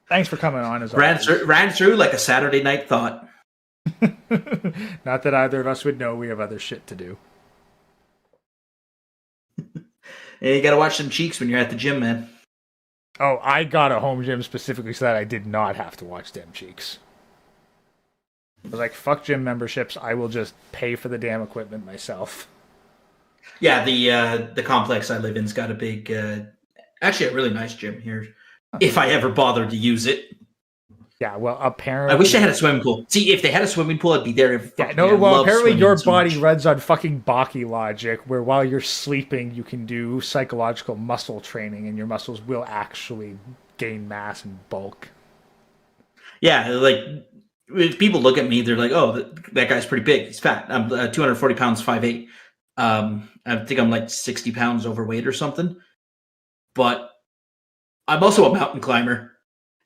thanks for coming on. As ran through like a Saturday night thought. Not that either of us would know. We have other shit to do. And you got to watch some cheeks when you're at the gym, man. Oh, I got a home gym specifically so that I did not have to watch damn cheeks. I was like, fuck gym memberships. I will just pay for the damn equipment myself. Yeah, the complex I live in's got a big, actually a really nice gym here. If I ever bothered to use it. Yeah, well, apparently... I wish they had a swimming pool. See, if they had a swimming pool, I'd be there. Apparently your body runs on fucking Baki logic, where while you're sleeping, you can do psychological muscle training, and your muscles will actually gain mass and bulk. Yeah, like, if people look at me, they're like, oh, that guy's pretty big. He's fat. I'm 240 pounds, 5'8". I think I'm like 60 pounds overweight or something. But I'm also a mountain climber.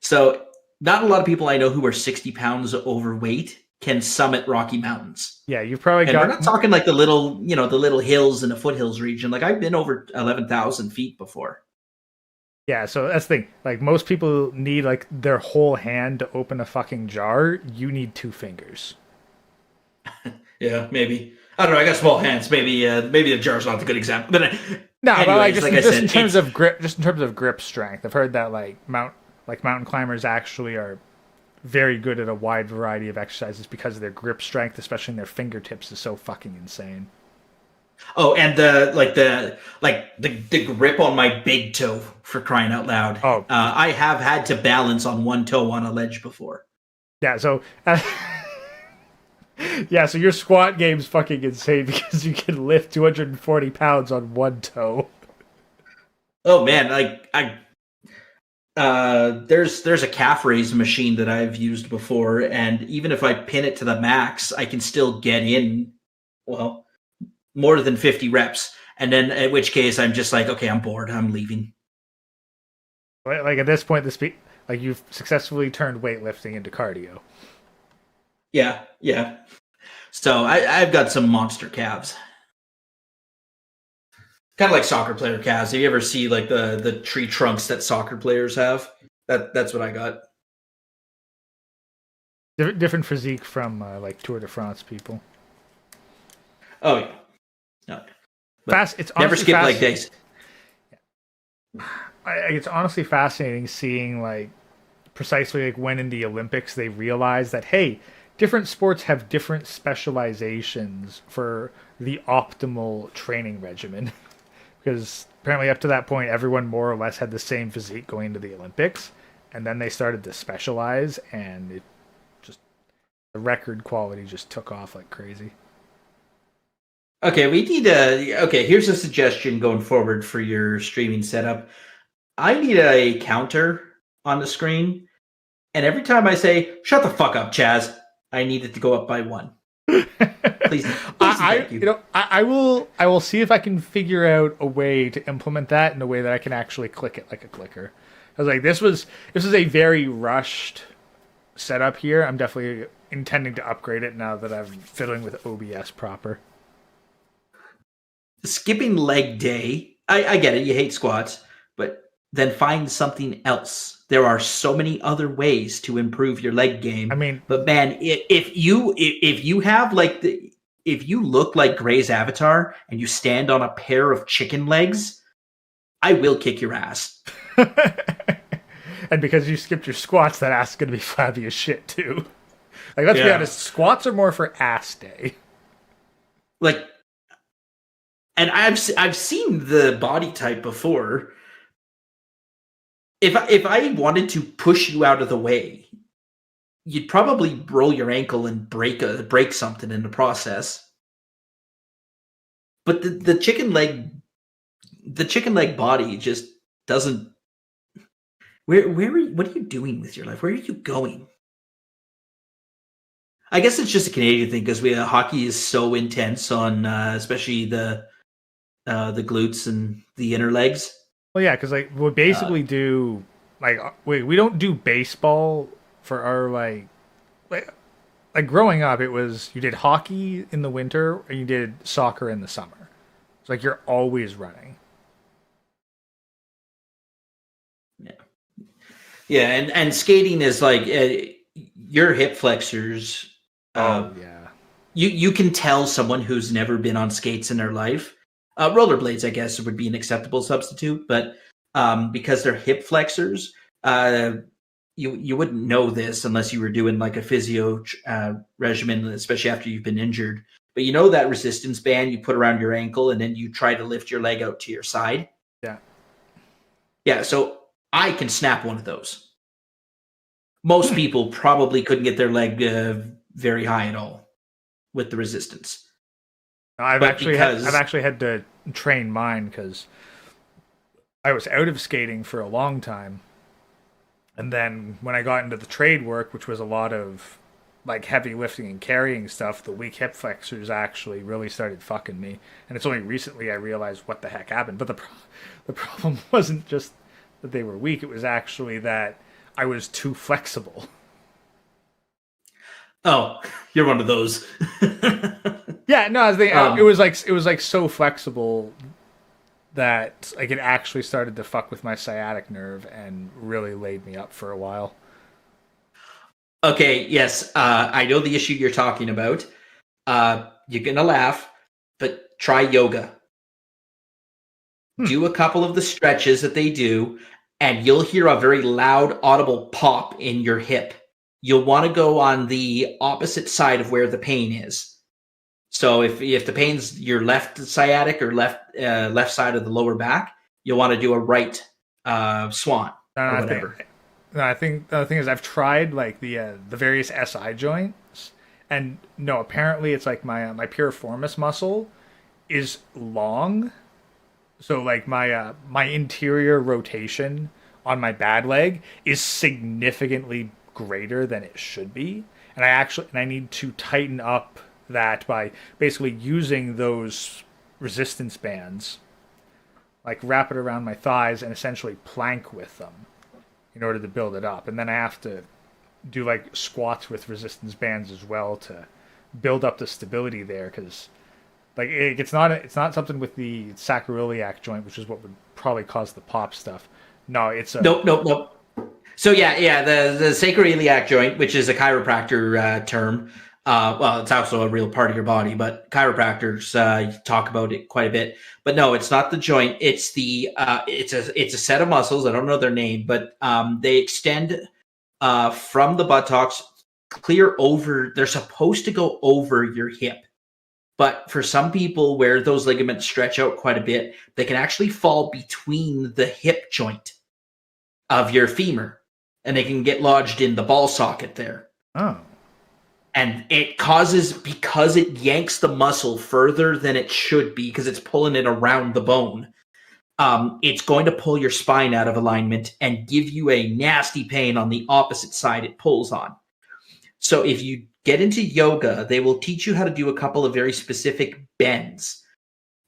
So... not a lot of people I know who are 60 pounds overweight can summit Rocky Mountains. Yeah, you've probably got... we're not talking like the little hills in the foothills region. Like I've been over 11,000 feet before. Yeah, so that's the thing. Like most people need like their whole hand to open a fucking jar. You need 2 fingers. Yeah, maybe. I don't know. I got small hands. Maybe the jar's not a good example. But No, anyways, but like just, like I just said, in terms of grip strength, I've heard that mountain climbers actually are very good at a wide variety of exercises because of their grip strength, especially in their fingertips, is so fucking insane. Oh, and the grip on my big toe, for crying out loud. Oh. I have had to balance on one toe on a ledge before. Yeah, so yeah, so your squat game's fucking insane because you can lift 240 pounds on one toe. Oh man, there's a calf raise machine that I've used before, and even if I pin it to the max, I can still get in, well, more than 50 reps. And then at which case I'm just like, okay, I'm bored, I'm leaving. Like at this point, like you've successfully turned weightlifting into cardio. Yeah. So I've got some monster calves. Kind of like soccer player calves. Have you ever see like the tree trunks that soccer players have? That's what I got. Different physique from like Tour de France people. Oh yeah. No. It's never skip leg days. It's honestly fascinating seeing like precisely like when in the Olympics they realize that, hey, different sports have different specializations for the optimal training regimen. Because apparently up to that point, everyone more or less had the same physique going into the Olympics. And then they started to specialize, and the record quality just took off like crazy. Okay, we need here's a suggestion going forward for your streaming setup. I need a counter on the screen, and every time I say, shut the fuck up, Chaz, I need it to go up by 1. Please, thank you. I will see if I can figure out a way to implement that in a way that I can actually click it like a clicker. I was like, this was a very rushed setup here. I'm definitely intending to upgrade it now that I'm fiddling with OBS proper. Skipping leg day, I get it, you hate squats, but then find something else. There are so many other ways to improve your leg game. I mean, but man, if you have like if you look like Gray's avatar and you stand on a pair of chicken legs, I will kick your ass. And because you skipped your squats, that ass is going to be flabby as shit too. Like, let's be honest, squats are more for ass day. Like, and I've seen the body type before. If I wanted to push you out of the way, you'd probably roll your ankle and break something in the process. But the chicken leg body just doesn't. What are you doing with your life? Where are you going? I guess it's just a Canadian thing because hockey is so intense on especially the glutes and the inner legs. Well, yeah, because like we basically do like we don't do baseball for our like growing up. It was you did hockey in the winter and you did soccer in the summer. It's like you're always running. Yeah, and skating is like your hip flexors. You can tell someone who's never been on skates in their life. Rollerblades, I guess, would be an acceptable substitute, but because they're hip flexors, you wouldn't know this unless you were doing like a physio regimen, especially after you've been injured. But you know that resistance band you put around your ankle and then you try to lift your leg out to your side? Yeah, so I can snap one of those. Most people probably couldn't get their leg very high at all with the resistance. I've actually had to train mine because I was out of skating for a long time. And then when I got into the trade work, which was a lot of like heavy lifting and carrying stuff, the weak hip flexors actually really started fucking me. And it's only recently I realized what the heck happened. But the problem wasn't just that they were weak. It was actually that I was too flexible. Oh, you're one of those. Yeah, no, it was like so flexible that like it actually started to fuck with my sciatic nerve and really laid me up for a while. Okay, yes, I know the issue you're talking about. you're gonna laugh, but try yoga. Do a couple of the stretches that they do, and you'll hear a very loud, audible pop in your hip. You'll want to go on the opposite side of where the pain is. So if the pain's your left sciatic or left side of the lower back, you'll want to do a right swan or whatever. I think the thing is I've tried like the various SI joints, and no, apparently it's like my piriformis muscle is long, so like my interior rotation on my bad leg is significantly greater than it should be, and I need to tighten up that by basically using those resistance bands, like wrap it around my thighs and essentially plank with them in order to build it up. And then I have to do like squats with resistance bands as well to build up the stability there, because like it's not something with the sacroiliac joint, which is what would probably cause the pop stuff. No, it's a Nope. So yeah, the sacroiliac joint, which is a chiropractor term. Well, it's also a real part of your body, but chiropractors talk about it quite a bit. But no, it's not the joint. It's it's a set of muscles. I don't know their name, but they extend from the buttocks clear over. They're supposed to go over your hip, but for some people, where those ligaments stretch out quite a bit, they can actually fall between the hip joint of your femur, and they can get lodged in the ball socket there. Oh. And it causes, because it yanks the muscle further than it should be, because it's pulling it around the bone, it's going to pull your spine out of alignment and give you a nasty pain on the opposite side it pulls on. So if you get into yoga, they will teach you how to do a couple of very specific bends.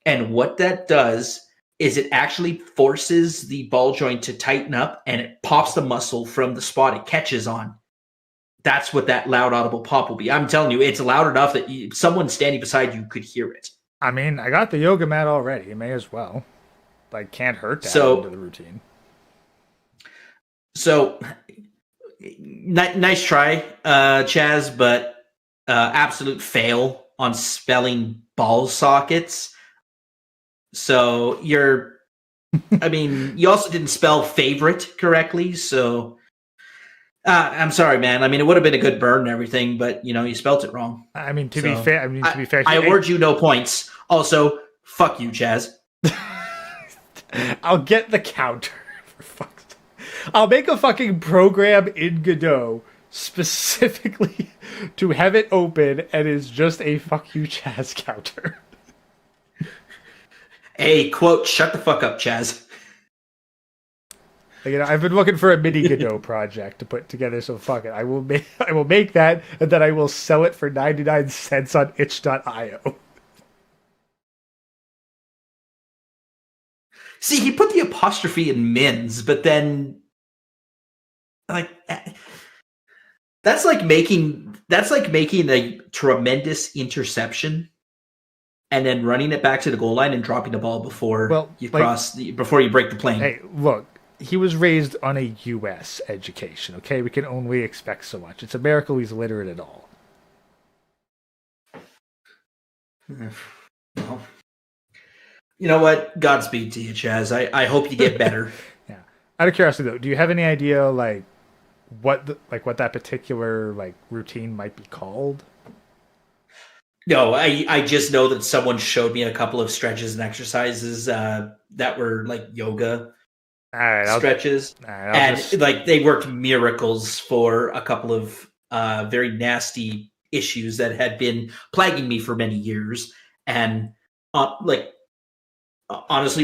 And what that does is it actually forces the ball joint to tighten up, and it pops the muscle from the spot it catches on. That's what that loud audible pop will be. I'm telling you, it's loud enough that someone standing beside you could hear it. I mean, I got the yoga mat already. You may as well. Like, can't hurt that into the routine. So, nice try, Chaz, but absolute fail on spelling ball sockets. So you also didn't spell favorite correctly, so... I'm sorry, man. I mean, it would have been a good burn and everything, but you spelt it wrong. I mean, to be fair, I award you no points. Also, fuck you, Chaz. I'll get the counter. For fuck's sake. I'll make a fucking program in Godot specifically to have it open, and it's just a fuck you, Chaz counter. Hey, quote, shut the fuck up, Chaz. I've been looking for a mini Godot project to put together, so fuck it. I will make that, and then I will sell it for 99 cents on itch.io. See, he put the apostrophe in mins, but then that's like making a tremendous interception and then running it back to the goal line and dropping the ball before you break the plane. Hey, look. He was raised on a U.S. education, okay? We can only expect so much. It's a miracle he's literate at all. Well, you know what? Godspeed to you, Chaz. I hope you get better. Yeah. Out of curiosity, though, do you have any idea, what that particular, routine might be called? No, I just know that someone showed me a couple of stretches and exercises that were like yoga stretches, they worked miracles for a couple of very nasty issues that had been plaguing me for many years. And honestly,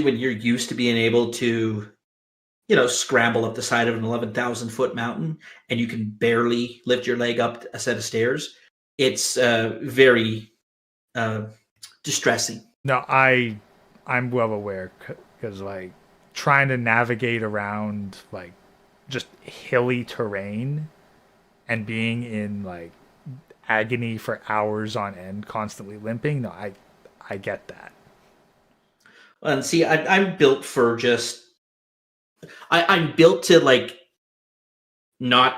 when you're used to being able to, scramble up the side of an 11,000 foot mountain and you can barely lift your leg up a set of stairs, it's very distressing. No, I'm well aware, because trying to navigate around just hilly terrain and being in agony for hours on end, constantly limping. No, I get that. And see, I'm built for I'm built to not,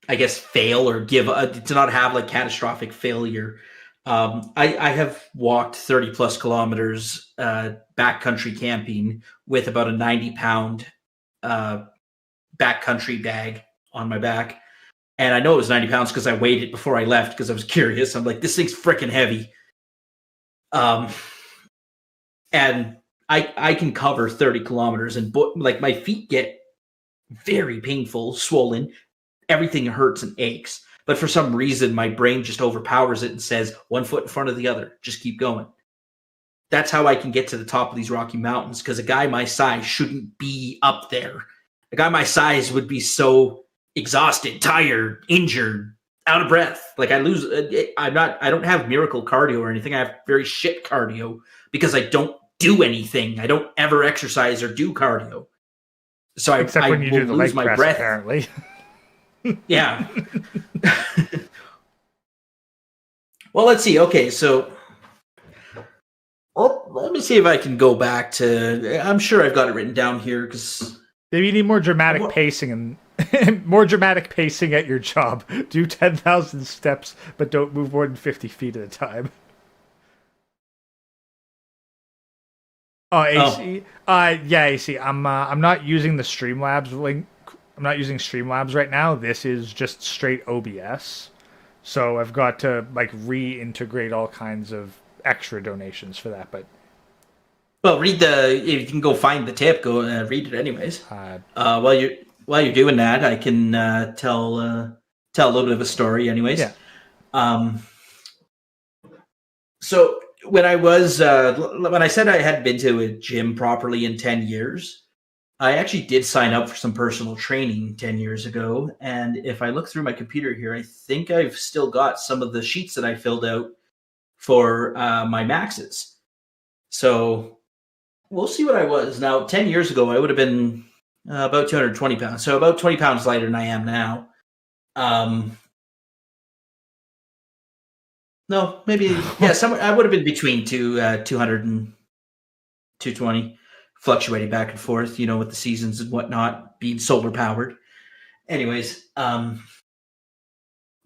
I guess, fail or to not have catastrophic failure. I have walked 30 plus kilometers backcountry camping with about a 90-pound backcountry bag on my back. And I know it was 90 pounds because I weighed it before I left because I was curious. I'm like, this thing's freaking heavy. And I can cover 30 kilometers and like my feet get very painful, swollen. Everything hurts and aches. But for some reason, my brain just overpowers it and says, one foot in front of the other. Just keep going. That's how I can get to the top of these Rocky Mountains, because a guy my size shouldn't be up there. A guy my size would be so exhausted, tired, injured, out of breath. Like I don't have miracle cardio or anything. I have very shit cardio because I don't do anything. I don't ever exercise or do cardio. So Except I when you will do the lose leg my press, breath. apparently. Yeah. Well, let's see. Okay, so let me see if I can go back to. I'm sure I've got it written down here because Maybe you need more dramatic pacing and more dramatic pacing at your job. Do 10,000 steps, but don't move more than 50 feet at a time. Oh, AC. Yeah, AC. I'm not using the Streamlabs link. I'm not using Streamlabs right now. This is just straight OBS. So I've got to like reintegrate all kinds of extra donations for that. But well, if you can go find the tip, go read it anyways. While you're doing that, I can tell a little bit of a story anyways. Yeah. So when I said I hadn't been to a gym properly in 10 years, I actually did sign up for some personal training 10 years ago. And if I look through my computer here, I think I've still got some of the sheets that I filled out for my maxes. So we'll see what I was. Now, 10 years ago, I would have been about 220 pounds. So about 20 pounds lighter than I am now. No, maybe, yeah, somewhere I would have been between 200 and 220. Fluctuating back and forth, with the seasons and whatnot, being solar powered. Anyways, let's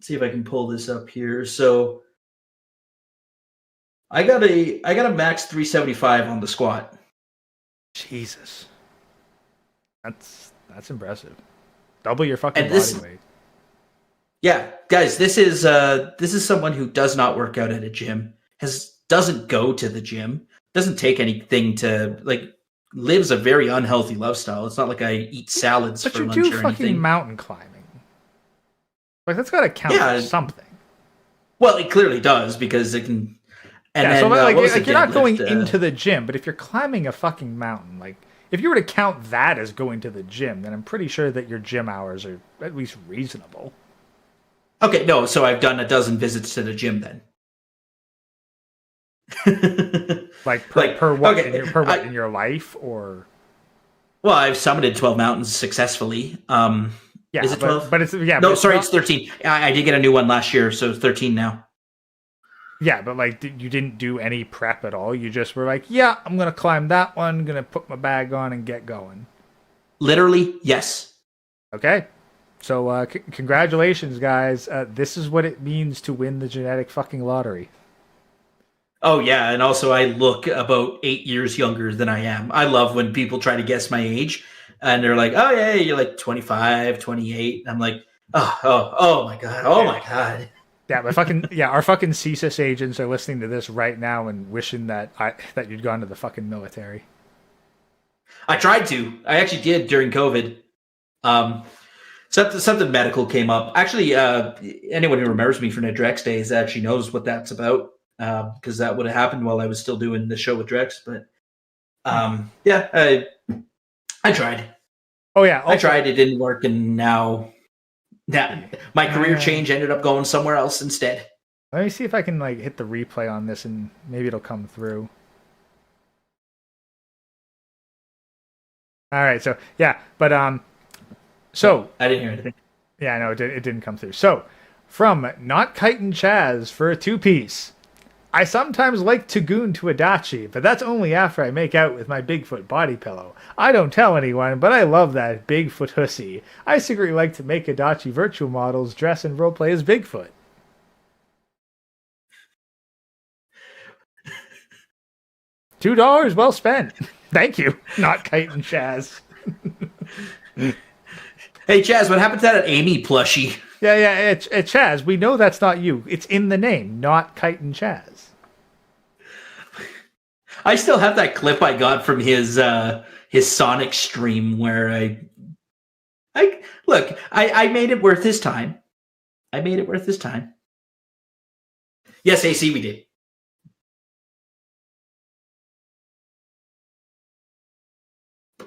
see if I can pull this up here. So I got a max 375 on the squat. Jesus, that's impressive. Double your fucking body weight. Yeah, guys, this is someone who does not work out at a gym, doesn't go to the gym, doesn't take anything to lives a very unhealthy lifestyle. It's not like I eat salads for lunch or anything. But you do fucking mountain climbing. Like, that's got to count for something. Well, it clearly does because it can. And yeah, then, so you're not going into the gym, but if you're climbing a fucking mountain, like, if you were to count that as going to the gym, then I'm pretty sure that your gym hours are at least reasonable. Okay, no, so I've done a dozen visits to the gym then. per what, okay, in your life, or? Well, I've summited 12 mountains successfully. Yeah, is it 12? But it's no, sorry, it's 13. I did get a new one last year, so it's 13 now. Yeah, but you didn't do any prep at all. You just were like, yeah, I'm gonna climb that one, gonna put my bag on and get going. Literally, yes. Okay. So congratulations, guys. This is what it means to win the genetic fucking lottery. Oh, yeah, and also I look about 8 years younger than I am. I love when people try to guess my age, and they're like, oh, yeah, you're like 25, 28. I'm like, oh my God. Yeah, our fucking CSIS agents are listening to this right now and wishing that you'd gone to the fucking military. I tried to. I actually did during COVID. Something medical came up. Actually, anyone who remembers me from the Drex days actually knows what that's about. Because that would have happened while I was still doing the show with Drex, but yeah, I tried. Oh yeah, I tried. It didn't work, and now my career change ended up going somewhere else instead. Let me see if I can hit the replay on this, and maybe it'll come through. All right, so yeah, but so I didn't hear anything. Yeah, no, it didn't come through. So from Not Chitin Chaz for a 2-piece. I sometimes like to goon to Adachi, but that's only after I make out with my Bigfoot body pillow. I don't tell anyone, but I love that Bigfoot hussy. I secretly like to make Adachi virtual models dress and roleplay as Bigfoot. $2 well spent. Thank you. Not Kite and Chaz. Hey, Chaz, what happened to that Amy plushie? Yeah, it's Chaz. We know that's not you. It's in the name, not Kite and Chaz. I still have that clip I got from his Sonic stream where I made it worth his time. I made it worth his time. Yes, AC, we did.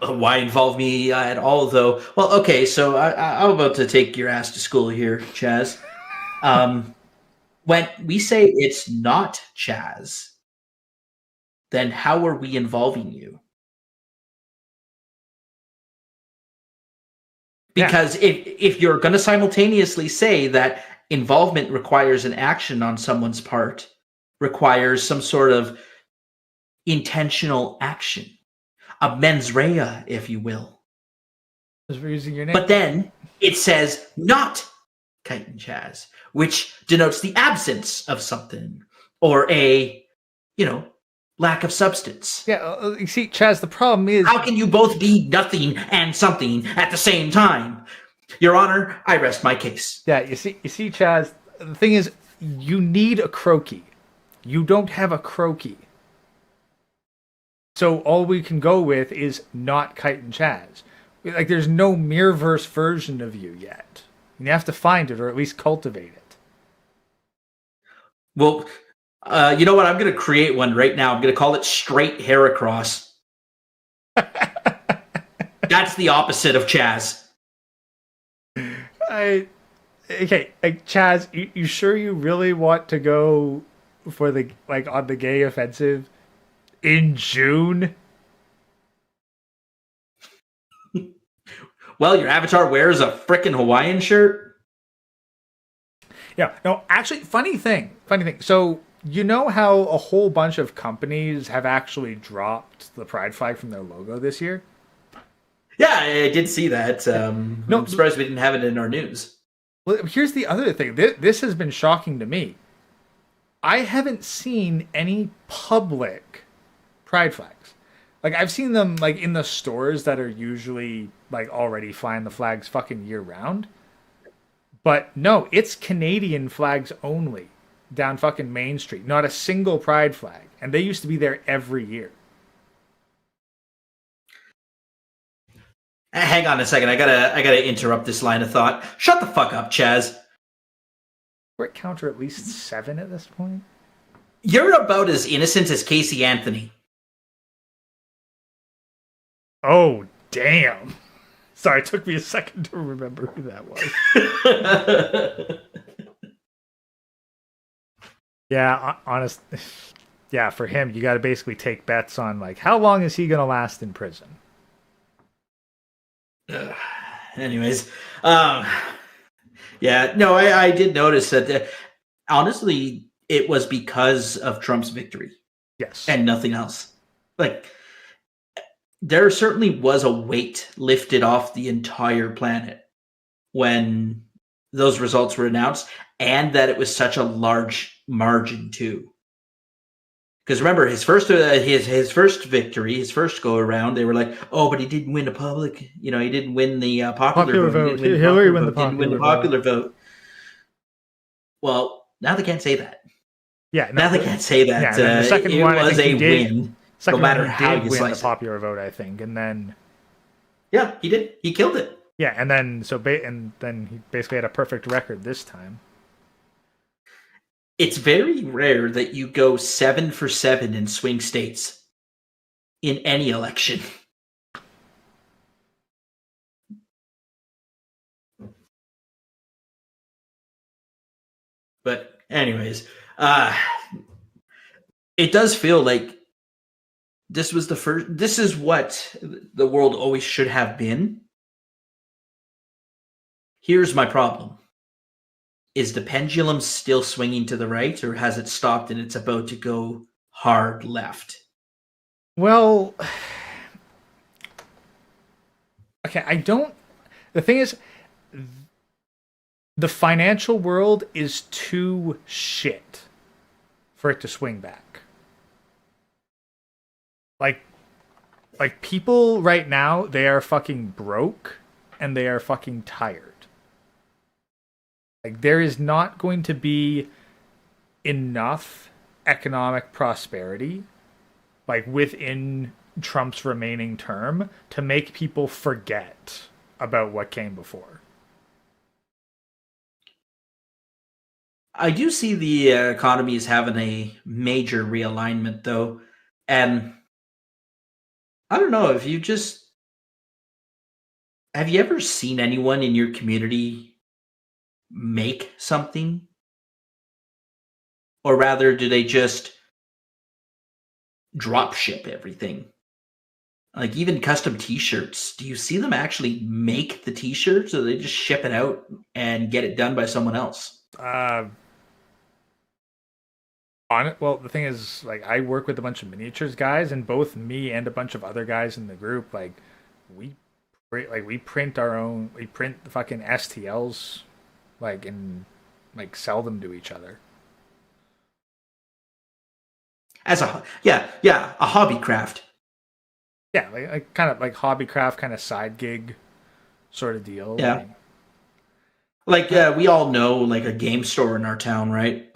Why involve me at all, though? Well, okay, so I'm about to take your ass to school here, Chaz. When we say it's not Chaz, then how are we involving you? Because if you're going to simultaneously say that involvement requires an action on someone's part, requires some sort of intentional action, a mens rea, if you will. Just for using your name. But then it says not Kite and Chaz, which denotes the absence of something or a, lack of substance. Yeah, you see, Chaz, the problem is... How can you both be nothing and something at the same time? Your Honor, I rest my case. Yeah, you see, Chaz, the thing is, you need a croaky. You don't have a croaky. So all we can go with is not Kite and Chaz. Like, there's no Mirrorverse version of you yet. You have to find it, or at least cultivate it. Well, you know what? I'm going to create one right now. I'm going to call it Straight Hair Across. That's the opposite of Chaz. Okay, Chaz, you sure you really want to go for on the gay offensive in June? Well, your avatar wears a frickin' Hawaiian shirt. Yeah, no, actually, funny thing. So, you know how a whole bunch of companies have actually dropped the pride flag from their logo this year? Yeah, I did see that. I'm surprised we didn't have it in our news. Well, here's the other thing. This has been shocking to me. I haven't seen any public pride flags. Like, I've seen them, in the stores that are usually, already flying the flags fucking year-round. But, no, it's Canadian flags only down fucking Main Street. Not a single pride flag. And they used to be there every year. Hang on a second. I gotta interrupt this line of thought. Shut the fuck up, Chaz. We're at counter at least 7 at this point. You're about as innocent as Casey Anthony. Oh, damn. Sorry, it took me a second to remember who that was. Yeah, honest. Yeah, for him, you got to basically take bets on, how long is he going to last in prison? Anyways, yeah, no, I did notice that, honestly, it was because of Trump's victory. Yes. And nothing else. There certainly was a weight lifted off the entire planet when those results were announced, and that it was such a large margin too. Because remember, his first victory, his first go around, they were like, "Oh, but he didn't win the public. He didn't win the popular vote. Hillary won the popular vote." Well, now they can't say that. Yeah, now they can't say that. Yeah, the second it one, was a win. No matter how you win slice the popular vote, I think, and then yeah, he did. He killed it. Yeah, and then then he basically had a perfect record this time. It's very rare that you go 7 for 7 in swing states in any election. But anyways, it does feel like this was the first. This is what the world always should have been. Here's my problem. Is the pendulum still swinging to the right, or has it stopped and it's about to go hard left? Well, okay, the thing is, the financial world is too shit for it to swing back. Like, people right now, they are fucking broke and they are fucking tired. Like, there is not going to be enough economic prosperity, like, within Trump's remaining term to make people forget about what came before. I do see the economy as having a major realignment, though. And I don't know if have you ever seen anyone in your community make something? Or rather, do they just drop ship everything? Like even custom t-shirts, do you see them actually make the t-shirts, or they just ship it out and get it done by someone else? Well, the thing is, like, I work with a bunch of miniatures guys, and both me and a bunch of other guys in the group, like, we print our own. We print the fucking STLs, like, and like sell them to each other. As a hobby craft. Yeah, like kind of like hobby craft, kind of side gig, sort of deal. Yeah. Like we all know, like a game store in our town, right?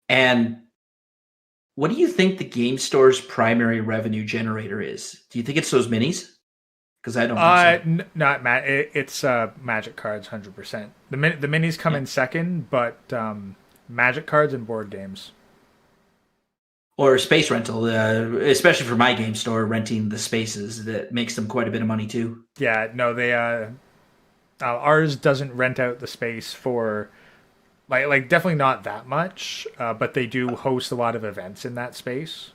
And what do you think the game store's primary revenue generator is? Do you think it's those minis? Because I don't think so. Not it's Magic cards, 100%. The minis come in second, but Magic cards and board games. Or space rental, especially for my game store, renting the spaces, that makes them quite a bit of money too. Yeah, no, they ours doesn't rent out the space for like definitely not that much, but they do host a lot of events in that space.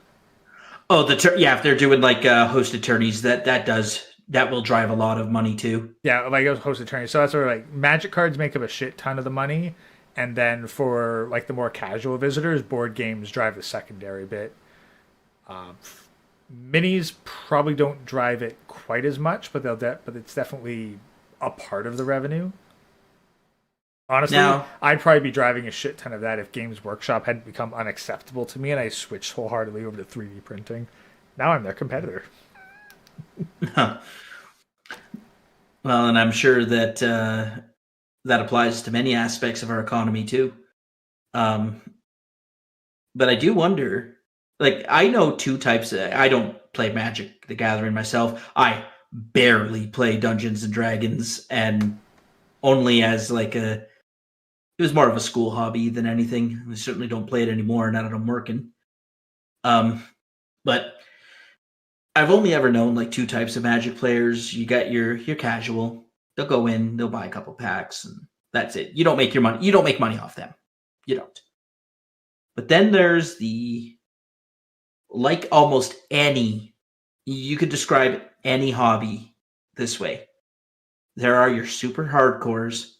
Oh, if they're doing like hosted tourneys, that will drive a lot of money too. Yeah, like hosted tourneys. So that's where like Magic cards make up a shit ton of the money. And then for like the more casual visitors, board games drive the secondary bit. Minis probably don't drive it quite as much, but but it's definitely a part of the revenue. Honestly, I'd probably be driving a shit ton of that if Games Workshop hadn't become unacceptable to me and I switched wholeheartedly over to 3D printing. Now I'm their competitor. Well, and I'm sure that that applies to many aspects of our economy too. But I do wonder, like, I know two types. I don't play Magic the Gathering myself. I barely play Dungeons and Dragons, and only as like it was more of a school hobby than anything. I certainly don't play it anymore now that I'm working. But I've only ever known like two types of Magic players. You got your casual. They'll go in, they'll buy a couple packs, and that's it. You don't make your money. You don't make money off them. You don't. But then there's like almost any, you could describe any hobby this way. There are your super hardcores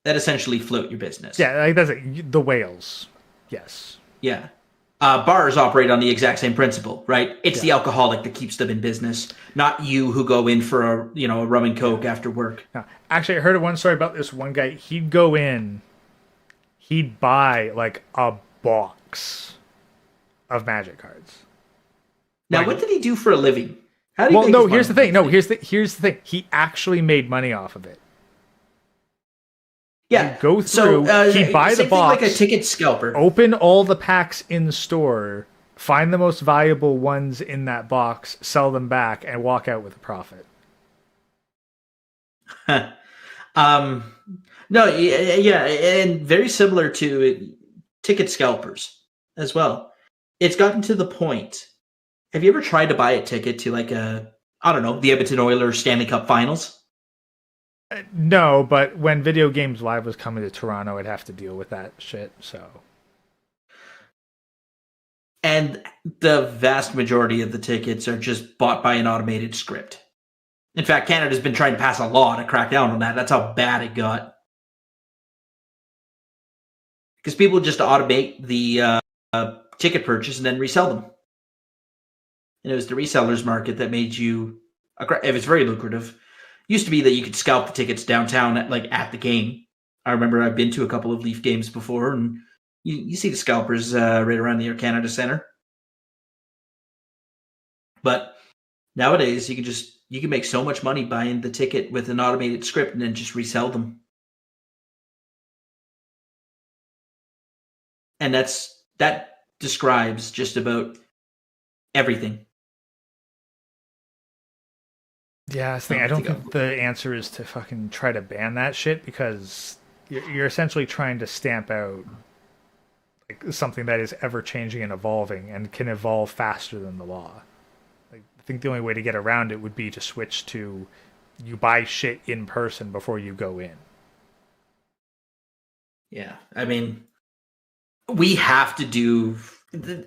that essentially float your business. Yeah, like that's it. The whales. Yes. Yeah. Bars operate on the exact same principle, right? It's the alcoholic that keeps them in business, not you who go in for a rum and coke after work. No, actually, I heard one story about this one guy. He'd go in, he'd buy like a box of Magic cards. Now, what did he do for a living? How did he make here's the thing. No, here's the thing. He actually made money off of it. Yeah, he'd go through. He'd buy the box, like a ticket scalper. Open all the packs in the store, find the most valuable ones in that box, sell them back, and walk out with a profit. No, yeah, and very similar to ticket scalpers as well. It's gotten to the point. Have you ever tried to buy a ticket to like the Edmonton Oilers Stanley Cup Finals? No, but when Video Games Live was coming to Toronto, I'd have to deal with that shit, so. And the vast majority of the tickets are just bought by an automated script. In fact, Canada's been trying to pass a law to crack down on that. That's how bad it got. Because people just automate the ticket purchase and then resell them. And it was the resellers market that made you, it was very lucrative. Used to be that you could scalp the tickets downtown at the game. I remember I've been to a couple of Leaf games before, and you see the scalpers right around the Air Canada Centre. But nowadays, you can make so much money buying the ticket with an automated script and then just resell them. And that describes just about everything. Yeah, that's the thing. I don't think the answer is to fucking try to ban that shit, because you're essentially trying to stamp out like something that is ever changing and evolving and can evolve faster than the law. Like, I think the only way to get around it would be to switch to you buy shit in person before you go in. Yeah, I mean, we have to do.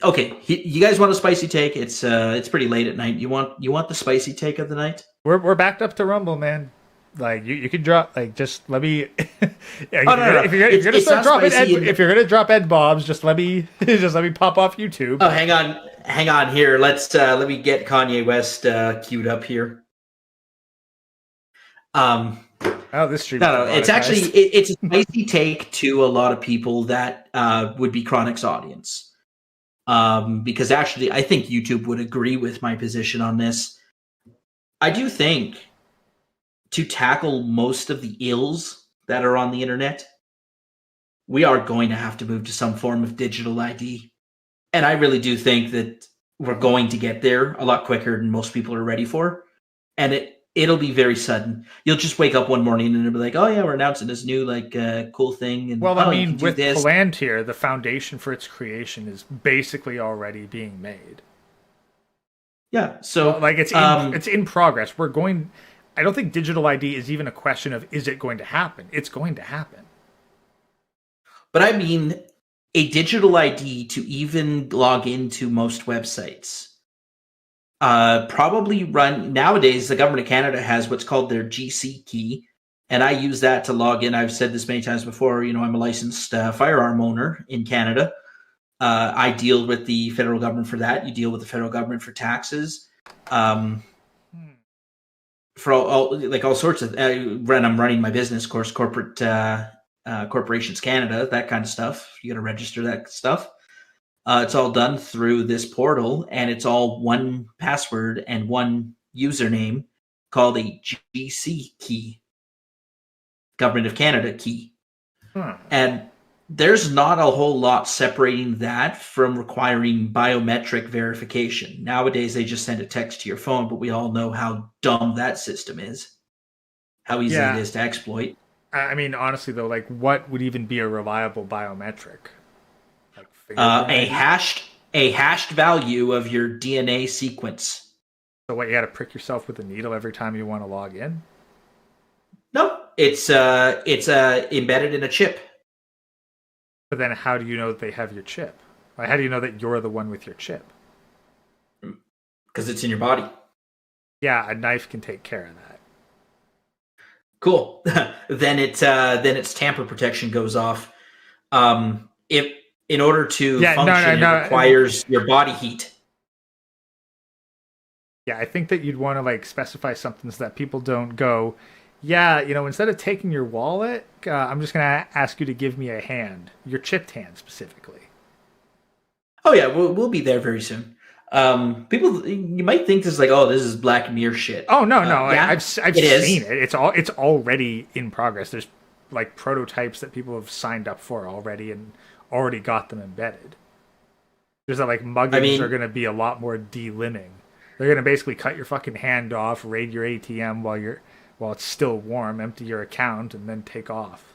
Okay, you guys want a spicy take? It's pretty late at night. You want the spicy take of the night? We're backed up to Rumble, man. Like you can drop, like, just let me. If you're gonna drop Ed Bob's, just let me pop off YouTube. Oh, hang on here. Let me get Kanye West queued up here. This stream. No, it's actually it's a spicy take to a lot of people that would be Chronic's audience. Because actually, I think YouTube would agree with my position on this. I do think to tackle most of the ills that are on the internet, we are going to have to move to some form of digital ID. And I really do think that we're going to get there a lot quicker than most people are ready for. And it'll be very sudden. You'll just wake up one morning and it'll be like, oh yeah, we're announcing this new cool thing. And well, I mean, with Palantir, the foundation for its creation is basically already being made. Yeah, so like it's in progress. I don't think digital ID is even a question of is it going to happen. It's going to happen. But I mean, a digital ID to even log into most websites. Probably run nowadays. The government of Canada has what's called their GC key, and I use that to log in. I've said this many times before. You know, I'm a licensed firearm owner in Canada. I deal with the federal government for that. You deal with the federal government for taxes, for all sorts of. I'm running my business, of course, corporate corporations Canada, that kind of stuff. You got to register that stuff. It's all done through this portal, and it's all one password and one username called a GC key, Government of Canada key. And there's not a whole lot separating that from requiring biometric verification. Nowadays, they just send a text to your phone, but we all know how dumb that system is, how easy it is to exploit. I mean, honestly, though, like, what would even be a reliable biometric? A hashed value of your DNA sequence. So what, you got to prick yourself with a needle every time you want to log in? No, it's embedded in a chip. But then how do you know that they have your chip? Like, how do you know that you're the one with your chip? Because it's in your body. Yeah, a knife can take care of that. Cool. then its tamper protection goes off. If in order to function, it requires your body heat. Yeah, I think that you'd want to like specify something so that people don't go, yeah, you know, instead of taking your wallet, I'm just going to ask you to give me a hand, your chipped hand specifically. Oh yeah, we'll be there very soon. People, you might think this is like, oh, this is Black Mirror shit. Oh no, yeah, I've seen it. It's already in progress. There's like prototypes that people have signed up for already and already got them embedded. There's that like muggings are going to be a lot more delimbing. They're going to basically cut your fucking hand off, raid your ATM while it's still warm, empty your account, and then take off.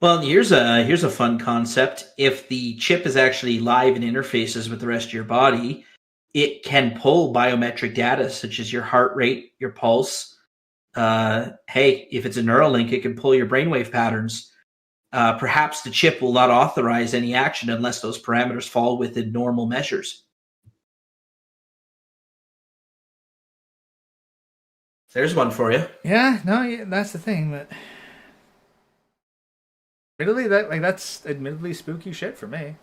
Well, here's a fun concept. If the chip is actually live and interfaces with the rest of your body, it can pull biometric data such as your heart rate, your pulse. Hey, if it's a Neuralink, it can pull your brainwave patterns. Perhaps the chip will not authorize any action unless those parameters fall within normal measures. There's one for you. Yeah, no, that's the thing. But that's admittedly spooky shit for me.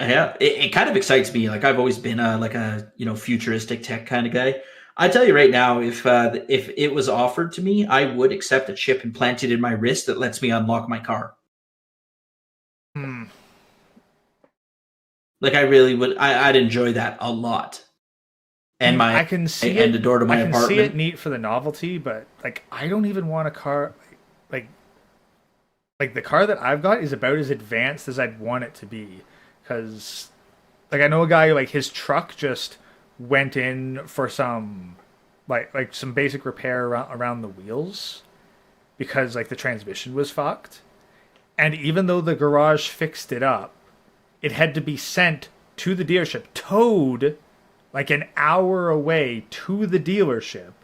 Yeah, it kind of excites me. Like, I've always been a futuristic tech kind of guy. I tell you right now, if it was offered to me, I would accept a chip implanted in my wrist that lets me unlock my car. Like, I really would. I'd enjoy that a lot. and I can see and the door to my I can apartment. see it neat for the novelty, but like I don't even want a car like the car that I've got is about as advanced as I'd want it to be, because like I know a guy who, like, his truck just went in for some like some basic repair around the wheels because like the transmission was fucked, and even though the garage fixed it up, it had to be sent to the dealership, towed like an hour away to the dealership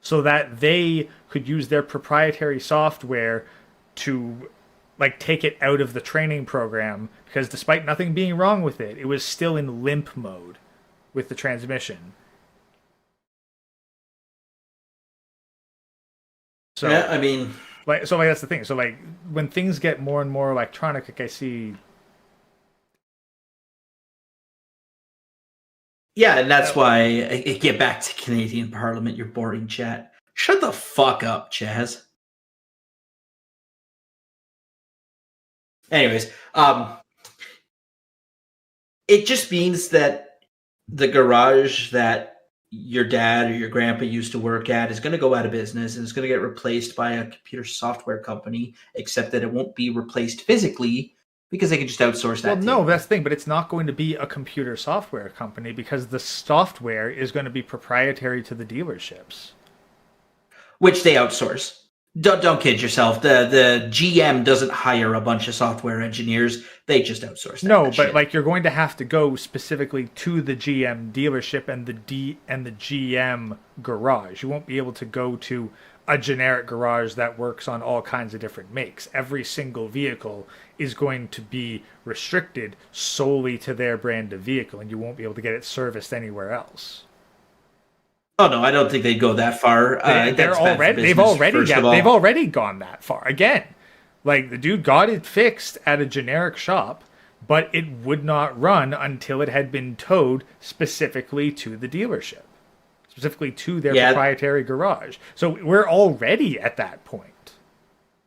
so that they could use their proprietary software to like take it out of the training program, because despite nothing being wrong with it, it was still in limp mode with the transmission. So Yeah, I mean, like that's the thing. So like when things get more and more electronic, like I see. yeah, and that's why I get back to Canadian Parliament. You're boring, chat. Shut the fuck up, Chaz. Anyways, it just means that the garage that your dad or your grandpa used to work at is going to go out of business, and it's going to get replaced by a computer software company, except that it won't be replaced physically because they can just outsource that. Well, no, that's the thing, but it's not going to be a computer software company because the software is going to be proprietary to the dealerships, which they outsource. Don't kid yourself. The GM doesn't hire a bunch of software engineers. They just outsource that. No, but shit. like you're going to have to go specifically to the GM dealership and the GM garage. You won't be able to go to a generic garage that works on all kinds of different makes. Every single vehicle is going to be restricted solely to their brand of vehicle, and you won't be able to get it serviced anywhere else. Oh no, I don't think they'd go that far. They've already gone that far. Again, like the dude got it fixed at a generic shop, but it would not run until it had been towed specifically to the dealership, specifically to their proprietary garage. So we're already at that point.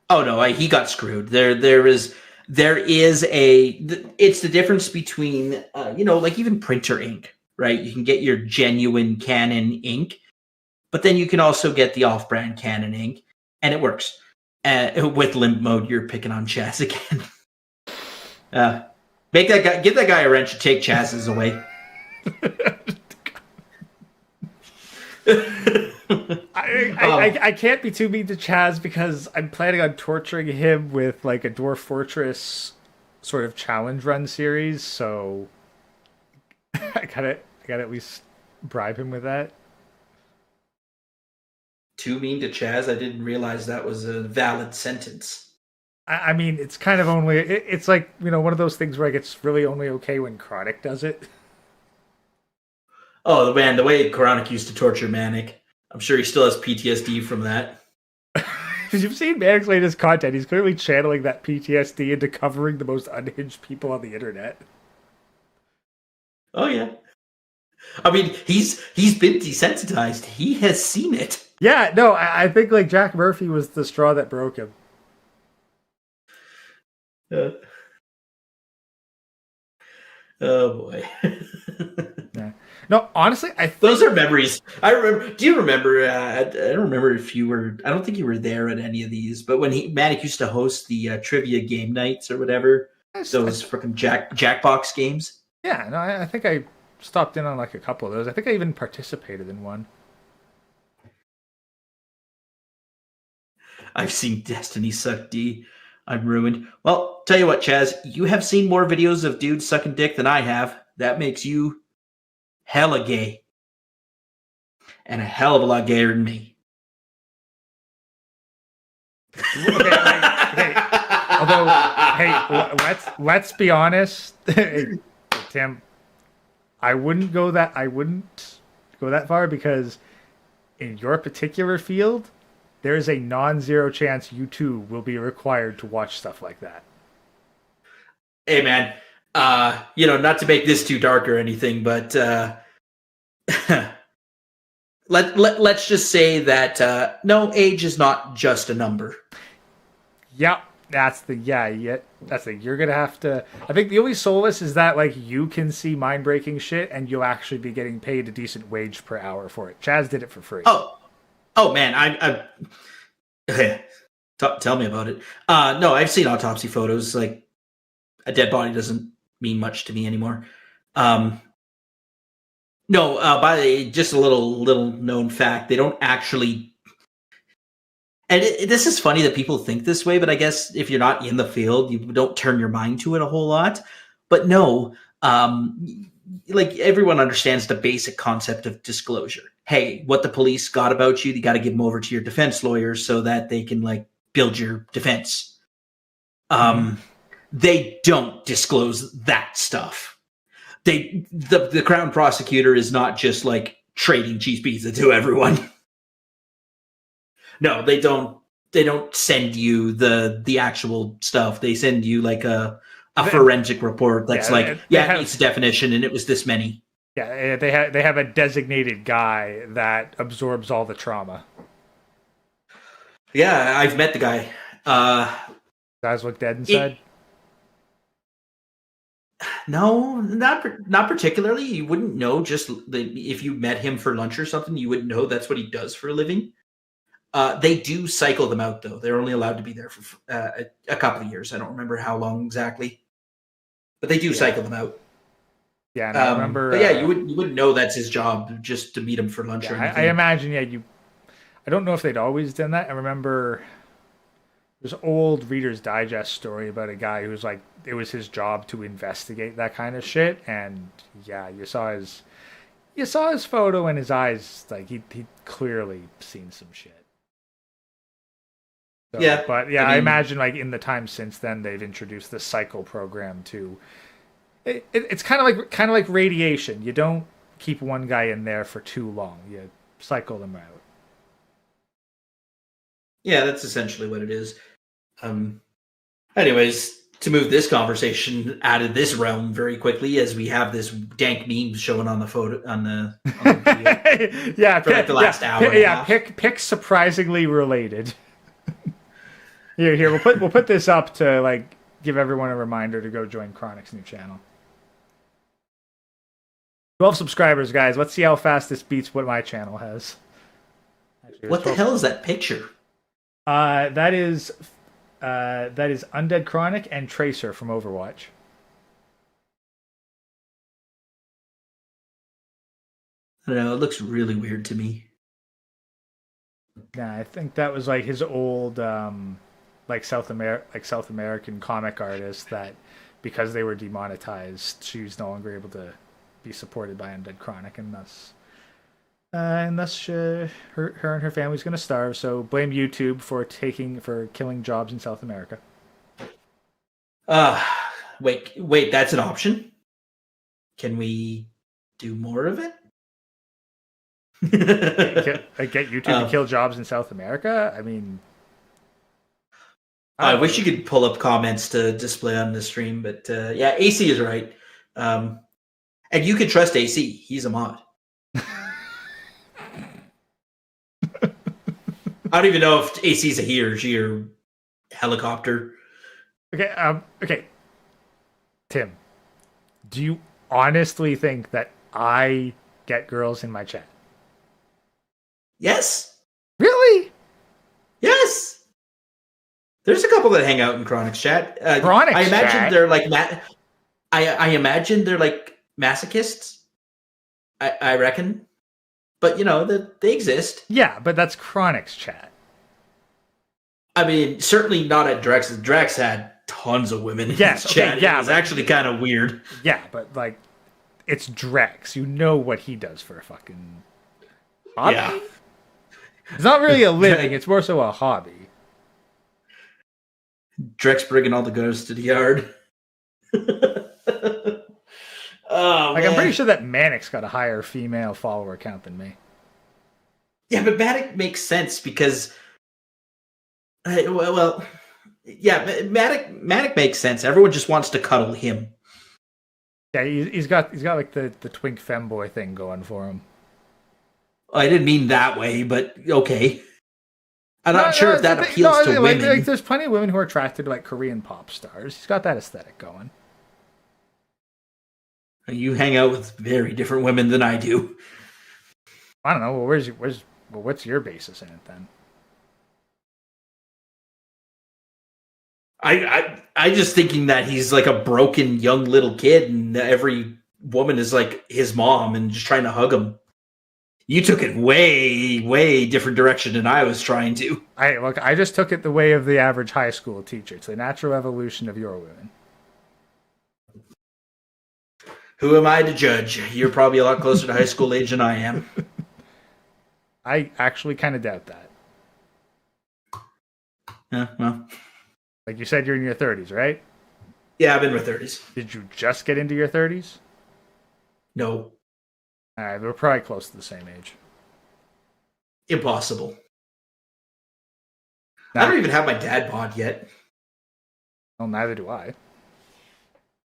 Oh no, he got screwed. There is it's the difference between like even printer ink. Right, you can get your genuine Canon ink, but then you can also get the off-brand Canon ink, and it works. With limp mode, you're picking on Chaz again. Give that guy a wrench and take Chaz's away. I can't be too mean to Chaz because I'm planning on torturing him with like a Dwarf Fortress sort of challenge run series, so I gotta at least bribe him with that. Too mean to Chaz? I didn't realize that was a valid sentence. I mean, it's kind of only it's like, one of those things where like it's really only okay when Chronic does it. Oh man, the way Chronic used to torture Manic, I'm sure he still has PTSD from that. Because you've seen Manic's latest content, he's clearly channeling that PTSD into covering the most unhinged people on the internet. Oh yeah, I mean he's been desensitized. He has seen it. Yeah, no, I think like Jack Murphy was the straw that broke him. Oh boy. Yeah. No, honestly, those are memories. I remember. Do you remember? I don't remember if you were. I don't think you were there at any of these. But when Manic used to host the trivia game nights or whatever, those freaking Jackbox games. Yeah, no, I think I stopped in on like a couple of those. I think I even participated in one. I've seen Destiny suck D. I'm ruined. Well, tell you what, Chaz, you have seen more videos of dudes sucking dick than I have. That makes you hella gay. And a hell of a lot gayer than me. Okay. Although, hey, let's be honest. Hey, Tim, I wouldn't go that far because in your particular field, there is a non-zero chance you too will be required to watch stuff like that. Hey man, not to make this too dark or anything, but let's just say that no, age is not just a number. Yeah, That's the you're gonna have to. I think the only solace is that like you can see mind breaking shit, and you'll actually be getting paid a decent wage per hour for it. Chaz did it for free. Oh man, tell me about it. No, I've seen autopsy photos. Like a dead body doesn't mean much to me anymore. No, by just a little known fact, they don't actually. And this is funny that people think this way, but I guess if you're not in the field, you don't turn your mind to it a whole lot. But no, like everyone understands the basic concept of disclosure. Hey, what the police got about you, you got to give them over to your defense lawyers so that they can like build your defense. They don't disclose that stuff. The Crown prosecutor is not just like trading cheese pizza to everyone. No, they don't. They don't send you the actual stuff. They send you like a forensic report that's it meets definition, and it was this many. Yeah, they have a designated guy that absorbs all the trauma. Yeah, I've met the guy. Guys look dead inside. No, not particularly. You wouldn't know if you met him for lunch or something. You wouldn't know that's what he does for a living. They do cycle them out, though. They're only allowed to be there for a couple of years. I don't remember how long exactly, but they do cycle them out. Yeah, and I remember. But yeah, you wouldn't know that's his job just to meet him for lunch or anything. I imagine. Yeah, I don't know if they'd always done that. I remember there's an old Reader's Digest story about a guy who's like it was his job to investigate that kind of shit, and yeah, you saw his photo and his eyes, like he'd clearly seen some shit. So, yeah, but yeah, I imagine like in the time since then they've introduced the cycle program to. It's kind of like radiation. You don't keep one guy in there for too long. You cycle them out. Yeah, that's essentially what it is. Anyways, to move this conversation out of this realm very quickly, as we have this dank meme showing on the photo on the video. Yeah, for like the last hour. Yeah, pick surprisingly related. Here, we'll put this up to like give everyone a reminder to go join Chronic's new channel. 12 subscribers, guys. Let's see how fast this beats what my channel has. Actually, what the hell is that picture? That is Undead Chronic and Tracer from Overwatch. I don't know. It looks really weird to me. Yeah, I think that was like his old South American comic artist that because they were demonetized, she was no longer able to be supported by Undead Chronic, and thus her and her family's going to starve. So blame YouTube for killing jobs in South America. Wait, that's an option? Can we do more of it? Get YouTube to kill jobs in South America? I mean, I wish you could pull up comments to display on the stream, but yeah, AC is right. And you can trust AC. He's a mod. I don't even know if AC's a he or she or helicopter. Okay. Tim, do you honestly think that I get girls in my chat? Yes. Really? Yes. There's a couple that hang out in Chronic's chat. I imagine they're like I imagine they're like masochists. I reckon. But you know, they exist. Yeah, but that's Chronic's chat. I mean, certainly not at Drex. Drex had tons of women in his chat. Yeah, it was actually kind of weird. Yeah, but like it's Drex. You know what he does for a fucking hobby? Yeah. It's not really a living, it's more so a hobby. Drex bringing all the girls to the yard. I'm pretty sure that Manic's got a higher female follower count than me. Yeah, but Matic makes sense because, Matic makes sense. Everyone just wants to cuddle him. Yeah, he's got like the twink femboy thing going for him. I didn't mean that way, but okay. I'm not sure if that appeals to women. Like, there's plenty of women who are attracted to like Korean pop stars. He's got that aesthetic going. You hang out with very different women than I do. I don't know. Well, what's your basis in it then? I just thinking that he's like a broken young little kid, and every woman is like his mom and just trying to hug him. You took it way, way different direction than I was trying to. I just took it the way of the average high school teacher. It's the natural evolution of your women. Who am I to judge? You're probably a lot closer to high school age than I am. I actually kind of doubt that. Yeah, well. Like you said, you're in your 30s, right? Yeah, I'm in my 30s. Did you just get into your 30s? No. All right, we're probably close to the same age. Impossible. No. I don't even have my dad bod yet. Well, neither do I.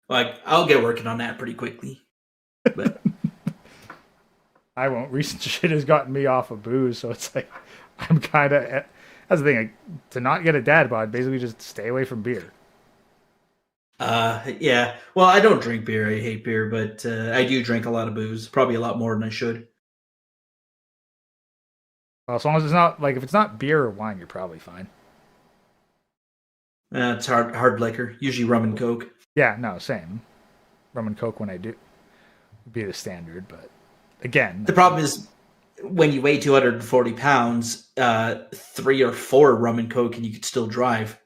Like, I'll get working on that pretty quickly. But I won't. Recent shit has gotten me off of booze, so it's like I'm kind of. That's the thing. Like, to not get a dad bod, basically just stay away from beer. Yeah. Well, I don't drink beer. I hate beer, but I do drink a lot of booze. Probably a lot more than I should. Well, as long as it's not like if it's not beer or wine, you're probably fine. It's hard liquor. Usually rum and coke. Yeah. No. Same. Rum and coke when I do would be the standard, but again, the problem is when you weigh 240 pounds, 3 or 4 rum and coke, and you could still drive.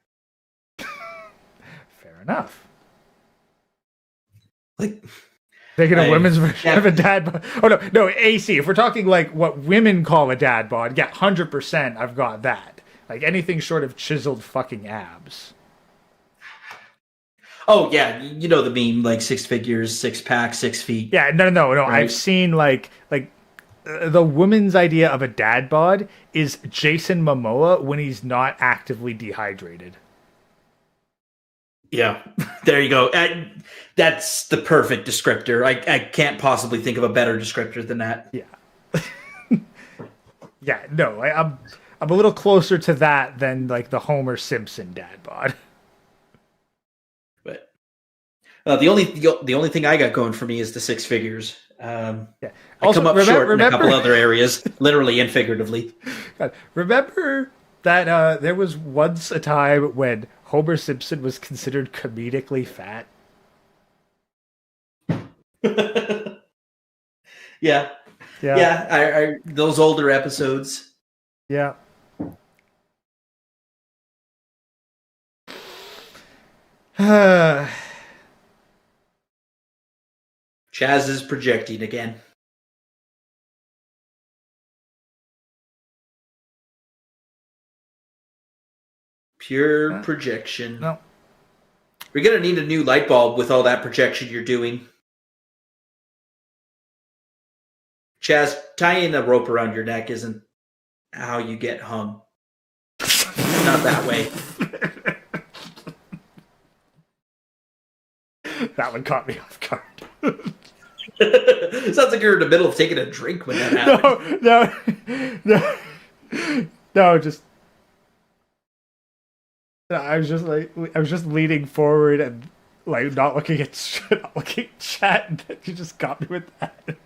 Fair enough. Like taking a women's version of a dad bod. Oh no, AC. If we're talking like what women call a dad bod, yeah, 100%. I've got that. Like anything short of chiseled fucking abs. Oh yeah, you know the meme, like 6 figures, 6 pack, 6 feet. Yeah, no. Right? I've seen like the woman's idea of a dad bod is Jason Momoa when he's not actively dehydrated. Yeah, there you go. That's the perfect descriptor. I can't possibly think of a better descriptor than that. Yeah. Yeah, no, I'm a little closer to that than like the Homer Simpson dad bod. But the only thing I got going for me is the 6 figures. Yeah. I come up short in a couple other areas, literally and figuratively. God, remember that there was once a time when Homer Simpson was considered comedically fat? Yeah. I those older episodes. Yeah. Chaz is projecting again. Pure projection. No. We're going to need a new light bulb with all that projection you're doing. Chaz, tying a rope around your neck isn't how you get hung. Not that way. That one caught me off guard. Sounds like you're in the middle of taking a drink when that happened. No, just... I was just leaning forward and like not looking at chat, and then you just got me with that.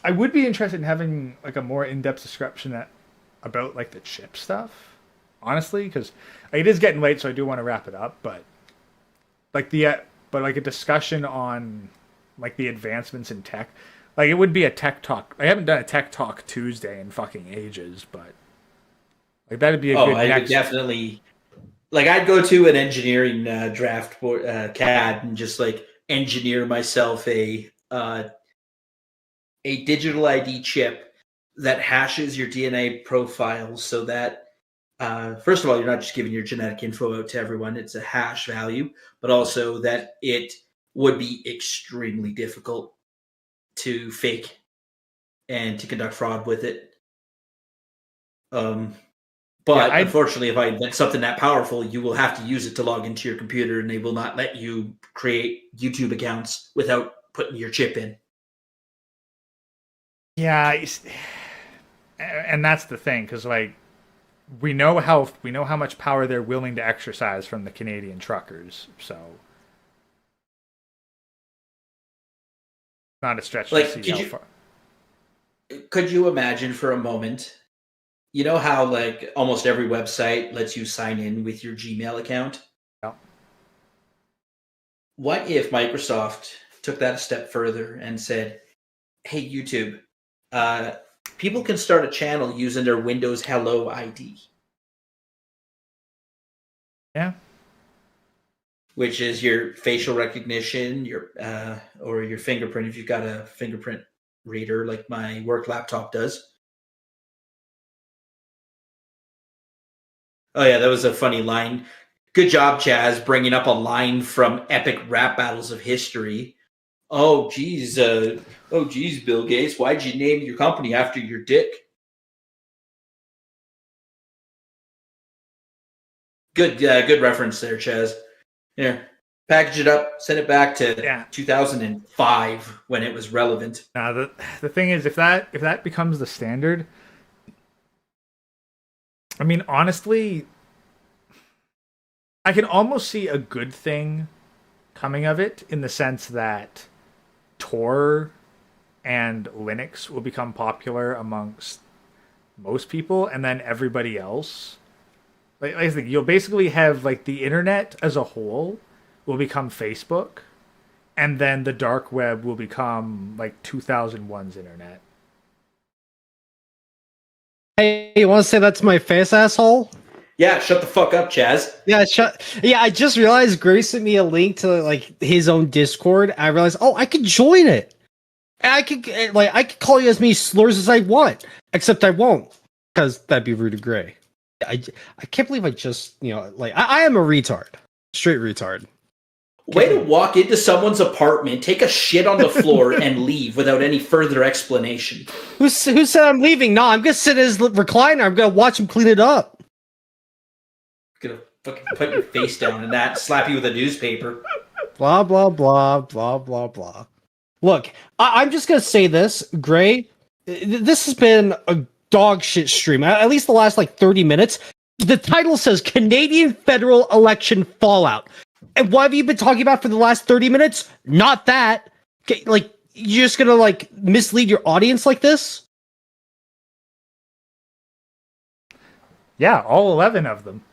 I would be interested in having like a more in-depth description about like the chip stuff, honestly, because it is getting late, so I do want to wrap it up. But like a discussion on like the advancements in tech. Like, it would be a tech talk. I haven't done a tech talk Tuesday in fucking ages, but like that'd be a good next. Definitely. Like, I'd go to an engineering draft board, CAD, and just like engineer myself a digital ID chip that hashes your DNA profiles, so that first of all, you're not just giving your genetic info out to everyone; it's a hash value, but also that it would be extremely difficult to fake and to conduct fraud with it. But unfortunately, if I invent something that powerful, you will have to use it to log into your computer, and they will not let you create YouTube accounts without putting your chip in. Yeah, and that's the thing, because like we know how much power they're willing to exercise from the Canadian truckers. So not a stretch to see how far. Could you imagine for a moment? You know how like almost every website lets you sign in with your Gmail account? Yeah. What if Microsoft took that a step further and said, "Hey, YouTube, people can start a channel using their Windows Hello ID." Yeah. Which is your facial recognition, your or your fingerprint if you've got a fingerprint reader like my work laptop does. Oh yeah, that was a funny line. Good job, Chaz, bringing up a line from epic rap battles of history. Oh geez, Bill Gates, why'd you name your company after your dick? Good reference there, Chaz. Here, package it up, send it back to 2005 when it was relevant. Now the thing is, if that becomes the standard, I mean, honestly, I can almost see a good thing coming of it in the sense that Tor and Linux will become popular amongst most people, and then everybody else. Like I think you'll basically have like the internet as a whole will become Facebook, and then the dark web will become like 2001's internet. Hey, you want to say that to my face, asshole? Yeah, shut the fuck up, Chaz. Yeah, I just realized Gray sent me a link to like his own Discord. I realized, oh, I could join it. And I could call you as many slurs as I want, except I won't, because that'd be rude to Gray. I can't believe I just, I am a retard. Straight retard. Way to walk into someone's apartment, take a shit on the floor, and leave without any further explanation. Who said I'm leaving? No, I'm gonna sit in his recliner. I'm gonna watch him clean it up. Gonna fucking put your face down in that, slap you with a newspaper. Blah, blah, blah, blah, blah, blah. Look, I'm just gonna say this, Gray. This has been a dog shit stream. At least the last 30 minutes. The title says Canadian Federal Election Fallout. And what have you been talking about for the last 30 minutes? Not that. Okay, you're just gonna mislead your audience like this? Yeah, all 11 of them.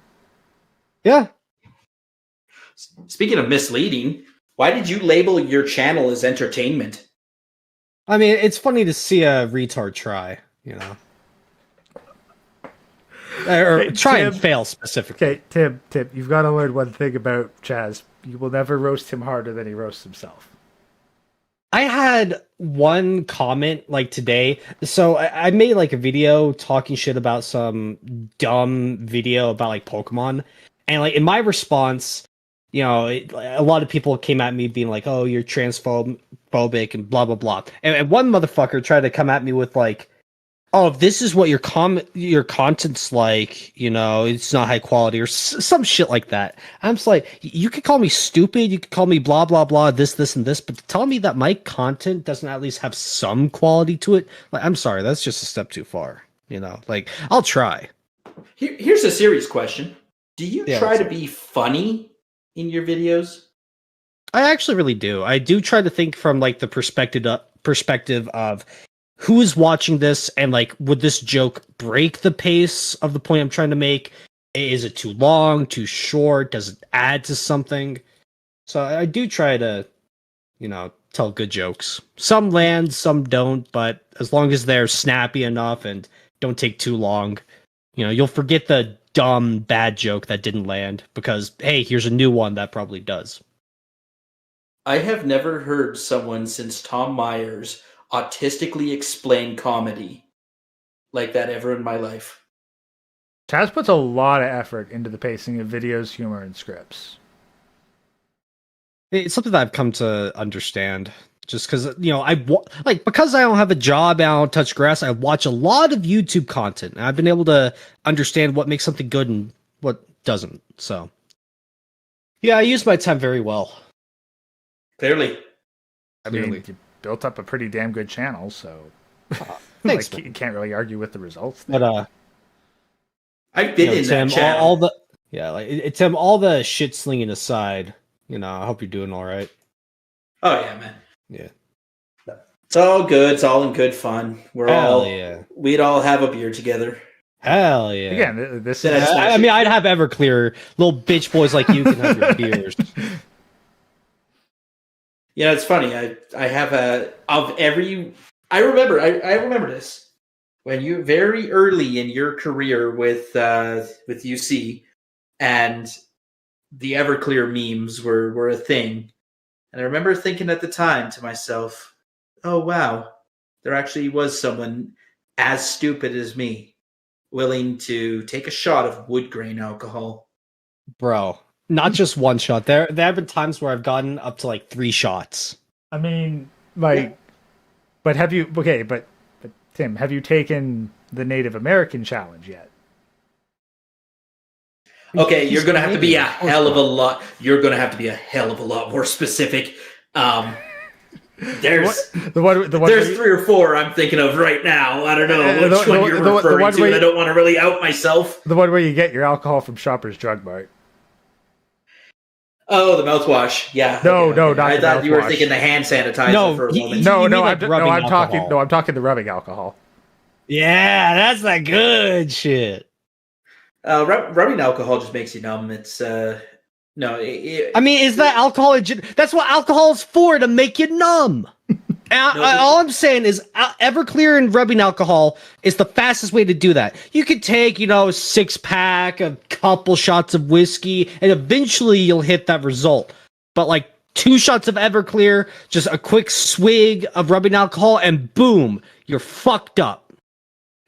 Yeah. Speaking of misleading, why did you label your channel as entertainment? I mean, it's funny to see a retard try, Or hey, try Tim, and fail specifically. Okay, Tim, you've got to learn one thing about Chaz. You will never roast him harder than he roasts himself. I had one comment today. So I made a video talking shit about some dumb video about Pokemon. And in my response, a lot of people came at me being like, oh, you're transphobic and blah, blah, blah. And one motherfucker tried to come at me with oh, if this is what your content's like, it's not high quality or some shit like that. I'm just like, you could call me stupid, you could call me blah, blah, blah, this, and this, but to tell me that my content doesn't at least have some quality to it, I'm sorry, that's just a step too far, I'll try. Here's a serious question. Do you try to be funny in your videos? I actually really do. I do try to think from the perspective of who's watching this and would this joke break the pace of the point I'm trying to make? Is it too long, too short? Does it add to something? So I do try to, tell good jokes. Some land, some don't, but as long as they're snappy enough and don't take too long, you'll forget the dumb, bad joke that didn't land because, hey, here's a new one that probably does. I have never heard someone since Tom Myers autistically explain comedy like that ever in my life. Chaz puts a lot of effort into the pacing of videos, humor, and scripts. It's something that I've come to understand. Just because, because I don't have a job and I don't touch grass, I watch a lot of YouTube content. And I've been able to understand what makes something good and what doesn't. So, yeah, I use my time very well. Clearly. I mean, you built up a pretty damn good channel, so... Thanks, Like, you can't really argue with the results. but I've been in Tim, that channel. all the Tim, all the shit slinging aside, I hope you're doing all right. Oh yeah, man. Yeah. It's all good. It's all in good fun. We'd all have a beer together. Hell yeah. Again, this Then is. I mean, I'd have Everclear. Little bitch boys like you can have your beers. Yeah, it's funny. I have I remember this when you very early in your career with UC, and the Everclear memes were a thing. And I remember thinking at the time to myself, "Oh wow, there actually was someone as stupid as me willing to take a shot of wood grain alcohol." Bro, not just one shot. There have been times where I've gotten up to like 3 shots. I mean, like, but have you? Okay, but Tim, have you taken the Native American challenge yet? Okay, you're gonna have to be a hell of a lot. You're gonna have to be a hell of a lot more specific. There's there's 3 or 4 I'm thinking of right now. I don't know which one you're referring to, and I don't want to really out myself. The one where you get your alcohol from Shoppers Drug Mart. Oh, the mouthwash. Yeah. No, not I the thought you were mouthwash. thinking the hand sanitizer for a moment. I'm talking the rubbing alcohol. Yeah, that's the good shit. Rubbing alcohol just makes you numb. It's I mean, is that alcohol? That's what alcohol is for, to make you numb. All I'm saying is Everclear and rubbing alcohol is the fastest way to do that. You could take, a 6-pack, a couple shots of whiskey, and eventually you'll hit that result. But like 2 shots of Everclear, just a quick swig of rubbing alcohol, and boom, you're fucked up.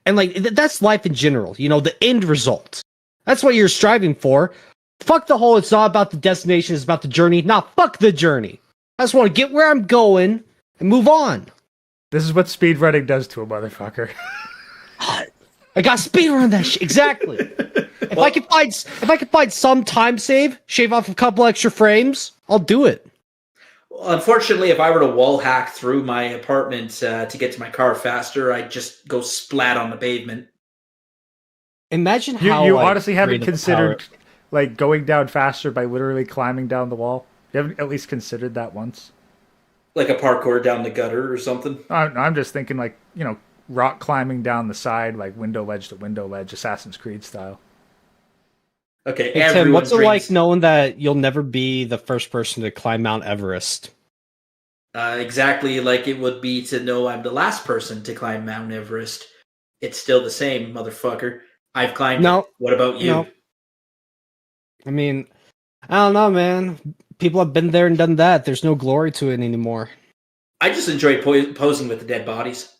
And like, that's life in general, the end result. That's what you're striving for. Fuck the whole, it's not about the destination, it's about the journey. Nah, fuck the journey. I just want to get where I'm going and move on. This is what speedrunning does to a motherfucker. I got speedrun that shit. Exactly. If I could find some time shave off a couple extra frames, I'll do it. Unfortunately, if I were to wall hack through my apartment to get to my car faster, I'd just go splat on the pavement. Imagine how you honestly haven't considered like going down faster by literally climbing down the wall. You haven't at least considered that once. Like a parkour down the gutter or something? I'm just thinking like, rock climbing down the side, like window ledge to window ledge, Assassin's Creed style. Okay, hey, Tim, what's it like knowing that you'll never be the first person to climb Mount Everest? Exactly like it would be to know I'm the last person to climb Mount Everest. It's still the same, motherfucker. I've climbed it. What about you? No. I mean, I don't know, man. People have been there and done that. There's no glory to it anymore. I just enjoy posing with the dead bodies.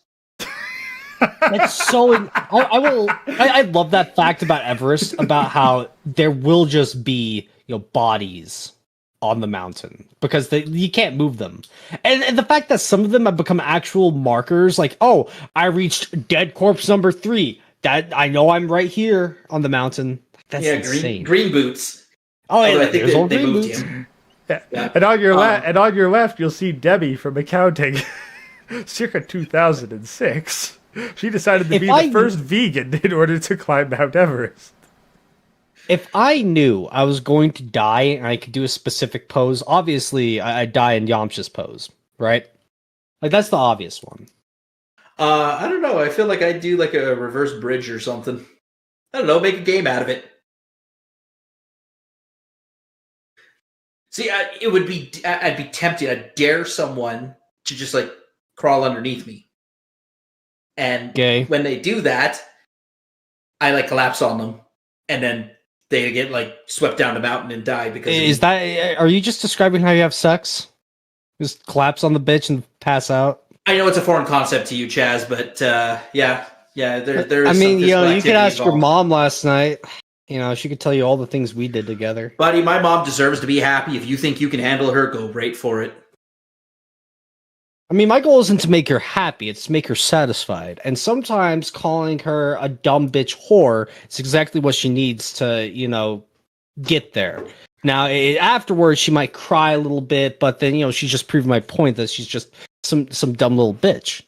That's so. I love that fact about Everest, about how there will just be bodies on the mountain because you can't move them, and the fact that some of them have become actual markers, like, oh, I reached dead corpse number 3. That I know I'm right here on the mountain. That's insane. Green boots. Oh, yeah, I think they moved boots. him. Yeah. And on your left, you'll see Debbie from accounting, circa 2006. She decided to be the first vegan in order to climb Mount Everest. If I knew I was going to die and I could do a specific pose, obviously I'd die in Yamcha's pose, right? Like, that's the obvious one. I don't know. I feel like I'd do like a reverse bridge or something. I don't know. Make a game out of it. See, I'd be tempted. I'd dare someone to just like crawl underneath me. And when they do that, I like collapse on them. And then they get like swept down the mountain and die because are you just describing how you have sex? Just collapse on the bitch and pass out? I know it's a foreign concept to you, Chaz, but yeah. There is. I mean, you could ask your mom last night. She could tell you all the things we did together. Buddy, my mom deserves to be happy. If you think you can handle her, go right for it. I mean, my goal isn't to make her happy, it's to make her satisfied. And sometimes calling her a dumb bitch whore is exactly what she needs to, get there. Now, afterwards, she might cry a little bit, but then, she's just proved my point that she's just some dumb little bitch.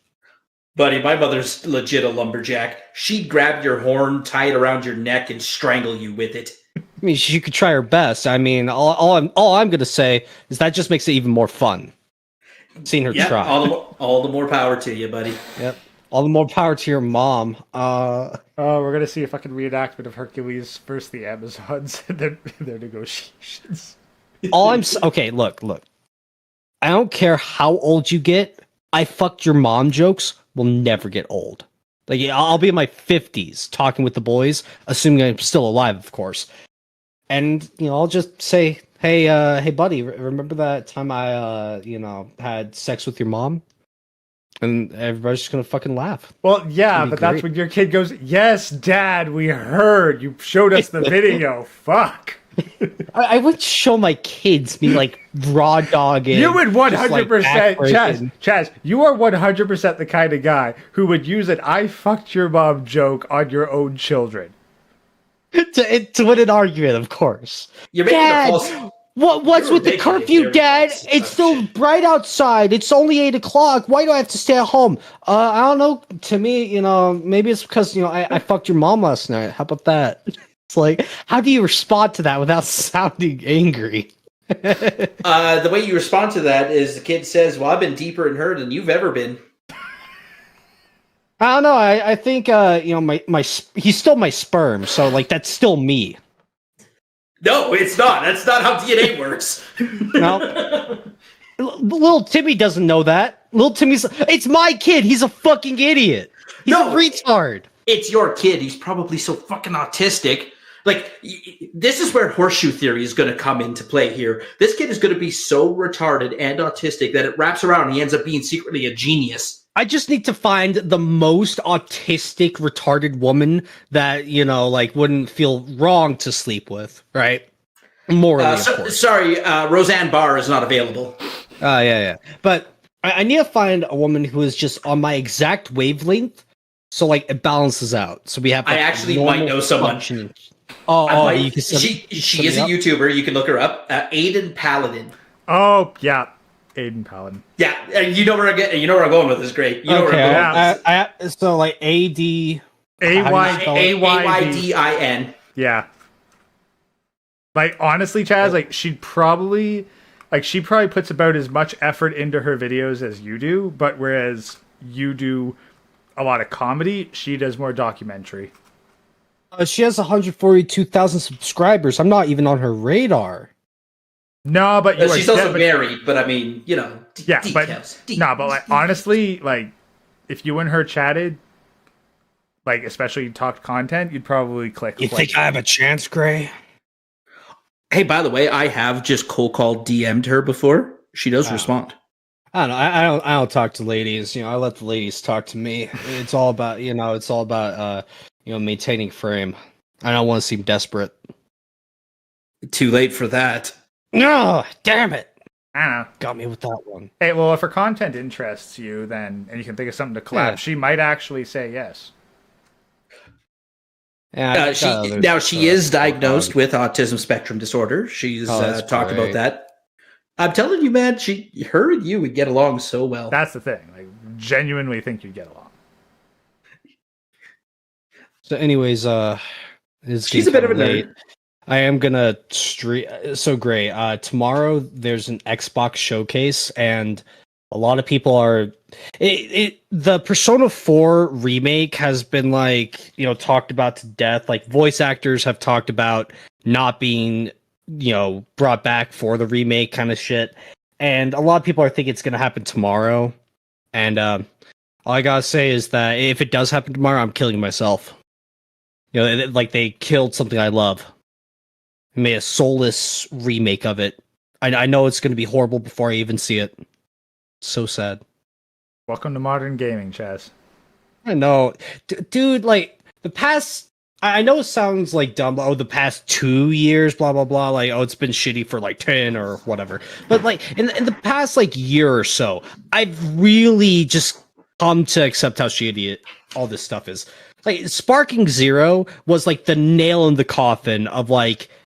Buddy, my mother's legit a lumberjack. She'd grab your horn, tie it around your neck, and strangle you with it. I mean, she could try her best. I mean, all I'm gonna say is that just makes it even more fun. Seeing her try. All the more power to you, buddy. Yep. All the more power to your mom. We're gonna see a fucking reenactment of Hercules versus the Amazons and their negotiations. Okay, look. I don't care how old you get. I fucked your mom jokes will never get old. Like, I'll be in my 50s talking with the boys, assuming I'm still alive, of course. And, I'll just say, hey, buddy, remember that time I, had sex with your mom? And everybody's just gonna fucking laugh. Well, yeah, but that's when your kid goes, "Yes, Dad, we heard. You showed us the video." Fuck. I would show my kids me like raw dogging. You would 100%, Chaz. You are 100% the kind of guy who would use an "I fucked your mom" joke on your own children to win an argument, of course. You're making a false. What's with the curfew, Dad? It's still bright outside. It's only 8:00. Why do I have to stay at home? I don't know. To me, maybe it's because I fucked your mom last night. How about that? It's like, how do you respond to that without sounding angry? The way you respond to that is the kid says, "Well, I've been deeper in her than you've ever been." I don't know. I think he's still my sperm, so like that's still me. No, it's not. That's not how DNA works. No. Little Timmy doesn't know that. Little Timmy's... It's my kid. He's a fucking idiot. He's a retard. It's your kid. He's probably so fucking autistic. Like, this is where horseshoe theory is going to come into play here. This kid is going to be so retarded and autistic that it wraps around and he ends up being secretly a genius. I just need to find the most autistic, retarded woman that, wouldn't feel wrong to sleep with, right? Morally, of course. Sorry, Roseanne Barr is not available. Yeah. But I need to find a woman who is just on my exact wavelength, so, it balances out. So we have... I actually might know someone. You can she is a YouTuber. You can look her up. Aiden Paladin. Oh, yeah. Aiden Paladin. Yeah, and you know where I'm going with this. Great. You know where I'm going with this. So AD AYDIN. Yeah. Honestly, Chaz, she probably puts about as much effort into her videos as you do, but whereas you do a lot of comedy, she does more documentary. She has 142,000 subscribers. I'm not even on her radar. No, but she's also married. But I mean, details. But honestly, if you and her chatted, especially talked content, you'd probably click. You think I have a chance, Gray? Hey, by the way, I have just cold called DM'd her before. She does respond. I don't know. I don't talk to ladies. I let the ladies talk to me. It's all about maintaining frame. I don't want to seem desperate. Too late for that. No, damn it. I don't know. Got me with that one. Hey, well, if her content interests you, and you can think of something to collab, she might actually say yes. Yeah, she is diagnosed with autism spectrum disorder. She's talked about that. I'm telling you, man, her and you would get along so well. That's the thing. Genuinely think you'd get along. So, anyways, she's a bit of a nerd. I am gonna stream. So great. Tomorrow there's an Xbox showcase, and a lot of people are. The Persona 4 remake has been talked about to death. Voice actors have talked about not being brought back for the remake kind of shit, and a lot of people are thinking it's gonna happen tomorrow. And all I gotta say is that if it does happen tomorrow, I'm killing myself. They killed something I love. Made a soulless remake of it. I know it's going to be horrible before I even see it. So sad. Welcome to modern gaming, Chaz. I know. Dude, the past... I know it sounds dumb. Oh, the past 2 years, blah, blah, blah. It's been shitty for 10 or whatever. But in the past year or so, I've really just come to accept how shitty all this stuff is. Sparking Zero was the nail in the coffin of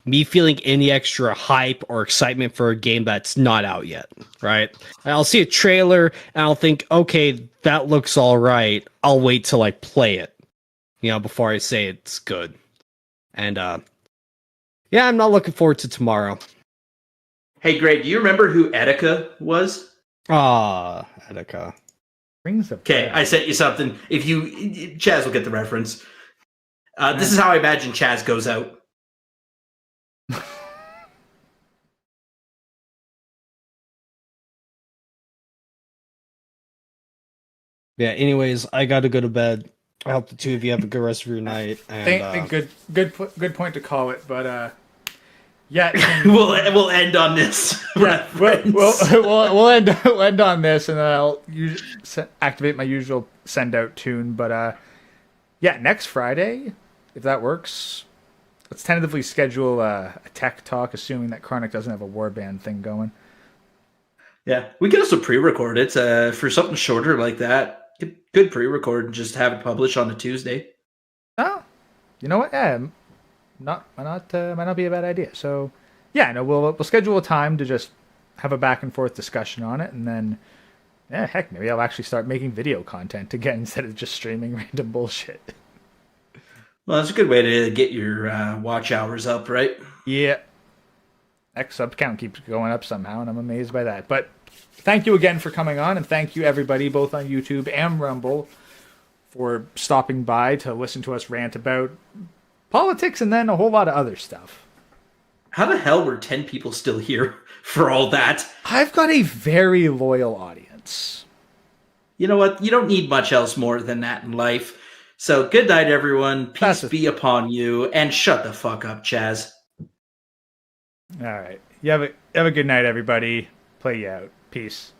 me feeling any extra hype or excitement for a game that's not out yet, right? I'll see a trailer and I'll think, okay, that looks all right, I'll wait till I play it, before I say it's good. And yeah, I'm not looking forward to tomorrow. Hey, Greg, do you remember who Etika was? Etika. Rings a Okay, bell. I sent you something. If you Chaz will get the reference. This is how I imagine Chaz goes out. Yeah, anyways, I gotta go to bed. I hope the two of you have a good rest of your night. And, Good point to call it, but yeah, we'll end on this. Yeah, we'll end on this, and then I'll activate my usual send out tune. But yeah, next Friday, if that works, let's tentatively schedule a tech talk, assuming that Chronic doesn't have a warband thing going. Yeah, we could also pre-record it for something shorter like that. Good pre-record and just have it published on a Tuesday. Oh, you know what? Yeah, might not be a bad idea. So yeah, no, we'll schedule a time to just have a back and forth discussion on it, and then heck, maybe I'll actually start making video content again instead of just streaming random bullshit. Well, that's a good way to get your watch hours up, right? Yeah. X sub count keeps going up somehow, and I'm amazed by that. But thank you again for coming on, and thank you everybody, both on YouTube and Rumble, for stopping by to listen to us rant about politics and then a whole lot of other stuff. How the hell were 10 people still here for all that? I've got a very loyal audience. You know what? You don't need much else more than that in life. So good night, everyone. Peace be upon you, and shut the fuck up, Chaz. All right. You have a good night, everybody. Play you out. Peace.